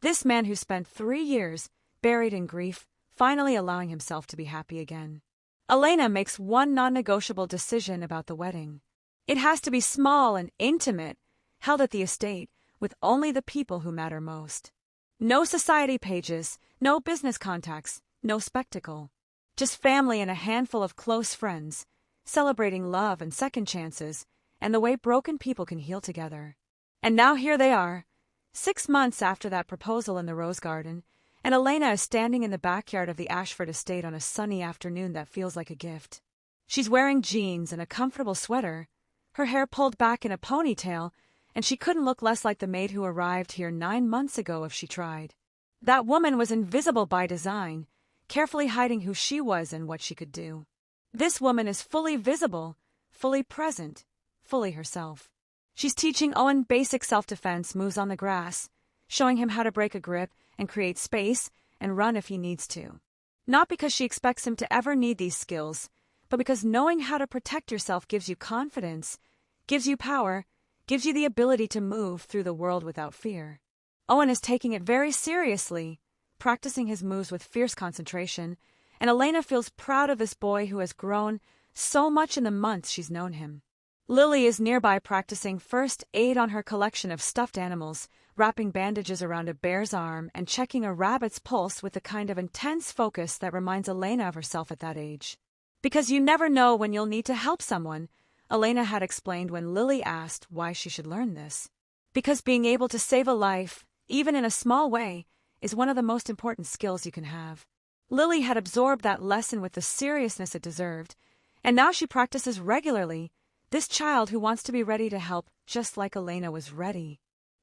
This man who spent 3 years buried in grief, finally allowing himself to be happy again. Elena makes one non-negotiable decision about the wedding. It has to be small and intimate, held at the estate, with only the people who matter most. No society pages, no business contacts, no spectacle. Just family and a handful of close friends, celebrating love and second chances, and the way broken people can heal together. And now here they are, 6 months after that proposal in the rose garden, and Elena is standing in the backyard of the Ashford estate on a sunny afternoon that feels like a gift. She's wearing jeans and a comfortable sweater, her hair pulled back in a ponytail, and she couldn't look less like the maid who arrived here 9 months ago if she tried. That woman was invisible by design, carefully hiding who she was and what she could do. This woman is fully visible, fully present, fully herself. She's teaching Owen basic self-defense moves on the grass, showing him how to break a grip and create space and run if he needs to. Not because she expects him to ever need these skills, but because knowing how to protect yourself gives you confidence, gives you power, gives you the ability to move through the world without fear. Owen is taking it very seriously, practicing his moves with fierce concentration, and Elena feels proud of this boy who has grown so much in the months she's known him. Lily is nearby practicing first aid on her collection of stuffed animals, wrapping bandages around a bear's arm and checking a rabbit's pulse with the kind of intense focus that reminds Elena of herself at that age. Because you never know when you'll need to help someone, Elena had explained when Lily asked why she should learn this. Because being able to save a life, even in a small way, is one of the most important skills you can have. Lily had absorbed that lesson with the seriousness it deserved, and now she practices regularly, this child who wants to be ready to help just like Elena was ready.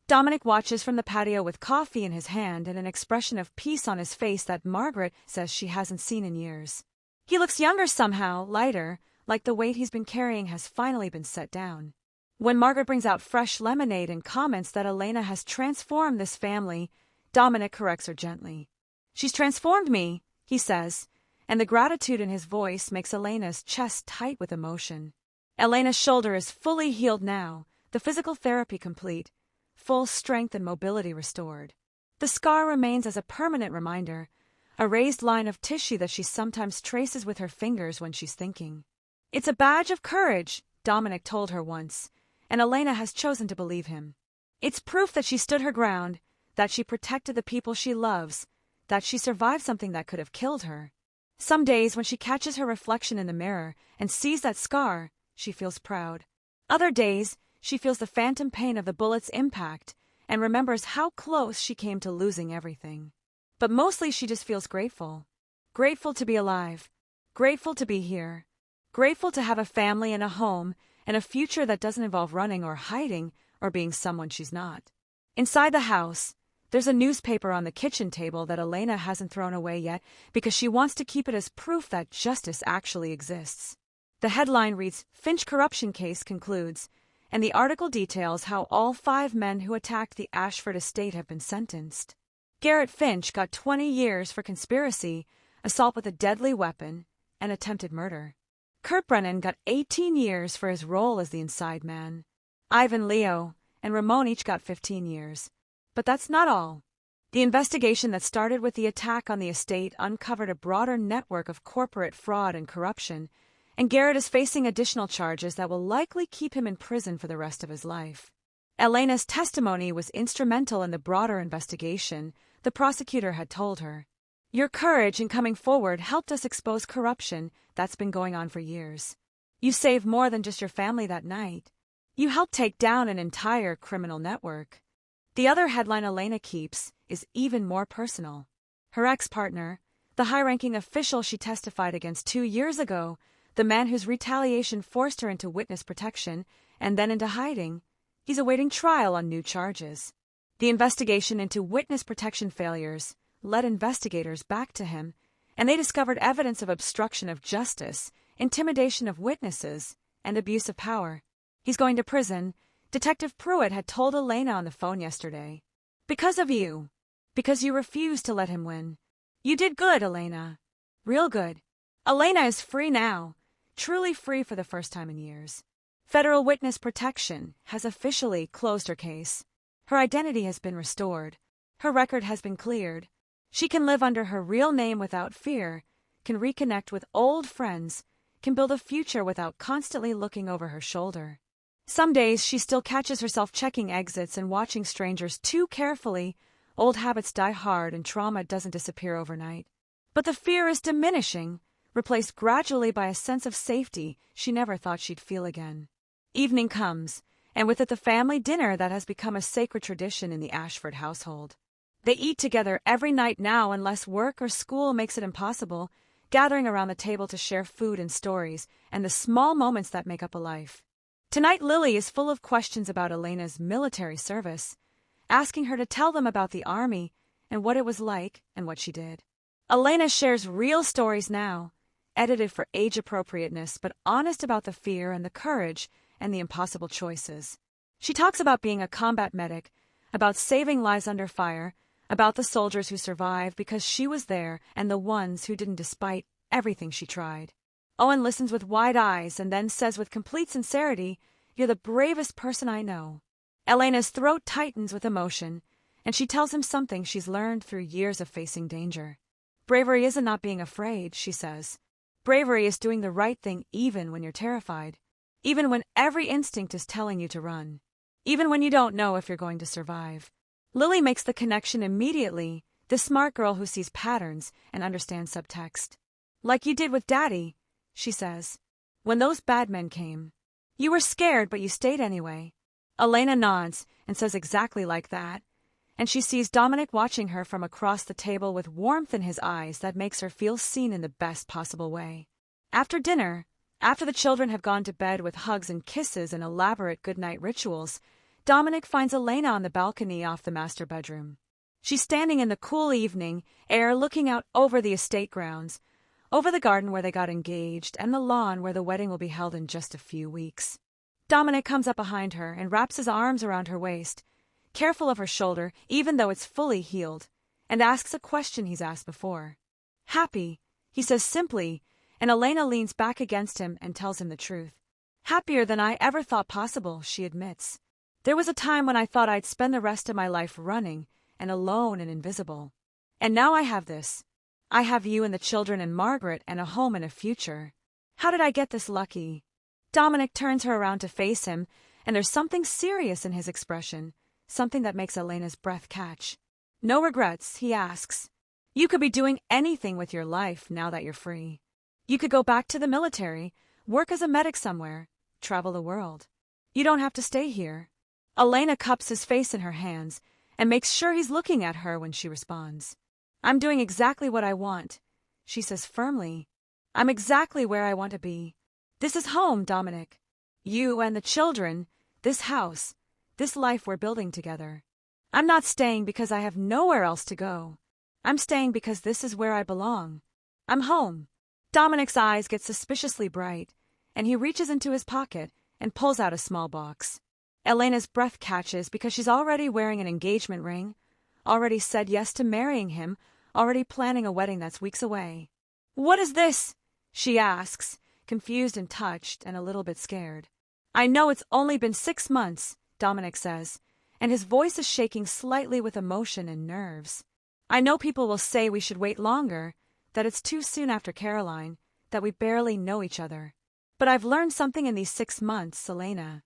Dominic watches from the patio with coffee in his hand and an expression of peace on his face that Margaret says she hasn't seen in years. He looks younger somehow, lighter, like the weight he's been carrying has finally been set down. When Margaret brings out fresh lemonade and comments that Elena has transformed this family, Dominic corrects her gently. "She's transformed me," he says, and the gratitude in his voice makes Elena's chest tight with emotion. Elena's shoulder is fully healed now, the physical therapy complete, full strength and mobility restored. The scar remains as a permanent reminder, a raised line of tissue that she sometimes traces with her fingers when she's thinking. "It's a badge of courage," Dominic told her once, and Elena has chosen to believe him. It's proof that she stood her ground, that she protected the people she loves, that she survived something that could have killed her. Some days when she catches her reflection in the mirror and sees that scar, she feels proud. Other days, she feels the phantom pain of the bullet's impact and remembers how close she came to losing everything. But mostly she just feels grateful. Grateful to be alive. Grateful to be here. Grateful to have a family and a home and a future that doesn't involve running or hiding or being someone she's not. Inside the house, there's a newspaper on the kitchen table that Elena hasn't thrown away yet because she wants to keep it as proof that justice actually exists. The headline reads, "Finch corruption case concludes," and the article details how all 5 men who attacked the Ashford estate have been sentenced. Garrett Finch got 20 years for conspiracy, assault with a deadly weapon, and attempted murder. Kurt Brennan got 18 years for his role as the inside man. Ivan Leo and Ramon each got 15 years. But that's not all. The investigation that started with the attack on the estate uncovered a broader network of corporate fraud and corruption, and Garrett is facing additional charges that will likely keep him in prison for the rest of his life. Elena's testimony was instrumental in the broader investigation, the prosecutor had told her. "Your courage in coming forward helped us expose corruption that's been going on for years. You saved more than just your family that night. You helped take down an entire criminal network." The other headline Elena keeps is even more personal. Her ex-partner, the high-ranking official she testified against 2 years ago, the man whose retaliation forced her into witness protection and then into hiding, he's awaiting trial on new charges. The investigation into witness protection failures led investigators back to him, and they discovered evidence of obstruction of justice, intimidation of witnesses, and abuse of power. He's going to prison, Detective Pruitt had told Elena on the phone yesterday. "Because of you. Because you refused to let him win. You did good, Elena. Real good." Elena is free now, truly free for the first time in years. Federal witness protection has officially closed her case. Her identity has been restored. Her record has been cleared. She can live under her real name without fear, can reconnect with old friends, can build a future without constantly looking over her shoulder. Some days she still catches herself checking exits and watching strangers too carefully. Old habits die hard and trauma doesn't disappear overnight. But the fear is diminishing, replaced gradually by a sense of safety she never thought she'd feel again. Evening comes, and with it the family dinner that has become a sacred tradition in the Ashford household. They eat together every night now unless work or school makes it impossible. gathering around the table to share food and stories, and the small moments that make up a life. Tonight, Lily is full of questions about Elena's military service, asking her to tell them about the army and what it was like and what she did. Elena shares real stories now, edited for age appropriateness, but honest about the fear and the courage and the impossible choices. She talks about being a combat medic, about saving lives under fire, about the soldiers who survived because she was there and the ones who didn't despite everything she tried. Owen listens with wide eyes and then says with complete sincerity, "You're the bravest person I know." Elena's throat tightens with emotion, and she tells him something she's learned through years of facing danger. Bravery isn't not being afraid, she says. Bravery is doing the right thing even when you're terrified, even when every instinct is telling you to run, even when you don't know if you're going to survive. Lily makes the connection immediately, the smart girl who sees patterns and understands subtext. "Like you did with Daddy," she says. "When those bad men came. You were scared, but you stayed anyway." Elena nods and says exactly like that, and she sees Dominic watching her from across the table with warmth in his eyes that makes her feel seen in the best possible way. After dinner, after the children have gone to bed with hugs and kisses and elaborate goodnight rituals, Dominic finds Elena on the balcony off the master bedroom. She's standing in the cool evening air looking out over the estate grounds, over the garden where they got engaged, and the lawn where the wedding will be held in just a few weeks. Dominic comes up behind her and wraps his arms around her waist, careful of her shoulder even though it's fully healed, and asks a question he's asked before. "Happy," he says simply, and Elena leans back against him and tells him the truth. "Happier than I ever thought possible," she admits. "There was a time when I thought I'd spend the rest of my life running and alone and invisible. And now I have this. I have you and the children and Margaret and a home and a future. How did I get this lucky?" Dominic turns her around to face him, and there's something serious in his expression, something that makes Elena's breath catch. "No regrets?" he asks. "You could be doing anything with your life now that you're free. You could go back to the military, work as a medic somewhere, travel the world. You don't have to stay here." Elena cups his face in her hands and makes sure he's looking at her when she responds. "I'm doing exactly what I want," she says firmly. "I'm exactly where I want to be. This is home, Dominic. You and the children, this house, this life we're building together. I'm not staying because I have nowhere else to go. I'm staying because this is where I belong. I'm home." Dominic's eyes get suspiciously bright, and he reaches into his pocket and pulls out a small box. Elena's breath catches because she's already wearing an engagement ring, already said yes to marrying him, already planning a wedding that's weeks away. "What is this?" she asks, confused and touched and a little bit scared. "I know it's only been 6 months," Dominic says, and his voice is shaking slightly with emotion and nerves. "I know people will say we should wait longer, that it's too soon after Caroline, that we barely know each other. But I've learned something in these 6 months, Elena.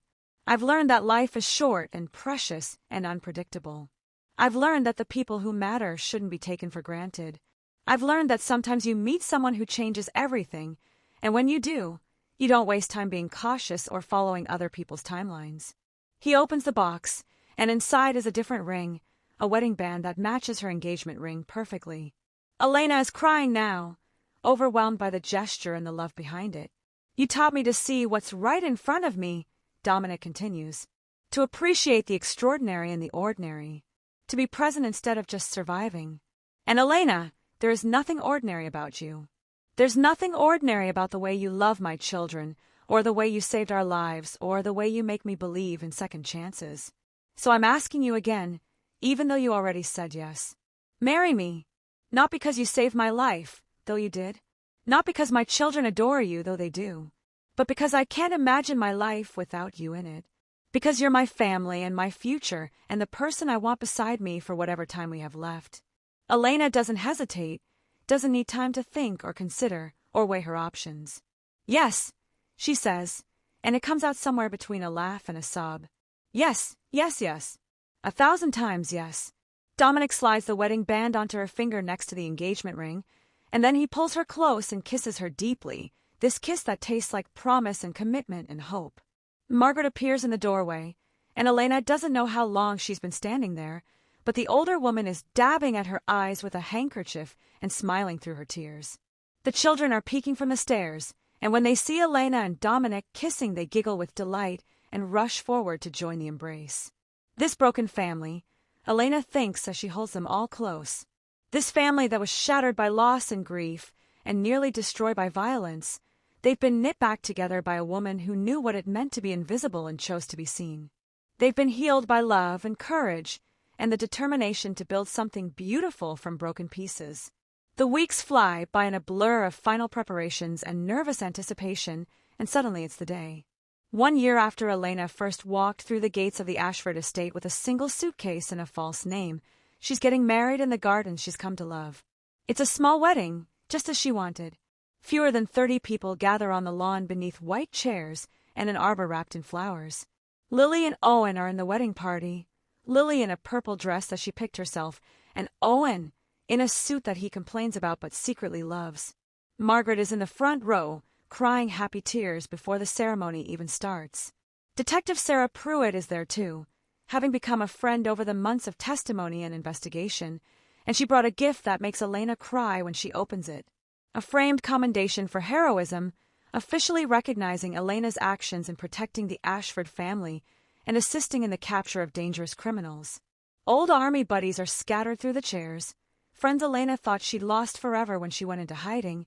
I've learned that life is short and precious and unpredictable. I've learned that the people who matter shouldn't be taken for granted. I've learned that sometimes you meet someone who changes everything, and when you do, you don't waste time being cautious or following other people's timelines." He opens the box, and inside is a different ring, a wedding band that matches her engagement ring perfectly. Elena is crying now, overwhelmed by the gesture and the love behind it. "You taught me to see what's right in front of me," Dominic continues, "to appreciate the extraordinary in the ordinary, to be present instead of just surviving. And Elena, there is nothing ordinary about you. There's nothing ordinary about the way you love my children, or the way you saved our lives, or the way you make me believe in second chances. So I'm asking you again, even though you already said yes. Marry me, not because you saved my life, though you did, not because my children adore you, though they do, but because I can't imagine my life without you in it. Because you're my family and my future and the person I want beside me for whatever time we have left." Elena doesn't hesitate, doesn't need time to think or consider or weigh her options. "Yes," she says, and it comes out somewhere between a laugh and a sob. "Yes, yes, yes. 1,000 times yes." Dominic slides the wedding band onto her finger next to the engagement ring, and then he pulls her close and kisses her deeply, this kiss that tastes like promise and commitment and hope. Margaret appears in the doorway, and Elena doesn't know how long she's been standing there, but the older woman is dabbing at her eyes with a handkerchief and smiling through her tears. The children are peeking from the stairs, and when they see Elena and Dominic kissing, they giggle with delight and rush forward to join the embrace. This broken family, Elena thinks as she holds them all close. This family that was shattered by loss and grief and nearly destroyed by violence, they've been knit back together by a woman who knew what it meant to be invisible and chose to be seen. They've been healed by love and courage and the determination to build something beautiful from broken pieces. The weeks fly by in a blur of final preparations and nervous anticipation, and suddenly it's the day. 1 year after Elena first walked through the gates of the Ashford estate with a single suitcase and a false name, she's getting married in the garden she's come to love. It's a small wedding, just as she wanted. Fewer than 30 people gather on the lawn beneath white chairs and an arbor wrapped in flowers. Lily and Owen are in the wedding party. Lily in a purple dress that she picked herself, and Owen in a suit that he complains about but secretly loves. Margaret is in the front row, crying happy tears before the ceremony even starts. Detective Sarah Pruitt is there too, having become a friend over the months of testimony and investigation, and she brought a gift that makes Elena cry when she opens it. A framed commendation for heroism, officially recognizing Elena's actions in protecting the Ashford family and assisting in the capture of dangerous criminals. Old army buddies are scattered through the chairs, friends Elena thought she'd lost forever when she went into hiding,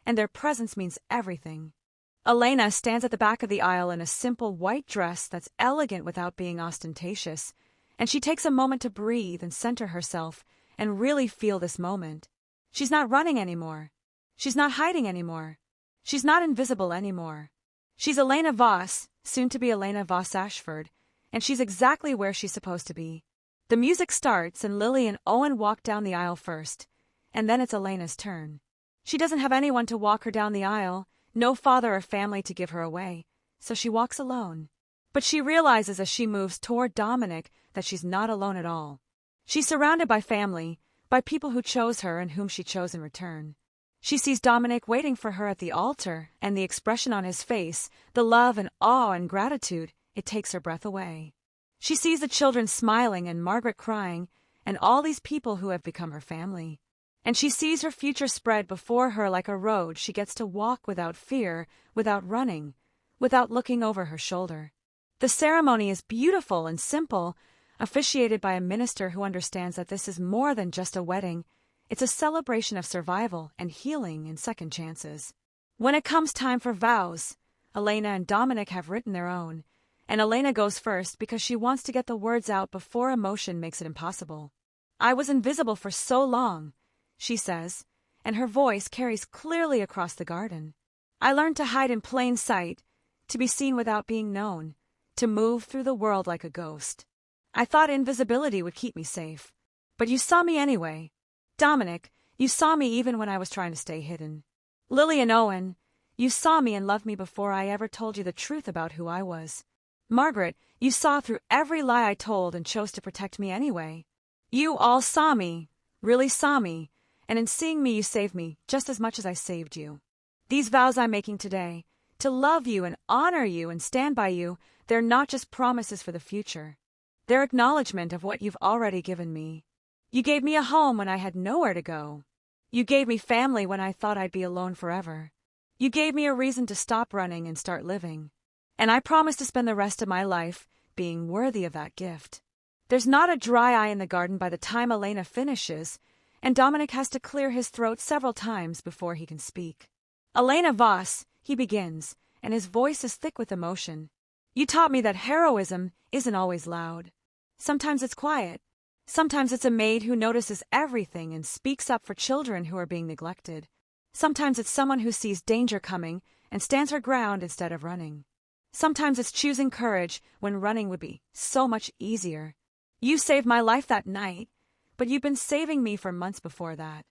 and their presence means everything. Elena stands at the back of the aisle in a simple white dress that's elegant without being ostentatious, and she takes a moment to breathe and center herself and really feel this moment. She's not running anymore. She's not hiding anymore. She's not invisible anymore. She's Elena Voss, soon to be Elena Voss Ashford, and she's exactly where she's supposed to be. The music starts and Lily and Owen walk down the aisle first, and then it's Elena's turn. She doesn't have anyone to walk her down the aisle, no father or family to give her away, so she walks alone. But she realizes as she moves toward Dominic that she's not alone at all. She's surrounded by family, by people who chose her and whom she chose in return. She sees Dominic waiting for her at the altar, and the expression on his face, the love and awe and gratitude, it takes her breath away. She sees the children smiling and Margaret crying, and all these people who have become her family. And she sees her future spread before her like a road she gets to walk without fear, without running, without looking over her shoulder. The ceremony is beautiful and simple, officiated by a minister who understands that this is more than just a wedding. It's a celebration of survival and healing and second chances. When it comes time for vows, Elena and Dominic have written their own, and Elena goes first because she wants to get the words out before emotion makes it impossible. "I was invisible for so long," she says, and her voice carries clearly across the garden. "I learned to hide in plain sight, to be seen without being known, to move through the world like a ghost. I thought invisibility would keep me safe, but you saw me anyway. Dominic, you saw me even when I was trying to stay hidden. Lily and Owen, you saw me and loved me before I ever told you the truth about who I was. Margaret, you saw through every lie I told and chose to protect me anyway. You all saw me, really saw me, and in seeing me you saved me just as much as I saved you. These vows I'm making today, to love you and honor you and stand by you, they're not just promises for the future. They're acknowledgement of what you've already given me. You gave me a home when I had nowhere to go. You gave me family when I thought I'd be alone forever. You gave me a reason to stop running and start living. And I promise to spend the rest of my life being worthy of that gift." There's not a dry eye in the garden by the time Elena finishes, and Dominic has to clear his throat several times before he can speak. "Elena Voss," he begins, and his voice is thick with emotion. "You taught me that heroism isn't always loud. Sometimes it's quiet. Sometimes it's a maid who notices everything and speaks up for children who are being neglected. Sometimes it's someone who sees danger coming and stands her ground instead of running. Sometimes it's choosing courage when running would be so much easier. You saved my life that night, but you've been saving me for months before that.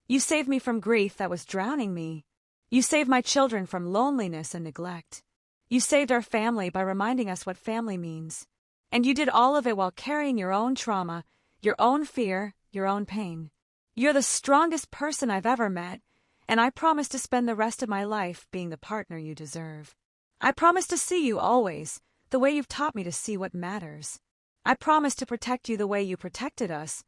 You saved me from grief that was drowning me. You saved my children from loneliness and neglect. You saved our family by reminding us what family means. And you did all of it while carrying your own trauma, your own fear, your own pain. You're the strongest person I've ever met, and I promise to spend the rest of my life being the partner you deserve. I promise to see you always, the way you've taught me to see what matters. I promise to protect you the way you protected us,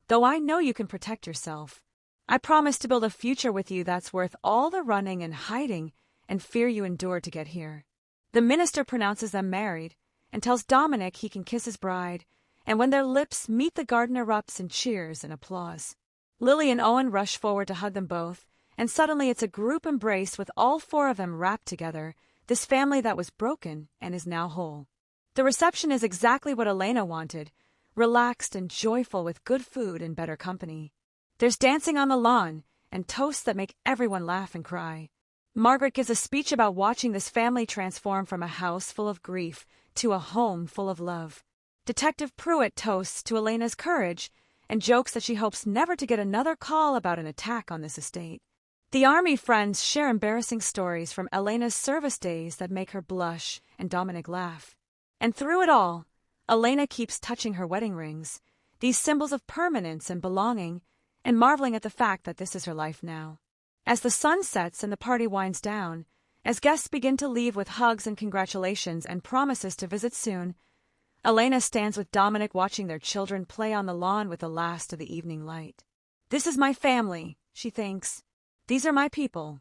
though I know you can protect yourself. I promise to build a future with you that's worth all the running and hiding and fear you endured to get here. The minister pronounces them married and tells Dominic he can kiss his bride, and when their lips meet, the garden erupts in cheers and applause. Lily and Owen rush forward to hug them both, and suddenly it's a group embrace with all four of them wrapped together, this family that was broken and is now whole. The reception is exactly what Elena wanted, relaxed and joyful with good food and better company. There's dancing on the lawn and toasts that make everyone laugh and cry. Margaret gives a speech about watching this family transform from a house full of grief to a home full of love. Detective Pruitt toasts to Elena's courage and jokes that she hopes never to get another call about an attack on this estate. The army friends share embarrassing stories from Elena's service days that make her blush and Dominic laugh. And through it all, Elena keeps touching her wedding rings, these symbols of permanence and belonging, and marveling at the fact that this is her life now. As the sun sets and the party winds down, as guests begin to leave with hugs and congratulations and promises to visit soon, Elena stands with Dominic watching their children play on the lawn with the last of the evening light. This is my family, she thinks. These are my people.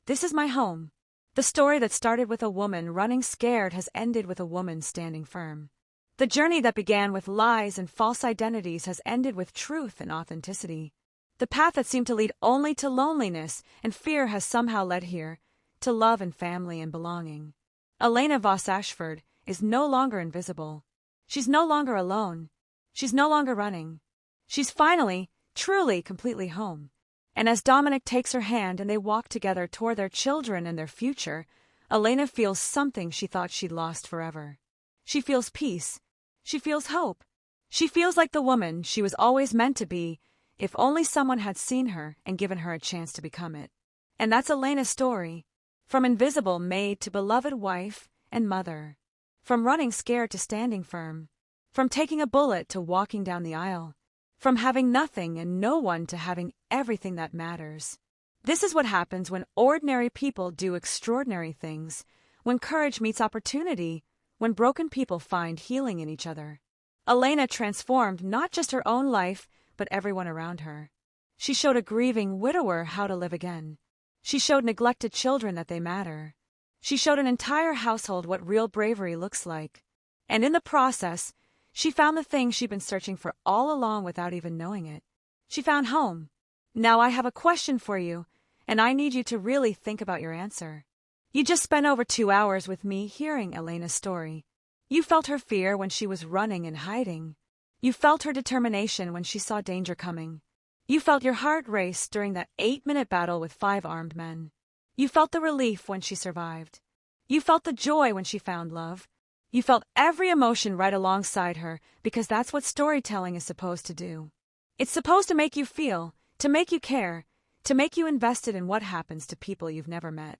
This is my home. The story that started with a woman running scared has ended with a woman standing firm. The journey that began with lies and false identities has ended with truth and authenticity. The path that seemed to lead only to loneliness and fear has somehow led here, to love and family and belonging. Elena Voss Ashford is no longer invisible. She's no longer alone. She's no longer running. She's finally, truly, completely home. And as Dominic takes her hand and they walk together toward their children and their future, Elena feels something she thought she'd lost forever. She feels peace. She feels hope. She feels like the woman she was always meant to be, if only someone had seen her and given her a chance to become it. And that's Elena's story. From invisible maid to beloved wife and mother. From running scared to standing firm. From taking a bullet to walking down the aisle. From having nothing and no one to having everything that matters. This is what happens when ordinary people do extraordinary things, when courage meets opportunity, when broken people find healing in each other. Elena transformed not just her own life, but everyone around her. She showed a grieving widower how to live again. She showed neglected children that they matter. She showed an entire household what real bravery looks like. And in the process, she found the thing she'd been searching for all along without even knowing it. She found home. Now I have a question for you, and I need you to really think about your answer. You just spent over 2 hours with me hearing Elena's story. You felt her fear when she was running and hiding. You felt her determination when she saw danger coming. You felt your heart race during that 8-minute battle with 5 armed men. You felt the relief when she survived. You felt the joy when she found love. You felt every emotion right alongside her because that's what storytelling is supposed to do. It's supposed to make you feel, to make you care, to make you invested in what happens to people you've never met.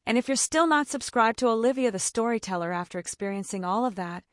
And if you're still not subscribed to Olivia the Storyteller after experiencing all of that,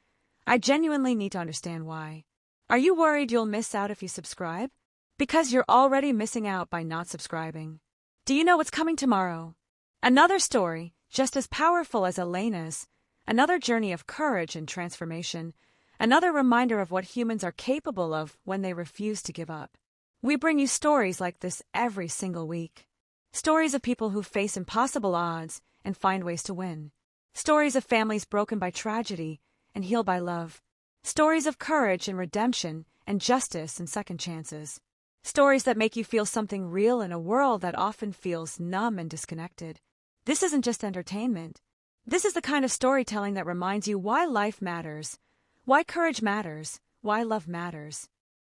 I genuinely need to understand why. Are you worried you'll miss out if you subscribe? Because you're already missing out by not subscribing. Do you know what's coming tomorrow? Another story, just as powerful as Elena's, another journey of courage and transformation, another reminder of what humans are capable of when they refuse to give up. We bring you stories like this every single week. Stories of people who face impossible odds and find ways to win. Stories of families broken by tragedy and healed by love. Stories of courage and redemption and justice and second chances. Stories that make you feel something real in a world that often feels numb and disconnected. This isn't just entertainment. This is the kind of storytelling that reminds you why life matters, why courage matters, why love matters.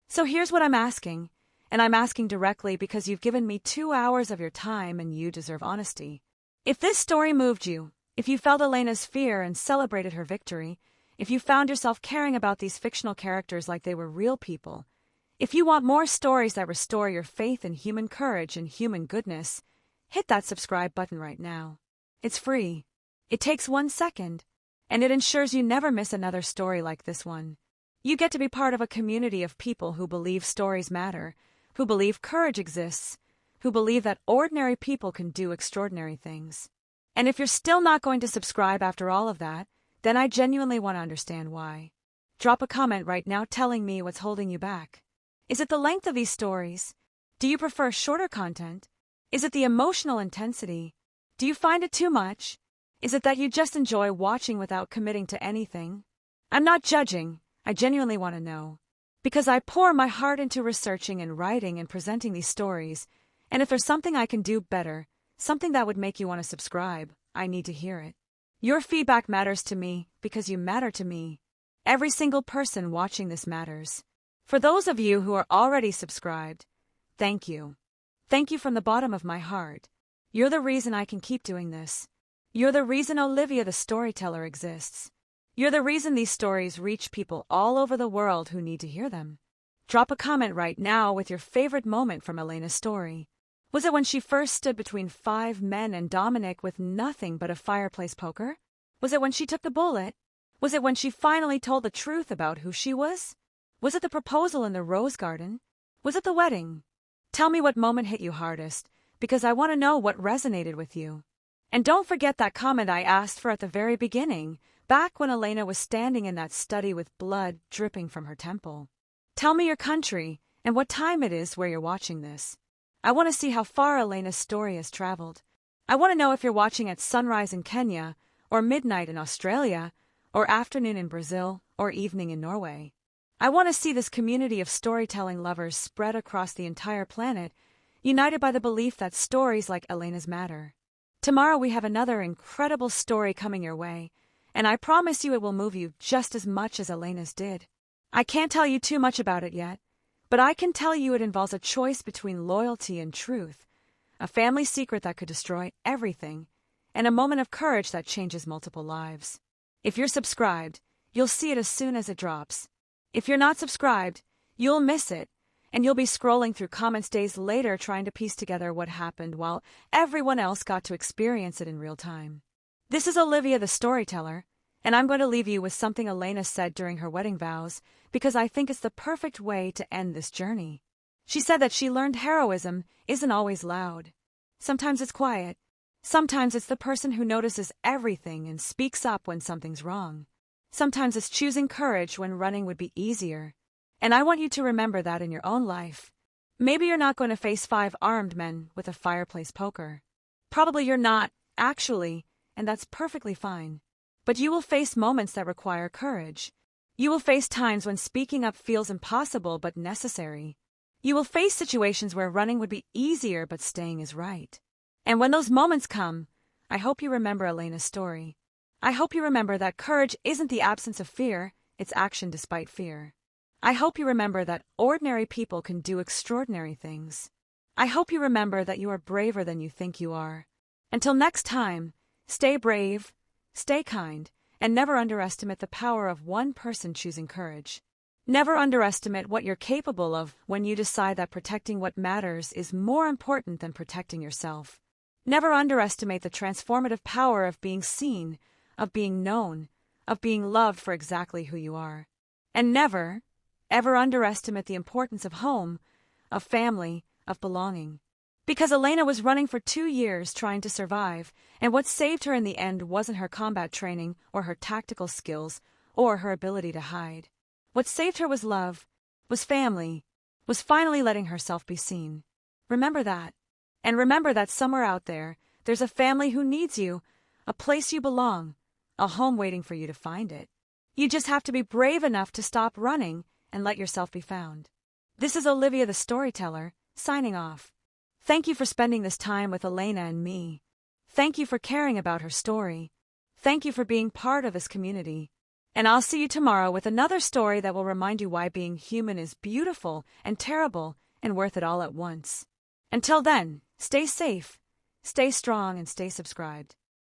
So here's what I'm asking, and I'm asking directly because you've given me 2 hours of your time and you deserve honesty. If this story moved you, if you felt Elena's fear and celebrated her victory, if you found yourself caring about these fictional characters like they were real people, if you want more stories that restore your faith in human courage and human goodness, hit that subscribe button right now. It's free. It takes 1 second, and it ensures you never miss another story like this one. You get to be part of a community of people who believe stories matter, who believe courage exists, who believe that ordinary people can do extraordinary things. And if you're still not going to subscribe after all of that, then I genuinely want to understand why. Drop a comment right now telling me what's holding you back. Is it the length of these stories? Do you prefer shorter content? Is it the emotional intensity? Do you find it too much? Is it that you just enjoy watching without committing to anything? I'm not judging. I genuinely want to know. Because I pour my heart into researching and writing and presenting these stories, and if there's something I can do better, something that would make you want to subscribe, I need to hear it. Your feedback matters to me because you matter to me. Every single person watching this matters. For those of you who are already subscribed, thank you. Thank you from the bottom of my heart. You're the reason I can keep doing this. You're the reason Olivia the Storyteller exists. You're the reason these stories reach people all over the world who need to hear them. Drop a comment right now with your favorite moment from Elena's story. Was it when she first stood between 5 men and Dominic with nothing but a fireplace poker? Was it when she took the bullet? Was it when she finally told the truth about who she was? Was it the proposal in the rose garden? Was it the wedding? Tell me what moment hit you hardest, because I want to know what resonated with you. And don't forget that comment I asked for at the very beginning, back when Elena was standing in that study with blood dripping from her temple. Tell me your country and what time it is where you're watching this. I want to see how far Elena's story has traveled. I want to know if you're watching at sunrise in Kenya, or midnight in Australia, or afternoon in Brazil, or evening in Norway. I want to see this community of storytelling lovers spread across the entire planet, united by the belief that stories like Elena's matter. Tomorrow we have another incredible story coming your way, and I promise you it will move you just as much as Elena's did. I can't tell you too much about it yet, but I can tell you it involves a choice between loyalty and truth, a family secret that could destroy everything, and a moment of courage that changes multiple lives. If you're subscribed, you'll see it as soon as it drops. If you're not subscribed, you'll miss it, and you'll be scrolling through comments days later trying to piece together what happened while everyone else got to experience it in real time. This is Olivia the Storyteller, and I'm going to leave you with something Elena said during her wedding vows because I think it's the perfect way to end this journey. She said that she learned heroism isn't always loud. Sometimes it's quiet. Sometimes it's the person who notices everything and speaks up when something's wrong. Sometimes it's choosing courage when running would be easier. And I want you to remember that in your own life. Maybe you're not going to face 5 armed men with a fireplace poker. Probably you're not, actually, and that's perfectly fine. But you will face moments that require courage. You will face times when speaking up feels impossible but necessary. You will face situations where running would be easier but staying is right. And when those moments come, I hope you remember Elena's story. I hope you remember that courage isn't the absence of fear, it's action despite fear. I hope you remember that ordinary people can do extraordinary things. I hope you remember that you are braver than you think you are. Until next time, stay brave, stay kind, and never underestimate the power of one person choosing courage. Never underestimate what you're capable of when you decide that protecting what matters is more important than protecting yourself. Never underestimate the transformative power of being seen, of being known, of being loved for exactly who you are. And never, ever underestimate the importance of home, of family, of belonging. Because Elena was running for 2 years trying to survive, and what saved her in the end wasn't her combat training or her tactical skills or her ability to hide. What saved her was love, was family, was finally letting herself be seen. Remember that. And remember that somewhere out there, there's a family who needs you, a place you belong, a home waiting for you to find it. You just have to be brave enough to stop running and let yourself be found. This is Olivia the Storyteller, signing off. Thank you for spending this time with Elena and me. Thank you for caring about her story. Thank you for being part of this community. And I'll see you tomorrow with another story that will remind you why being human is beautiful and terrible and worth it all at once. Until then, stay safe, stay strong, and stay subscribed.